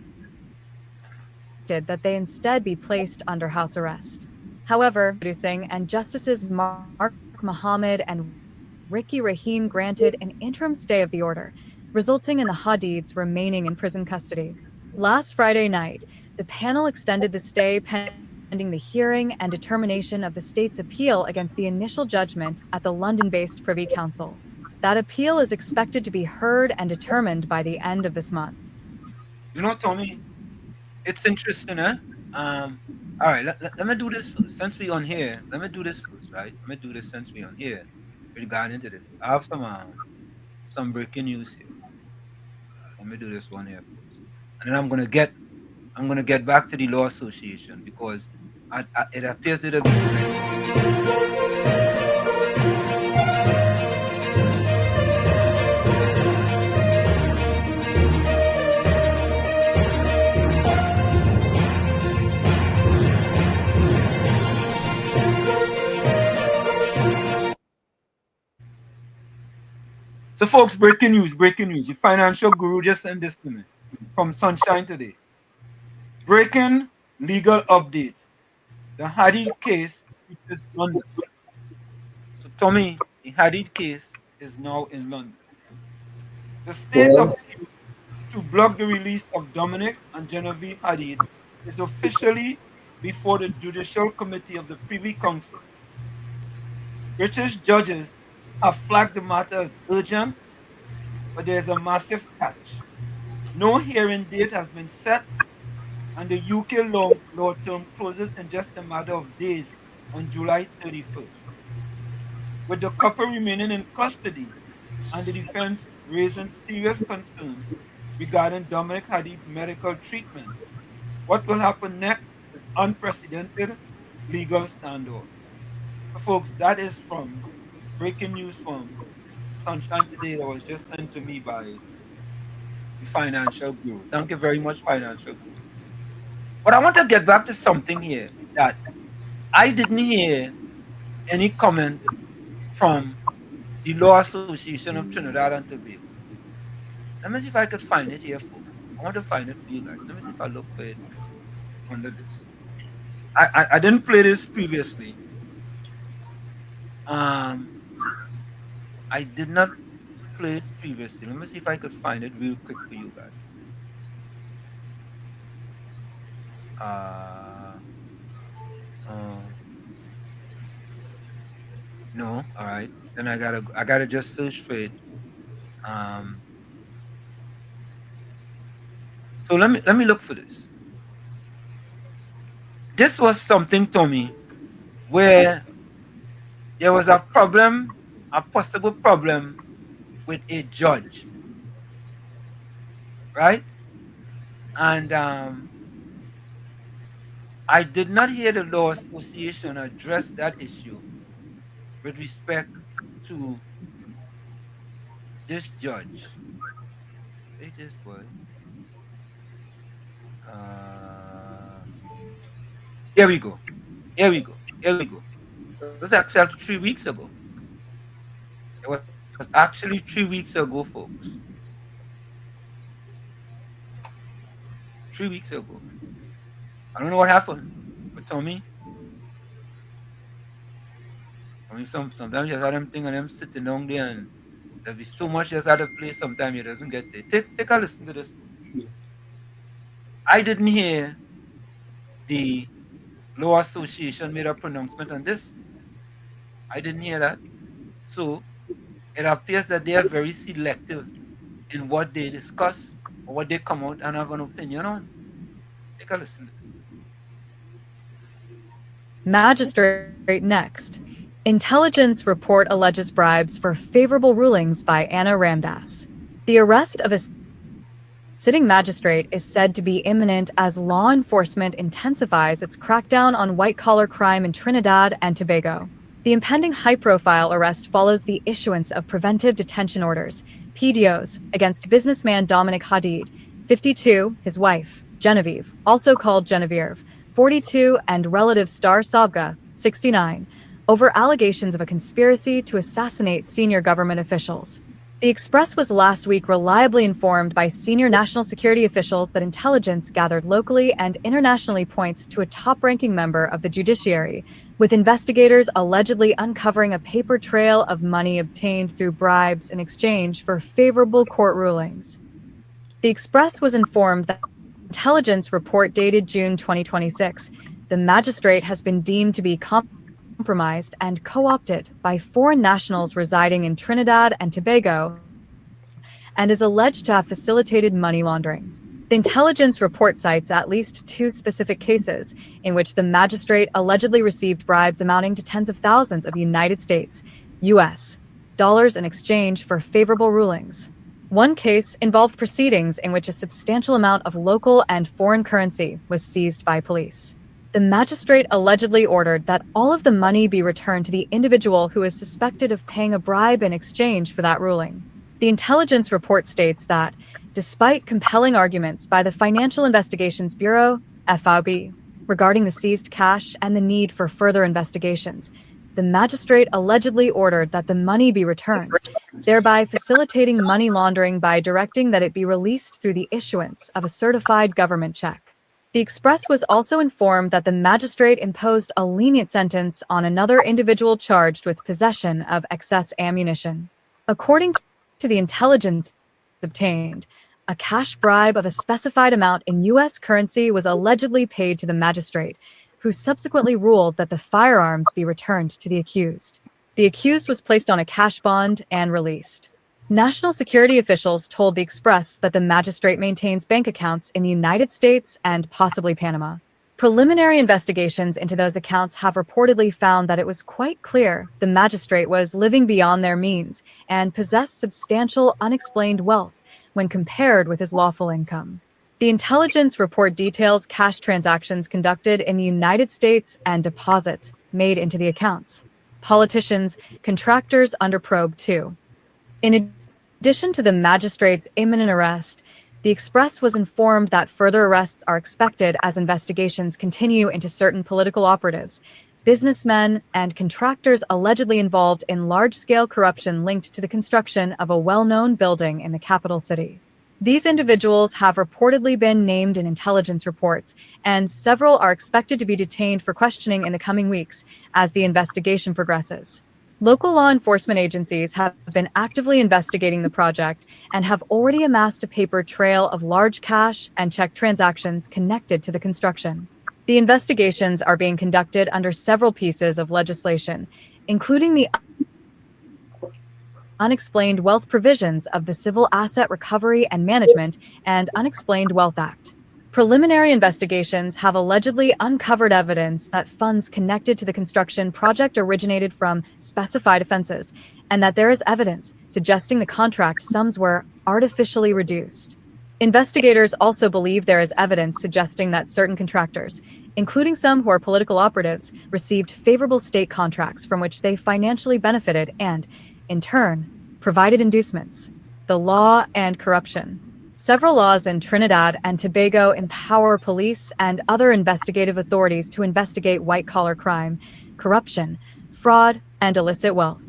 that they instead be placed under house arrest. However, producing and Justices Mark Mohammed and Ricky Rahim granted an interim stay of the order, resulting in the Hadids remaining in prison custody. Last Friday night, the panel extended the stay pending the hearing and determination of the state's appeal against the initial judgment at the London-based Privy Council. That appeal is expected to be heard and determined by the end of this month. You know, Tommy, it's interesting, eh? All right, let me do this first. Since we on here, let me do this first, right? Let me do this since we on here. Regarding to this, I have some breaking news here. Let me do this one here first, and then I'm gonna get back to the law association because it appears it'll be. So, folks, breaking news. The financial guru just sent this to me from Sunshine today. Breaking legal update. The Hadid case is London. So, Tommy, the Hadid case is now in London. The state of to block the release of Dominic and Genevieve Hadid is officially before the Judicial Committee of the Privy Council. British judges have flagged the matter as urgent, but there is a massive catch. No hearing date has been set, and the UK law term closes in just a matter of days on July 31st. With the couple remaining in custody and the defense raising serious concerns regarding Dominic Hadid's medical treatment, what will happen next is unprecedented legal standoff. So folks, that is from breaking news from Sunshine today that was just sent to me by the financial guru. Thank you very much, financial guru. But I want to get back to something here that I didn't hear any comment from the Law Association of Trinidad and Tobago. Let me see if I could find it here, folks. I want to find it for you guys. Let me see if I look for it under this. I didn't play this previously. I did not play it previously. Let me see if I could find it real quick for you guys. No, all right. Then I gotta just search for it. So let me look for this. This was something, Tommy, where there was a problem, a possible problem with a judge, right? And I did not hear the Law Association address that issue with respect to this judge. It is boy. Here we go. Here we go. Here we go. It was actually 3 weeks ago. It was actually 3 weeks ago, folks. 3 weeks ago. I don't know what happened, but Tommy, I mean, sometimes you have them thing and them sitting down there and there'll be so much just out of place sometimes it doesn't get there. Take a listen to this. I didn't hear the Law Association made a pronouncement on this. I didn't hear that. So it appears that they are very selective in what they discuss or what they come out and have an opinion on. Take a listen to this. Magistrate next. Intelligence report alleges bribes for favorable rulings by Anna Ramdas. The arrest of a sitting magistrate is said to be imminent as law enforcement intensifies its crackdown on white-collar crime in Trinidad and Tobago. The impending high-profile arrest follows the issuance of preventive detention orders, PDOs, against businessman Dominic Hadid, 52, his wife, Genevieve, also called Genevieve, 42, and relative Star Sabga, 69, over allegations of a conspiracy to assassinate senior government officials. The Express was last week reliably informed by senior national security officials that intelligence gathered locally and internationally points to a top-ranking member of the judiciary, with investigators allegedly uncovering a paper trail of money obtained through bribes in exchange for favorable court rulings. The Express was informed that intelligence report dated June 2026, the magistrate has been deemed to be compromised and co-opted by foreign nationals residing in Trinidad and Tobago and is alleged to have facilitated money laundering. The intelligence report cites at least 2 specific cases in which the magistrate allegedly received bribes amounting to tens of thousands of United States, U.S. dollars in exchange for favorable rulings. One case involved proceedings in which a substantial amount of local and foreign currency was seized by police. The magistrate allegedly ordered that all of the money be returned to the individual who is suspected of paying a bribe in exchange for that ruling. The intelligence report states that, despite compelling arguments by the Financial Investigations Bureau, FIB, regarding the seized cash and the need for further investigations, the magistrate allegedly ordered that the money be returned, thereby facilitating money laundering by directing that it be released through the issuance of a certified government check. The Express was also informed that the magistrate imposed a lenient sentence on another individual charged with possession of excess ammunition. According to the intelligence obtained, a cash bribe of a specified amount in U.S. currency was allegedly paid to the magistrate, who subsequently ruled that the firearms be returned to the accused. The accused was placed on a cash bond and released. National security officials told the Express that the magistrate maintains bank accounts in the United States and possibly Panama. Preliminary investigations into those accounts have reportedly found that it was quite clear the magistrate was living beyond their means and possessed substantial unexplained wealth when compared with his lawful income. The intelligence report details cash transactions conducted in the United States and deposits made into the accounts. Politicians, contractors under probe too. In addition to the magistrate's imminent arrest, the Express was informed that further arrests are expected as investigations continue into certain political operatives, businessmen, and contractors allegedly involved in large-scale corruption linked to the construction of a well-known building in the capital city. These individuals have reportedly been named in intelligence reports, and several are expected to be detained for questioning in the coming weeks as the investigation progresses. Local law enforcement agencies have been actively investigating the project and have already amassed a paper trail of large cash and check transactions connected to the construction. The investigations are being conducted under several pieces of legislation, including the Unexplained Wealth provisions of the Civil Asset Recovery and Management and Unexplained Wealth Act. Preliminary investigations have allegedly uncovered evidence that funds connected to the construction project originated from specified offenses, and that there is evidence suggesting the contract sums were artificially reduced. Investigators also believe there is evidence suggesting that certain contractors, including some who are political operatives, received favorable state contracts from which they financially benefited and, in turn, provided inducements. The law and corruption. Several laws in Trinidad and Tobago empower police and other investigative authorities to investigate white-collar crime, corruption, fraud, and illicit wealth.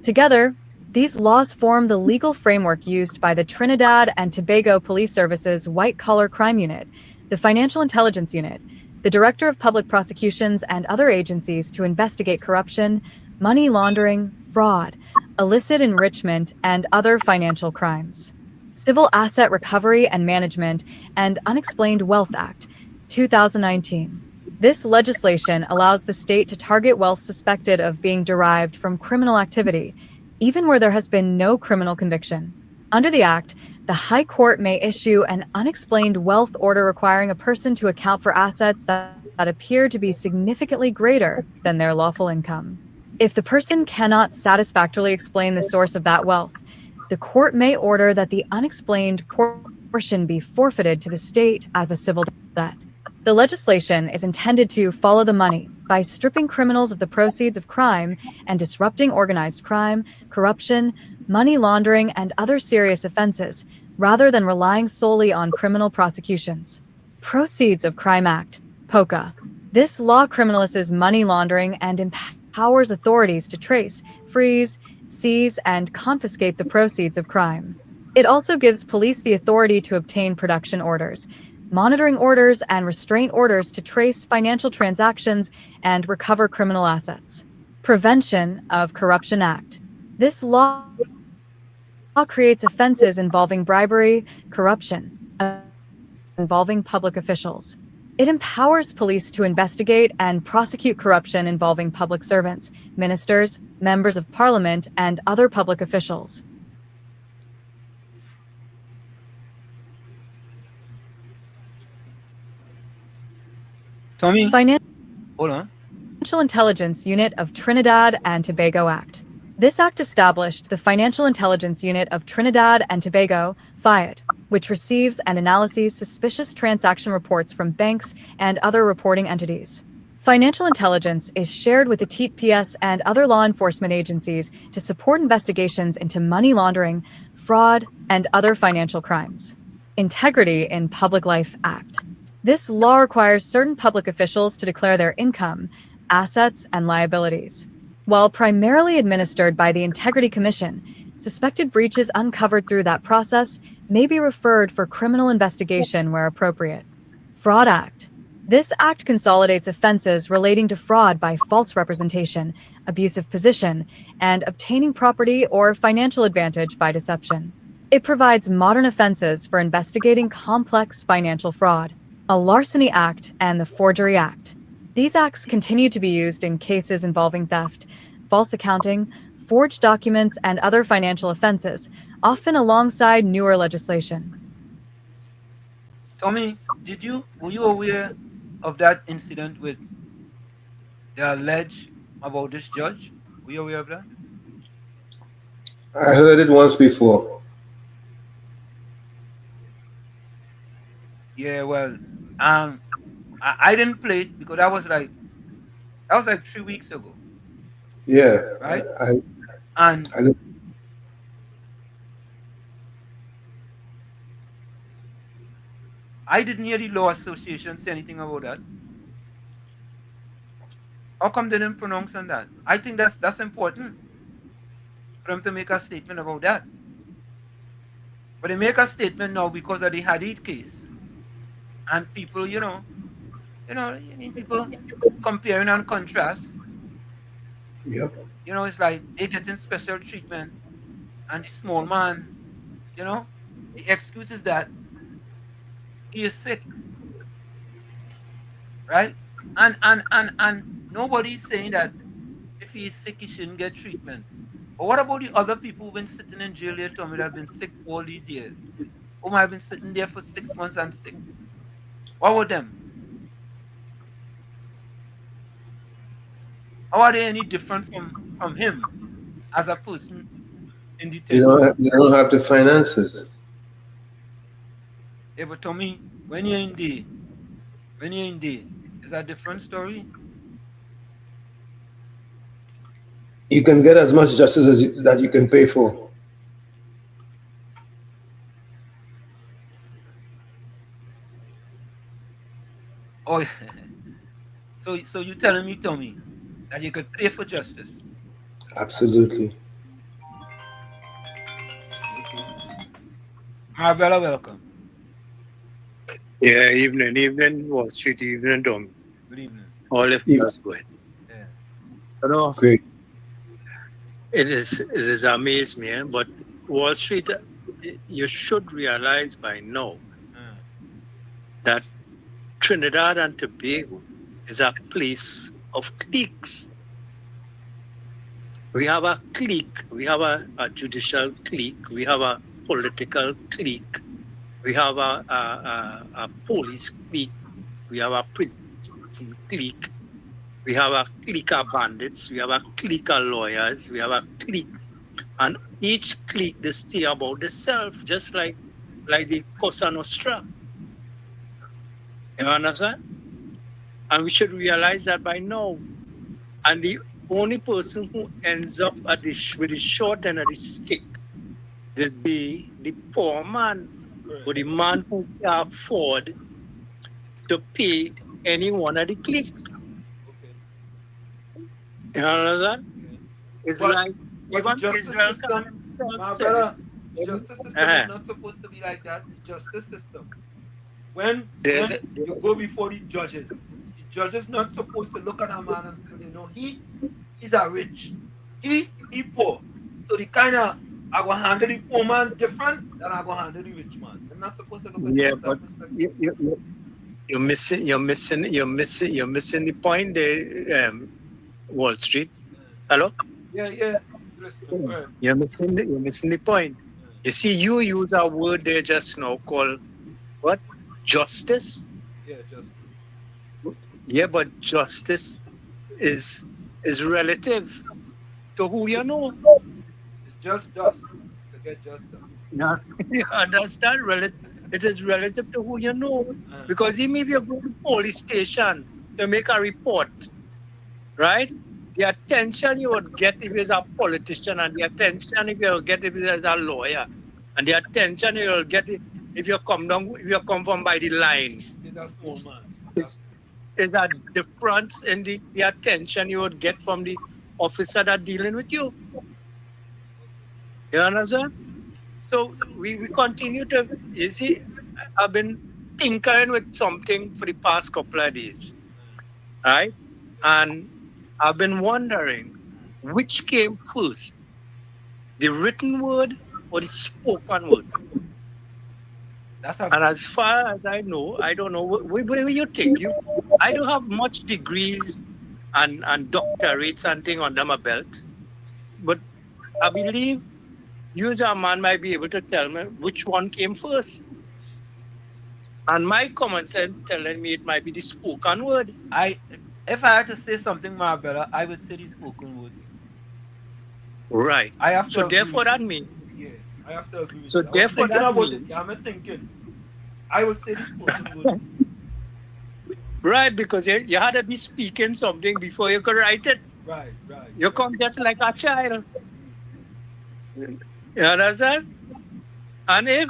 Together, these laws form the legal framework used by the Trinidad and Tobago Police Service's White-Collar Crime Unit, the Financial Intelligence Unit, the Director of Public Prosecutions, and other agencies to investigate corruption, money laundering, fraud, illicit enrichment, and other financial crimes. Civil Asset Recovery and Management and Unexplained Wealth Act, 2019. This legislation allows the state to target wealth suspected of being derived from criminal activity, even where there has been no criminal conviction. Under the Act, the High Court may issue an unexplained wealth order requiring a person to account for assets that appear to be significantly greater than their lawful income. If the person cannot satisfactorily explain the source of that wealth, the court may order that the unexplained portion be forfeited to the state as a civil debt. The legislation is intended to follow the money by stripping criminals of the proceeds of crime and disrupting organized crime, corruption, money laundering, and other serious offenses, rather than relying solely on criminal prosecutions. Proceeds of Crime Act, POCA. This law criminalizes money laundering and empowers authorities to trace, freeze, seize, and confiscate the proceeds of crime. It also gives police the authority to obtain production orders, monitoring orders, and restraint orders to trace financial transactions and recover criminal assets. Prevention of Corruption Act. This law creates offenses involving bribery, corruption, involving public officials. It empowers police to investigate and prosecute corruption involving public servants, ministers, members of parliament, and other public officials. Tommy? Hold on. Financial Intelligence Unit of Trinidad and Tobago Act. This act established the Financial Intelligence Unit of Trinidad and Tobago, FIAT, which receives and analyses suspicious transaction reports from banks and other reporting entities. Financial intelligence is shared with the TPS and other law enforcement agencies to support investigations into money laundering, fraud, and other financial crimes. Integrity in Public Life Act. This law requires certain public officials to declare their income, assets, and liabilities. While primarily administered by the Integrity Commission, suspected breaches uncovered through that process may be referred for criminal investigation where appropriate. Fraud Act. This act consolidates offenses relating to fraud by false representation, abusive position, and obtaining property or financial advantage by deception. It provides modern offenses for investigating complex financial fraud. A Larceny Act and the Forgery Act. These acts continue to be used in cases involving theft, false accounting, forged documents, and other financial offenses, often alongside newer legislation. Tommy, were you aware of that incident with the alleged about this judge? Were you aware of that? I heard it once before. Yeah, well, I didn't play it because that was like 3 weeks ago. Yeah, right. I I didn't hear the law association say anything about that. How come they didn't pronounce on that? I think that's important for them to make a statement about that. But they make a statement now because of the Hadid case, and people, people comparing and contrast. Yep. It's like they getting special treatment, and the small man, the excuse is that he is sick, right? And nobody's saying that if he is sick, he shouldn't get treatment. But what about the other people who've been sitting in jail here, Tommy, that have been sick all these years? Who might have been sitting there for 6 months and sick? What were them? How are they any different from him as a person in detention? They don't have the finances. Yeah, but Tommy, when you're in there, it's a different story. You can get as much justice as that you can pay for. Oh, so you telling me, Tommy, that you could pay for justice? Absolutely. Marvella, welcome. Yeah, evening, Wall Street, evening, Tom. Good evening. All of us good. Yeah. You know, great. It is amazed me, but Wall Street, you should realize by now that Trinidad and Tobago is a place of cliques. We have a clique, we have a judicial clique, we have a political clique, we have a police clique, we have a prison clique, we have a clique of bandits, we have a clique of lawyers, we have a clique, and each clique they say about themselves, just like the Cosa Nostra. You understand? And we should realize that by now. And the only person who ends up with the short end of the stick is the poor man, or the man who can afford to pay any one of the cliques. You understand? It's like even Israel Justice system is not supposed to be like that. The justice system, when you go before the judges not supposed to look at a man and say, you know, he's a rich, he poor. So the kind of I go handle the poor man different than I go handle the rich man. They're not supposed to look at yeah, it but that you're missing the point there, Wall Street. Hello? Yeah. You're missing the point. You see, you use a word there just now called what? Justice? Yeah, justice. Yeah, but justice is relative to who you know. It's just to get just done. You understand? It is relative to who you know. Because even if you go to police station to make a report, right? The attention you would get if it's a politician, and the attention if you get if it's a lawyer, and the attention you will get if you come from by the line. He's a small man. There's a difference in the attention you would get from the officer that dealing with you. You understand? So we continue to, you see, I've been tinkering with something for the past couple of days, right? And I've been wondering which came first, the written word or the spoken word. And as far as I know, I don't know, where you think you? I don't have much degrees and doctorates and things under my belt, but I believe you as a man might be able to tell me which one came first. And my common sense telling me it might be the spoken word. If I had to say something, Marbella, I would say the spoken word. Right. So therefore that means. Yeah, I have to agree with so you. therefore that means. I'm thinking. I would say the spoken word. Right, because you had to be speaking something before you could write it. Right. You come just like a child. You understand? And if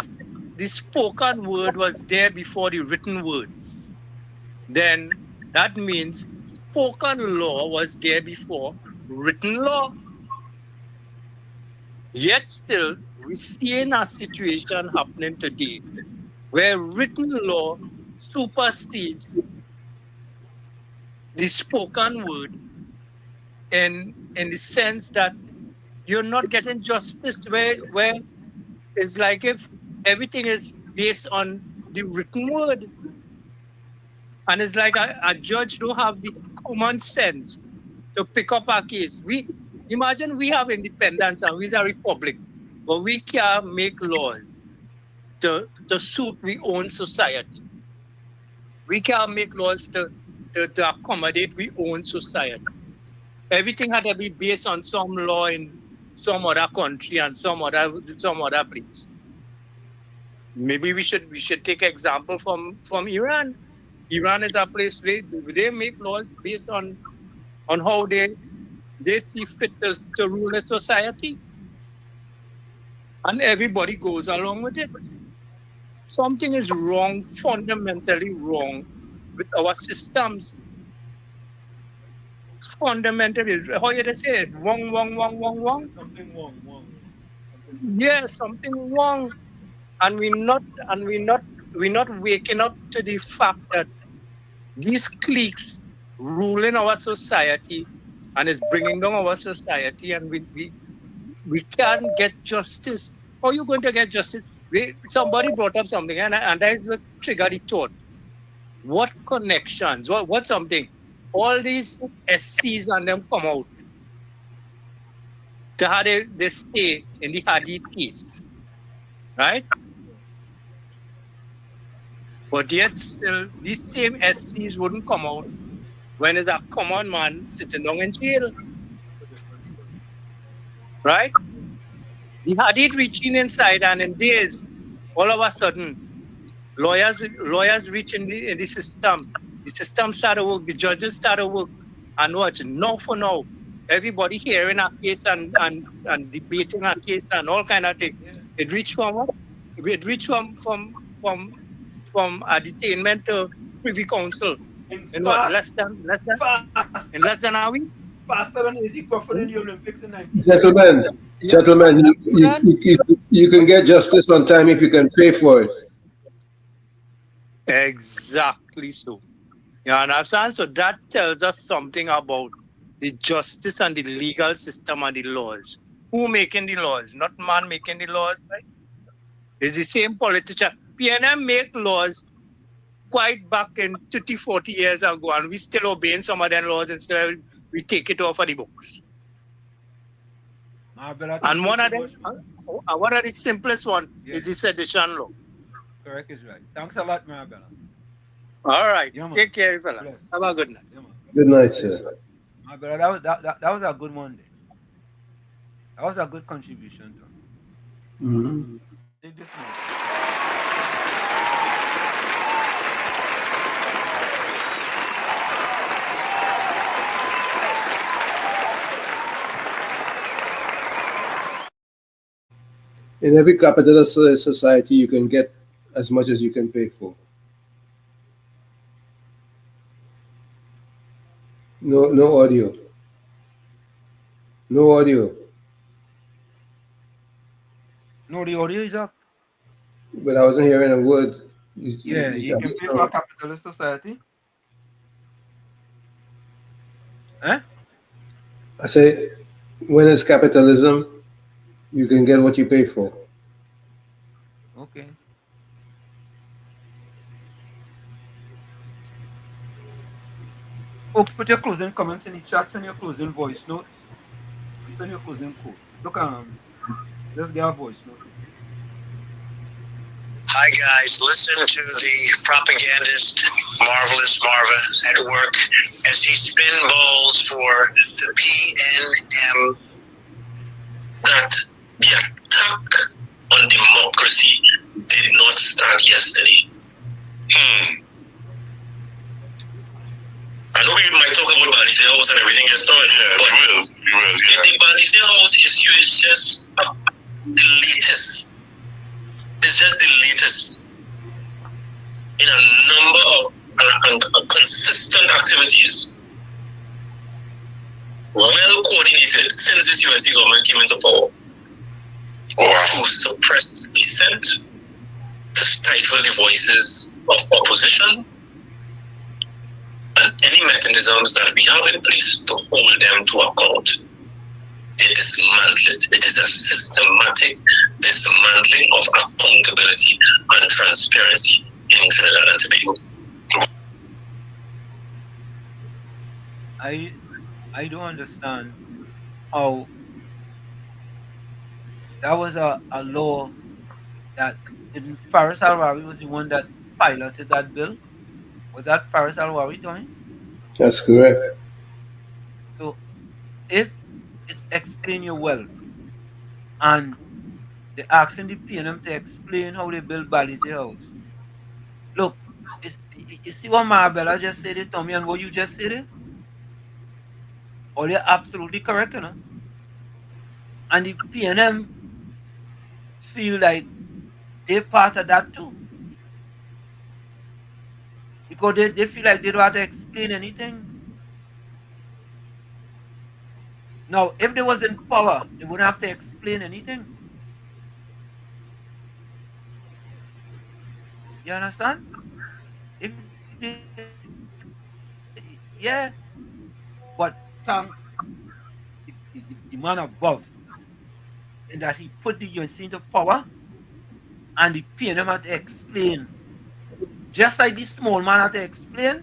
the spoken word was there before the written word, then that means spoken law was there before written law. Yet still, we see in a situation happening today where written law supersedes the spoken word in the sense that you're not getting justice where it's like if everything is based on the written word. And it's like a judge don't have the common sense to pick up a case. Imagine we have independence and we're a republic, but we can't make laws to suit our own society. We can't make laws to accommodate our own society. Everything had to be based on some law in some other country and some other place. Maybe we should take example from Iran. Iran is a place where they make laws based on how they see fit to rule a society, and everybody goes along with it. Something is wrong, fundamentally wrong, with our systems. Fundamentally, how you say it? Wrong. Something wrong. Yeah, something wrong, and we're not waking up to the fact that these cliques ruling our society and is bringing down our society, and we can't get justice. How are you going to get justice? Somebody brought up something, and that is what triggered the thought. What connections? What something? All these SCs and them come out to how they stay in the Hadid case, right? But yet still, these same SCs wouldn't come out when there's a common man sitting down in jail, right? The Hadid reaching inside, and in days, all of a sudden, lawyers reach in the system. The system started work. The judges started work, and watch. Now for now, everybody hearing a case and debating a case and all kind of things. It reached from what? It reached from a detainment to Privy Council in what? Less than a week. Faster than Easy Crawford in the Olympics in 19. Gentlemen, you can get justice on time if you can pay for it. Exactly so. You understand? So that tells us something about the justice and the legal system and the laws. Who making the laws? Not man making the laws, right? It's the same politician. PNM make laws quite back in 30, 40 years ago, and we still obeying some of them laws instead of we take it off of the books. And one of the simplest one is the sedition law. Correct is right. Thanks a lot, Marabella. All right. Take care, fella. Have a good night. Good night, sir. Marabella, that was a good one day. That was a good contribution to Mm-hmm. Take this In every capitalist society, you can get as much as you can pay for. No audio. No audio. No, the audio is up. But I wasn't hearing a word. You can pay for a capitalist society. Huh? I say, when it's capitalism, you can get what you pay for. Okay. Folks, put your closing comments in the chats and your closing voice notes. Send your closing quote. Look, just get a voice note. Hi guys, listen to the propagandist Marvelous Marva at work as he spinballs for the PNM that the attack on democracy did not start yesterday. I know we might talk about Balize House and everything else, but we will. The Balize House issue is just the latest. It's just the latest in a number of consistent activities, well coordinated since this UNC government came into power, to suppress dissent, to stifle the voices of opposition, and any mechanisms that we have in place to hold them to account. They dismantle it. It is a systematic dismantling of accountability and transparency in Trinidad and Tobago. I don't understand how that was a law that Faris Alwari was the one that piloted that bill. Was that Paris Alwari, Tommy? That's correct. So if it's explain your wealth and they're asking the PNM to explain how they build Balize House. Look, you see what Marabella just said it, Tommy, and what you just said it? All you're absolutely correct, you know. And the PNM feel like they're part of that too. Because they feel like they don't have to explain anything. Now, if they was in power, they wouldn't have to explain anything. You understand? If they, yeah, but thanks the man above in that he put the UNC into power and the PNM had to explain. Just like the small man had to explain,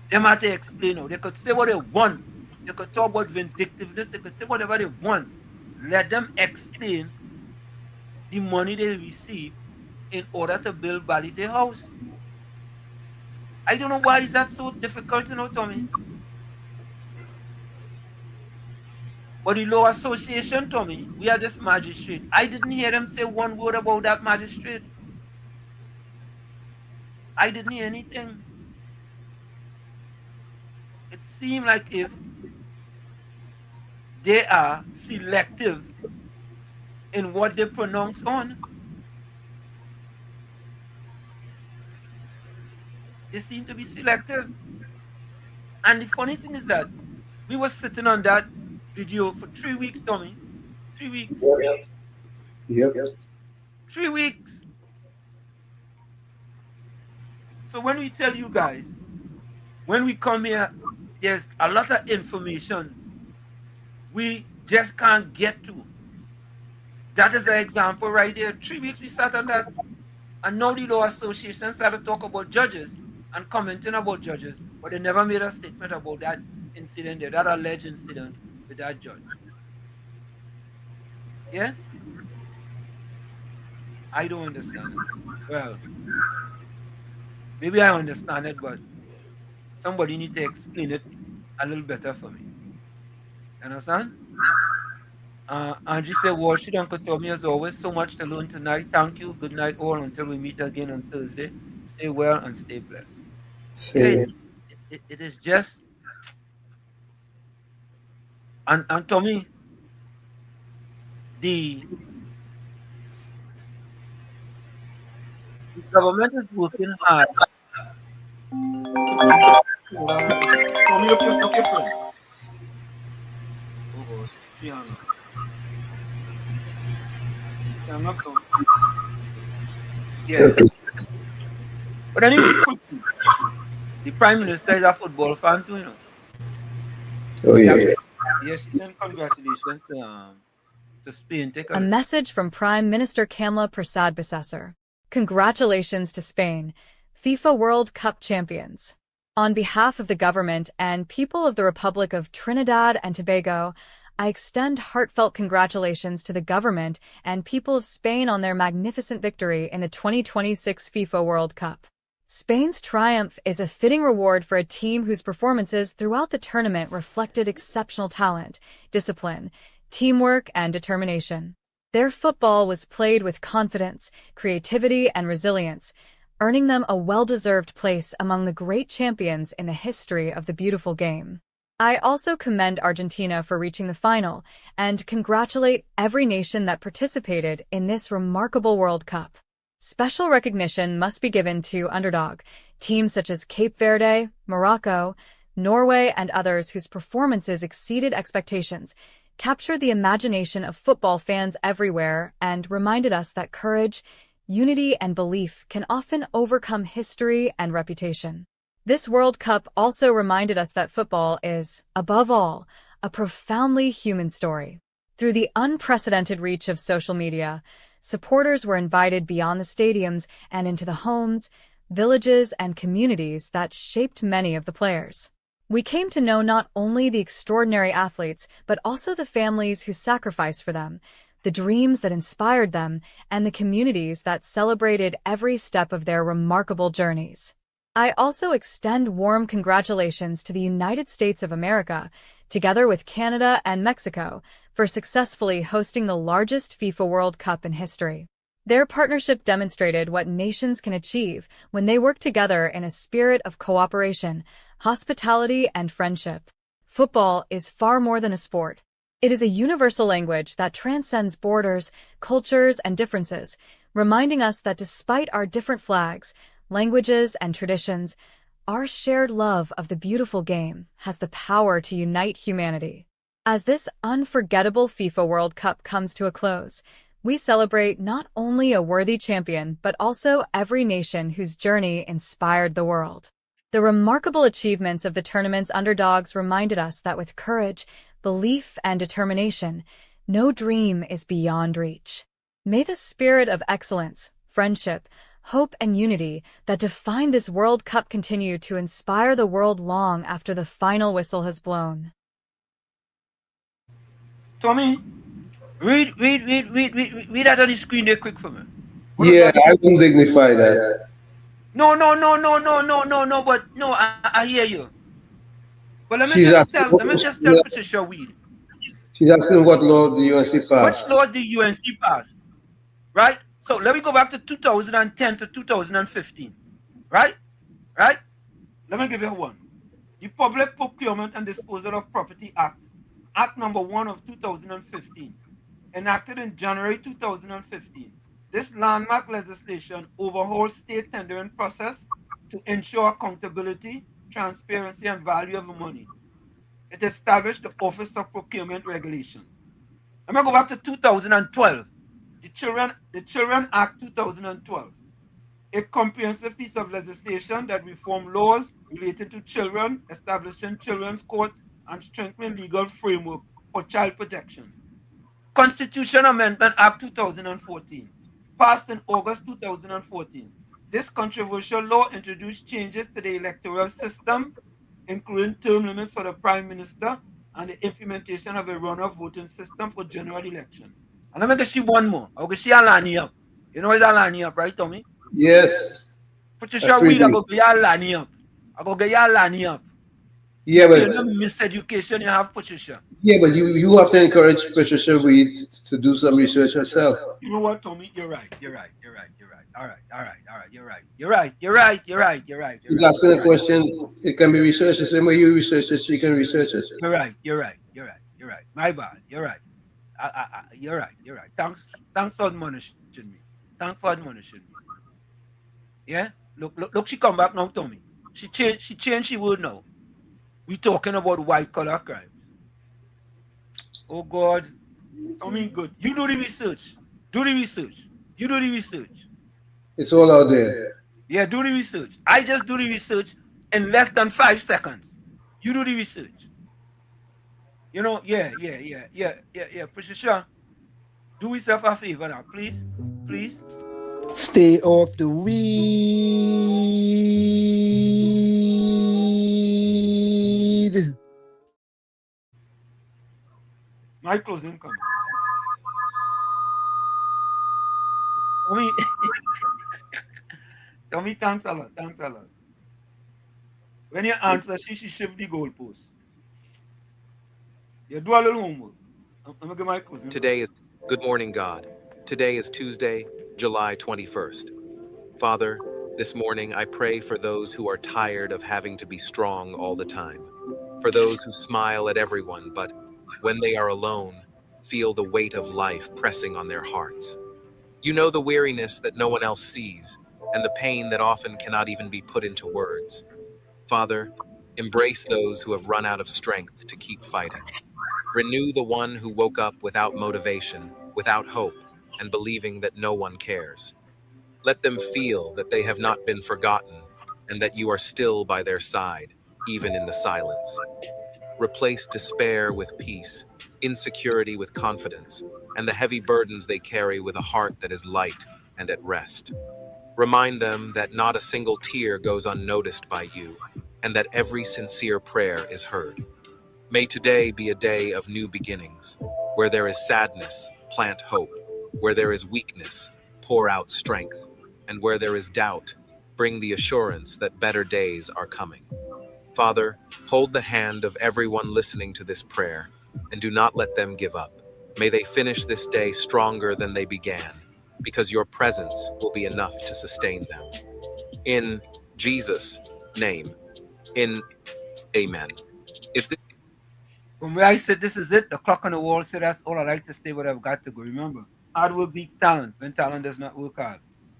them had to explain. Now. They could say what they want. They could talk about vindictiveness. They could say whatever they want. Let them explain the money they receive in order to build Balize House. I don't know why is that so difficult to know, Tommy. But the law association, Tommy, we are this magistrate. I didn't hear them say one word about that magistrate. I didn't hear anything. It seemed like if they are selective in what they pronounce on. They seem to be selective. And the funny thing is that we were sitting on that video for 3 weeks, Tommy. 3 weeks. Yep. 3 weeks. So when we tell you guys, when we come here, there's a lot of information we just can't get to. That is an example right there. 3 weeks we sat on that. And now the law association started to talk about judges and commenting about judges, but they never made a statement about that incident there, that alleged incident with that judge. Yeah? I don't understand it. Well, maybe I understand it, but somebody need to explain it a little better for me. Understand? Angie said, Washington, Uncle Tommy, as always, so much to learn tonight. Thank you. Good night, all, until we meet again on Thursday. Stay well and stay blessed. It is just, and Tommy, the government is working hard. Tommy, look your phone. Oh, God. She hung up. She hung up, Tommy. Yeah. But anyway, the Prime Minister is a football fan too, you know. Oh, yeah. Yes, she sent congratulations to Spain. Take a message from Prime Minister Kamla Prasad-Besessar. Congratulations to Spain, FIFA World Cup champions. On behalf of the government and people of the Republic of Trinidad and Tobago, I extend heartfelt congratulations to the government and people of Spain on their magnificent victory in the 2026 FIFA World Cup. Spain's triumph is a fitting reward for a team whose performances throughout the tournament reflected exceptional talent, discipline, teamwork, and determination. Their football was played with confidence, creativity, and resilience, earning them a well-deserved place among the great champions in the history of the beautiful game. I also commend Argentina for reaching the final and congratulate every nation that participated in this remarkable World Cup. Special recognition must be given to underdog teams such as Cape Verde, Morocco, Norway, and others whose performances exceeded expectations, captured the imagination of football fans everywhere, and reminded us that courage, unity, and belief can often overcome history and reputation. This World Cup also reminded us that football is, above all, a profoundly human story. Through the unprecedented reach of social media, supporters were invited beyond the stadiums and into the homes, villages, and communities that shaped many of the players. We came to know not only the extraordinary athletes, but also the families who sacrificed for them, the dreams that inspired them, and the communities that celebrated every step of their remarkable journeys. I also extend warm congratulations to the United States of America, together with Canada and Mexico, for successfully hosting the largest FIFA World Cup in history. Their partnership demonstrated what nations can achieve when they work together in a spirit of cooperation, hospitality, and friendship. Football is far more than a sport. It is a universal language that transcends borders, cultures, and differences, reminding us that despite our different flags, languages, and traditions, our shared love of the beautiful game has the power to unite humanity. As this unforgettable FIFA World Cup comes to a close, we celebrate not only a worthy champion, but also every nation whose journey inspired the world. The remarkable achievements of the tournament's underdogs reminded us that with courage, belief, and determination, no dream is beyond reach. May the spirit of excellence, friendship, hope, and unity that define this World Cup continue to inspire the world long after the final whistle has blown. Tommy, read that on the screen there quick for me. Yeah, I wouldn't dignify that. No, but no, I hear you. But let me She's just asking, tell Patricia Weed. she's asking what law the UNC Which passed. laws the UNC pass? Right? So let me go back to 2010 to 2015. Right? Right? Let me give you one. The Public Procurement and Disposal of Property Act, Act number 1 of 2015, enacted in January 2015. This landmark legislation overhauls state tendering process to ensure accountability, transparency, and value of money. It established the Office of Procurement Regulation. Let me go back to 2012. The Children Act 2012. A comprehensive piece of legislation that reformed laws relating to children, establishing children's court, and strengthening legal framework for child protection. Constitution Amendment Act 2014, passed in August 2014. This controversial law introduced changes to the electoral system, including term limits for the Prime Minister and the implementation of a runoff voting system for general election. And let me get you one more. I'll get you Alani up. You know what's Alani up, right, Tommy? Yes. Patricia Weed, I go get you Alani up. I go get you Alani up. Yeah, but you know, miseducation you have, Patricia. Yeah, but you have to encourage Patricia Weed to do some research herself. You know what, Tommy? You're right. All right. You're right. He's asking a question. It can be researched the same way you research it. She can research it. You're right. My bad. You're right. You're right. Thanks for admonishing me. Yeah. Look. She come back now, Tommy. She changed. She word now. We talking about white collar crimes. Oh God. Tommy, good. You do the research. You do the research. It's all out there. Yeah, do the research. I just do the research in less than 5 seconds. You do the research. You know, yeah. Patricia, do yourself a favor now, please. Stay off the weed. My closing comment. Tommy, thanks a lot. When you answer, she shift the goalpost. You do a little homework. Today is Good Morning God. Today is Tuesday, July 21st. Father, this morning I pray for those who are tired of having to be strong all the time. For those who smile at everyone, but when they are alone, feel the weight of life pressing on their hearts. You know the weariness that no one else sees, and the pain that often cannot even be put into words. Father, embrace those who have run out of strength to keep fighting. Renew the one who woke up without motivation, without hope, and believing that no one cares. Let them feel that they have not been forgotten, and that you are still by their side, even in the silence. Replace despair with peace, insecurity with confidence, and the heavy burdens they carry with a heart that is light and at rest. Remind them that not a single tear goes unnoticed by you, and that every sincere prayer is heard. May today be a day of new beginnings. Where there is sadness, plant hope. Where there is weakness, pour out strength. And where there is doubt, bring the assurance that better days are coming. Father, hold the hand of everyone listening to this prayer and do not let them give up. May they finish this day stronger than they began, because your presence will be enough to sustain them. In Jesus' name, amen. From where I sit, this is it. The clock on the wall said that's all I like to say, but I've got to go. Remember, hard work beats talent when talent does not work hard.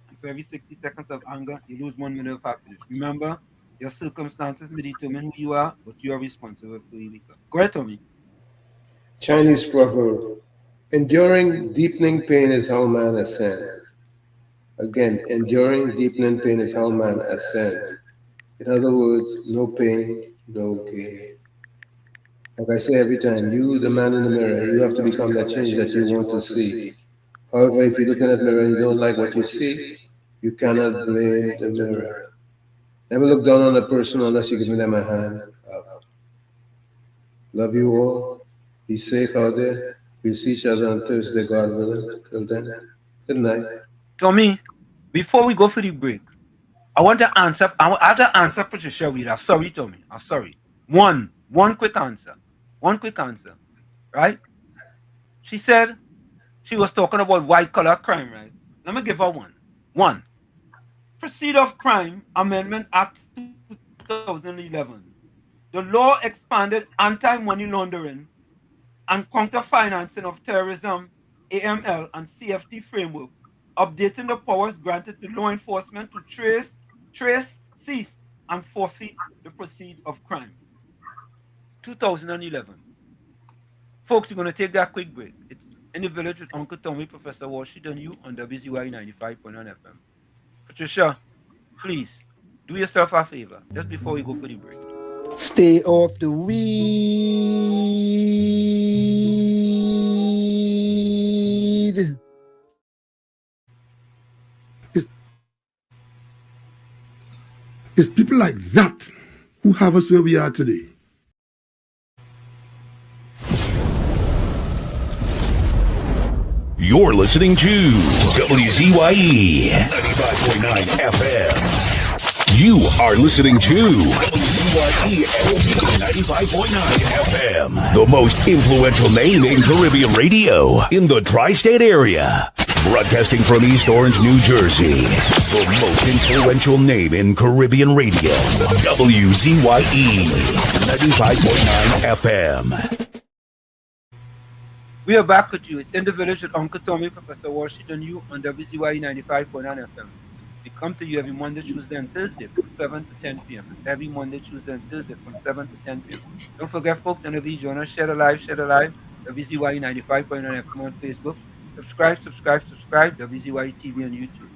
And for every 60 seconds of anger, you lose 1 minute of happiness. Remember, your circumstances may determine who you are, but you are responsible for who you become. Go ahead, Tommy. Chinese proverb: enduring deepening pain is how man ascends. Again, enduring deepening pain is how man ascends. In other words, no pain, no gain. Like I say every time, you, the man in the mirror, you have to become that change that you want to see. However, if you look in that mirror and you don't like what you see, you cannot blame the mirror. Never look down on a person unless you give them a hand up. Love you all. Be safe out there. We'll see each other on Thursday, God willing. Till then, good night. Tommy, before we go for the break, I have to answer Patricia Reed. I'm sorry, Tommy. I'm sorry. One quick answer. One quick answer. Right? She said she was talking about white collar crime, right? Let me give her one. One. Proceed of Crime Amendment Act 2011. The law expanded anti-money laundering and counter-financing of terrorism, AML, and CFT framework, updating the powers granted to law enforcement to trace, seize, and forfeit the proceeds of crime. 2011. Folks, we're going to take that quick break. It's In the Village with Uncle Tommy, Professor Washington, you on WZYE 95.9 FM. Patricia, please, do yourself a favor just before we go for the break. Stay off the weed. It's people like that who have us where we are today. You're listening to WZYE 95.9 FM. You are listening to WZYE 95.9 FM, the most influential name in Caribbean radio in the tri-state area. Broadcasting from East Orange, New Jersey, the most influential name in Caribbean radio, WZYE 95.9 FM. We are back with you. It's In the Village with Uncle Tommy, Professor Washington, you on WZYE 95.9 FM. We come to you every Monday, Tuesday, and Thursday from 7 to 10 p.m. Every Monday, Tuesday, and Thursday from 7 to 10 p.m. Don't forget, folks, on the video, share the live, WZYE 95.9 FM on Facebook. Subscribe, WZYE TV on YouTube.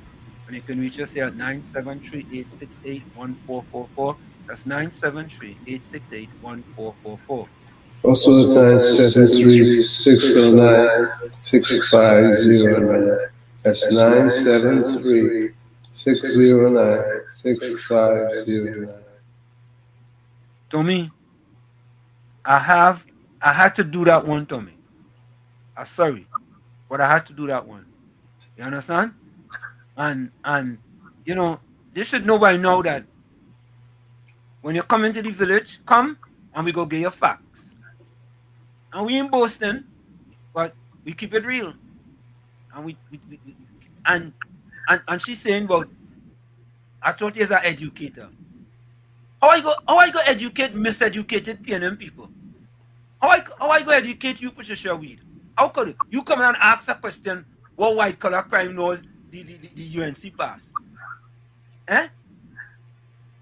And you can reach us here at 973-868-1444. That's 973-868-1444. Also, the time 73609-6509. That's 973-609-6509. Tommy, I had to do that one, Tommy. I'm sorry, but I had to do that one. You understand? And they should know by now that when you come into the village, come and we go get your facts. And we in Boston, but we keep it real. And she's saying, well, I thought he's an educator. How I go educate miseducated PNM people? How I go educate you, Patricia Weed? How could you come and ask a question what white collar crime knows the UNC pass? Eh?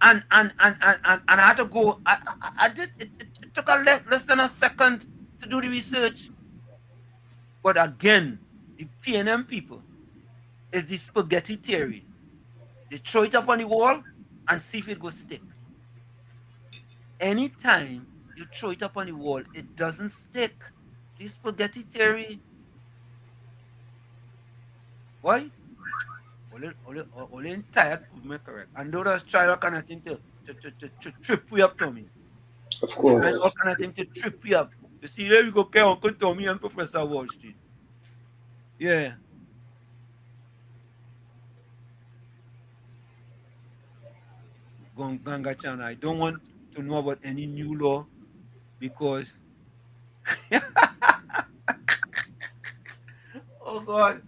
And I had to go. I did. It took less than a second to do the research. But again, the PNM people is the spaghetti theory. They throw it up on the wall and see if it goes stick. Anytime you throw it up on the wall, it doesn't stick. The spaghetti theory. Why? Only tired prove me correct. And those try all kind of thing to trip we up, Tommy. Of course. And all kind of thing to trip we up. You see, there we go, Uncle Tommy and Professor Wall Street. Yeah. Ganga Chana. I don't want to know about any new law because oh God,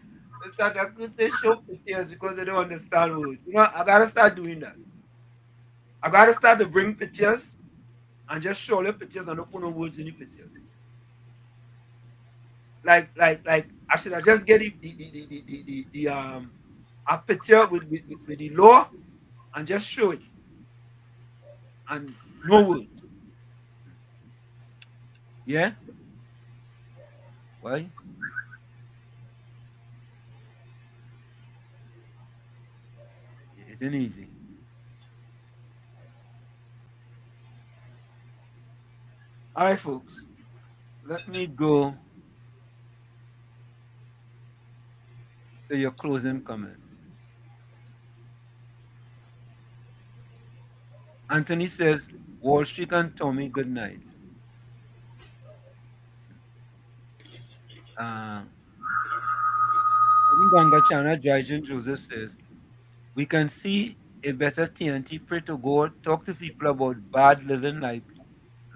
Mr. Daku say show pictures because they don't understand words. You know, I gotta start doing that. I gotta start to bring pictures and just show the pictures and not put no words in the pictures. Like I should have just get a picture with the law and just show it and no words. Yeah? Why? It ain't easy. All right, folks. Let me go to your closing comment. Anthony says, Wall Street and Tommy, good night. Ganga Chana Jajan Joseph says, we can see a better TNT. Pray to God, talk to people about bad living like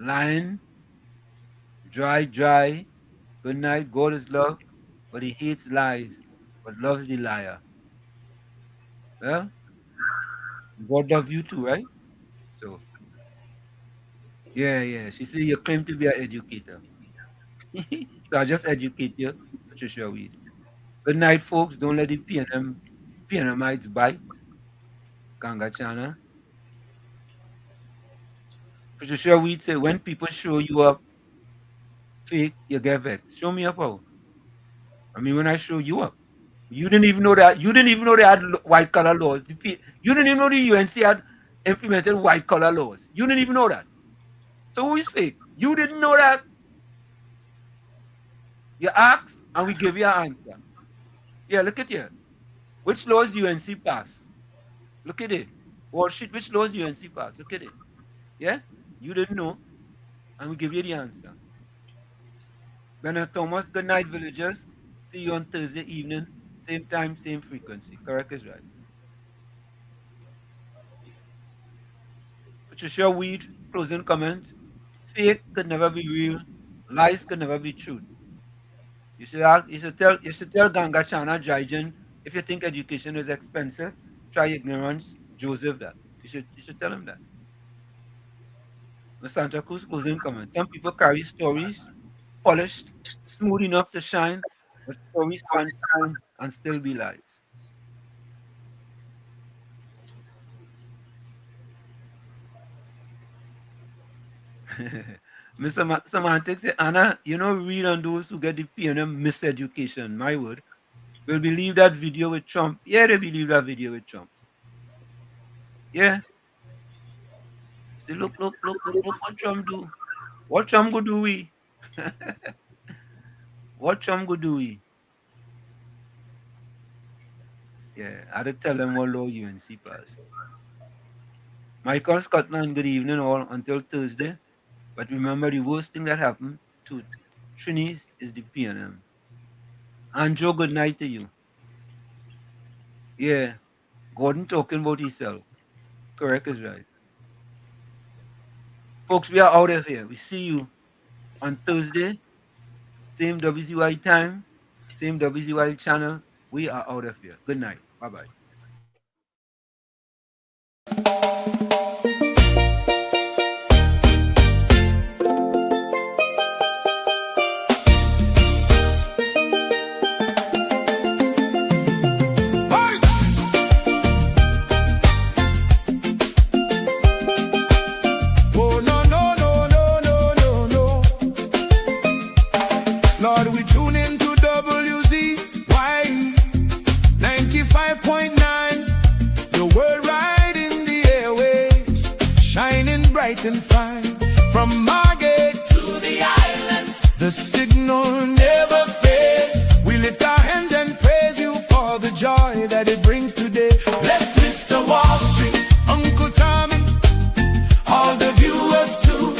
lying, dry. Good night, God is love, but he hates lies, but loves the liar. Well, God loves you too, right? So, yeah. She said you claim to be an educator. So I just educate you, Patricia Weed. Good night, folks. Don't let the PNMites bite. Ganga Chana. Patricia Weed said, when people show you up fake, you get vexed. Show me up how. I mean, when I show you up, you didn't even know that. You didn't even know they had white collar laws. You didn't even know the UNC had implemented white collar laws. You didn't even know that. So who is fake? You didn't know that. You ask and we give you an answer. Yeah, look at here. Which laws do UNC pass? Look at it. Wall Street, which laws do UNC pass? Look at it. Yeah? You didn't know. And we give you the answer. Bernard Thomas, good night, villagers. See you on Thursday evening. Same time, same frequency. Correct is right. Patricia Weed, closing comment. Fake could never be real. Lies could never be truth. You should tell Ganga Chana Jaijan, if you think education is expensive, try ignorance, Joseph that. You should tell him that. The Santa Cruz closing comment. Some people carry stories, polished, smooth enough to shine, but stories can shine and still be lies. Mr. Semantics say, Anna, you know, read on those who get the PNM miseducation, my word. Will believe that video with Trump. Yeah, they believe that video with Trump. Yeah. Say, look what Trump do. What Trump go do we? What Trump go do we? Yeah, I had to tell them what law UNC pass. Michael Scotland, good evening all until Thursday. But remember, the worst thing that happened to Trini is the PNM. And Joe, good night to you. Yeah, Gordon talking about himself. Correct is right. Folks, we are out of here. We see you on Thursday. Same WZYE time, same WZYE channel. We are out of here. Good night. Bye-bye. Lord, we tune into WZYE 95.9, the world right in the airwaves, shining bright and fine. From Margate to the islands, the signal never fades. We lift our hands and praise you for the joy that it brings today. Bless Mr. Wall Street, Uncle Tommy, all the viewers too.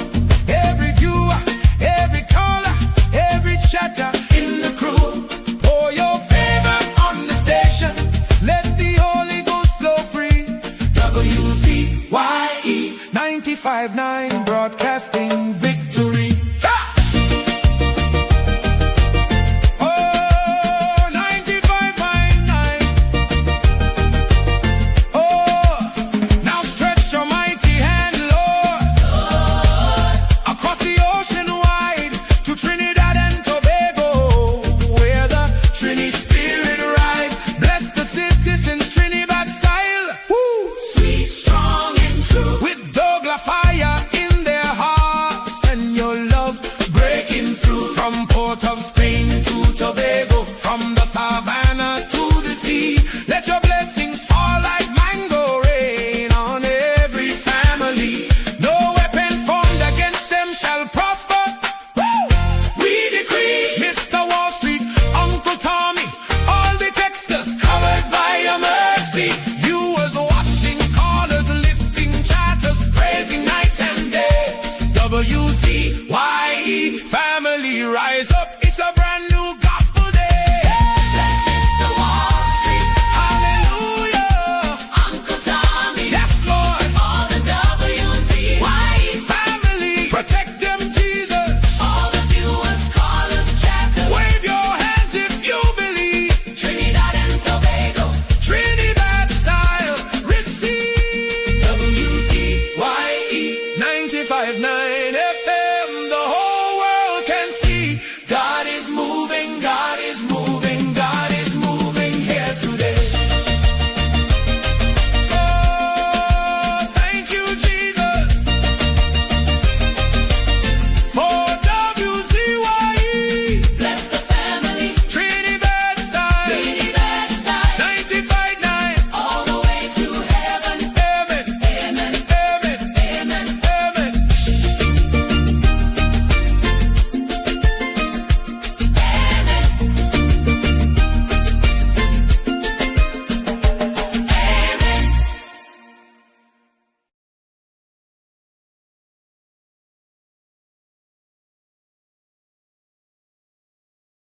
Every viewer, every caller, every chatter in the crew. Pour your favor on the station. Let the 95.9 broadcasting.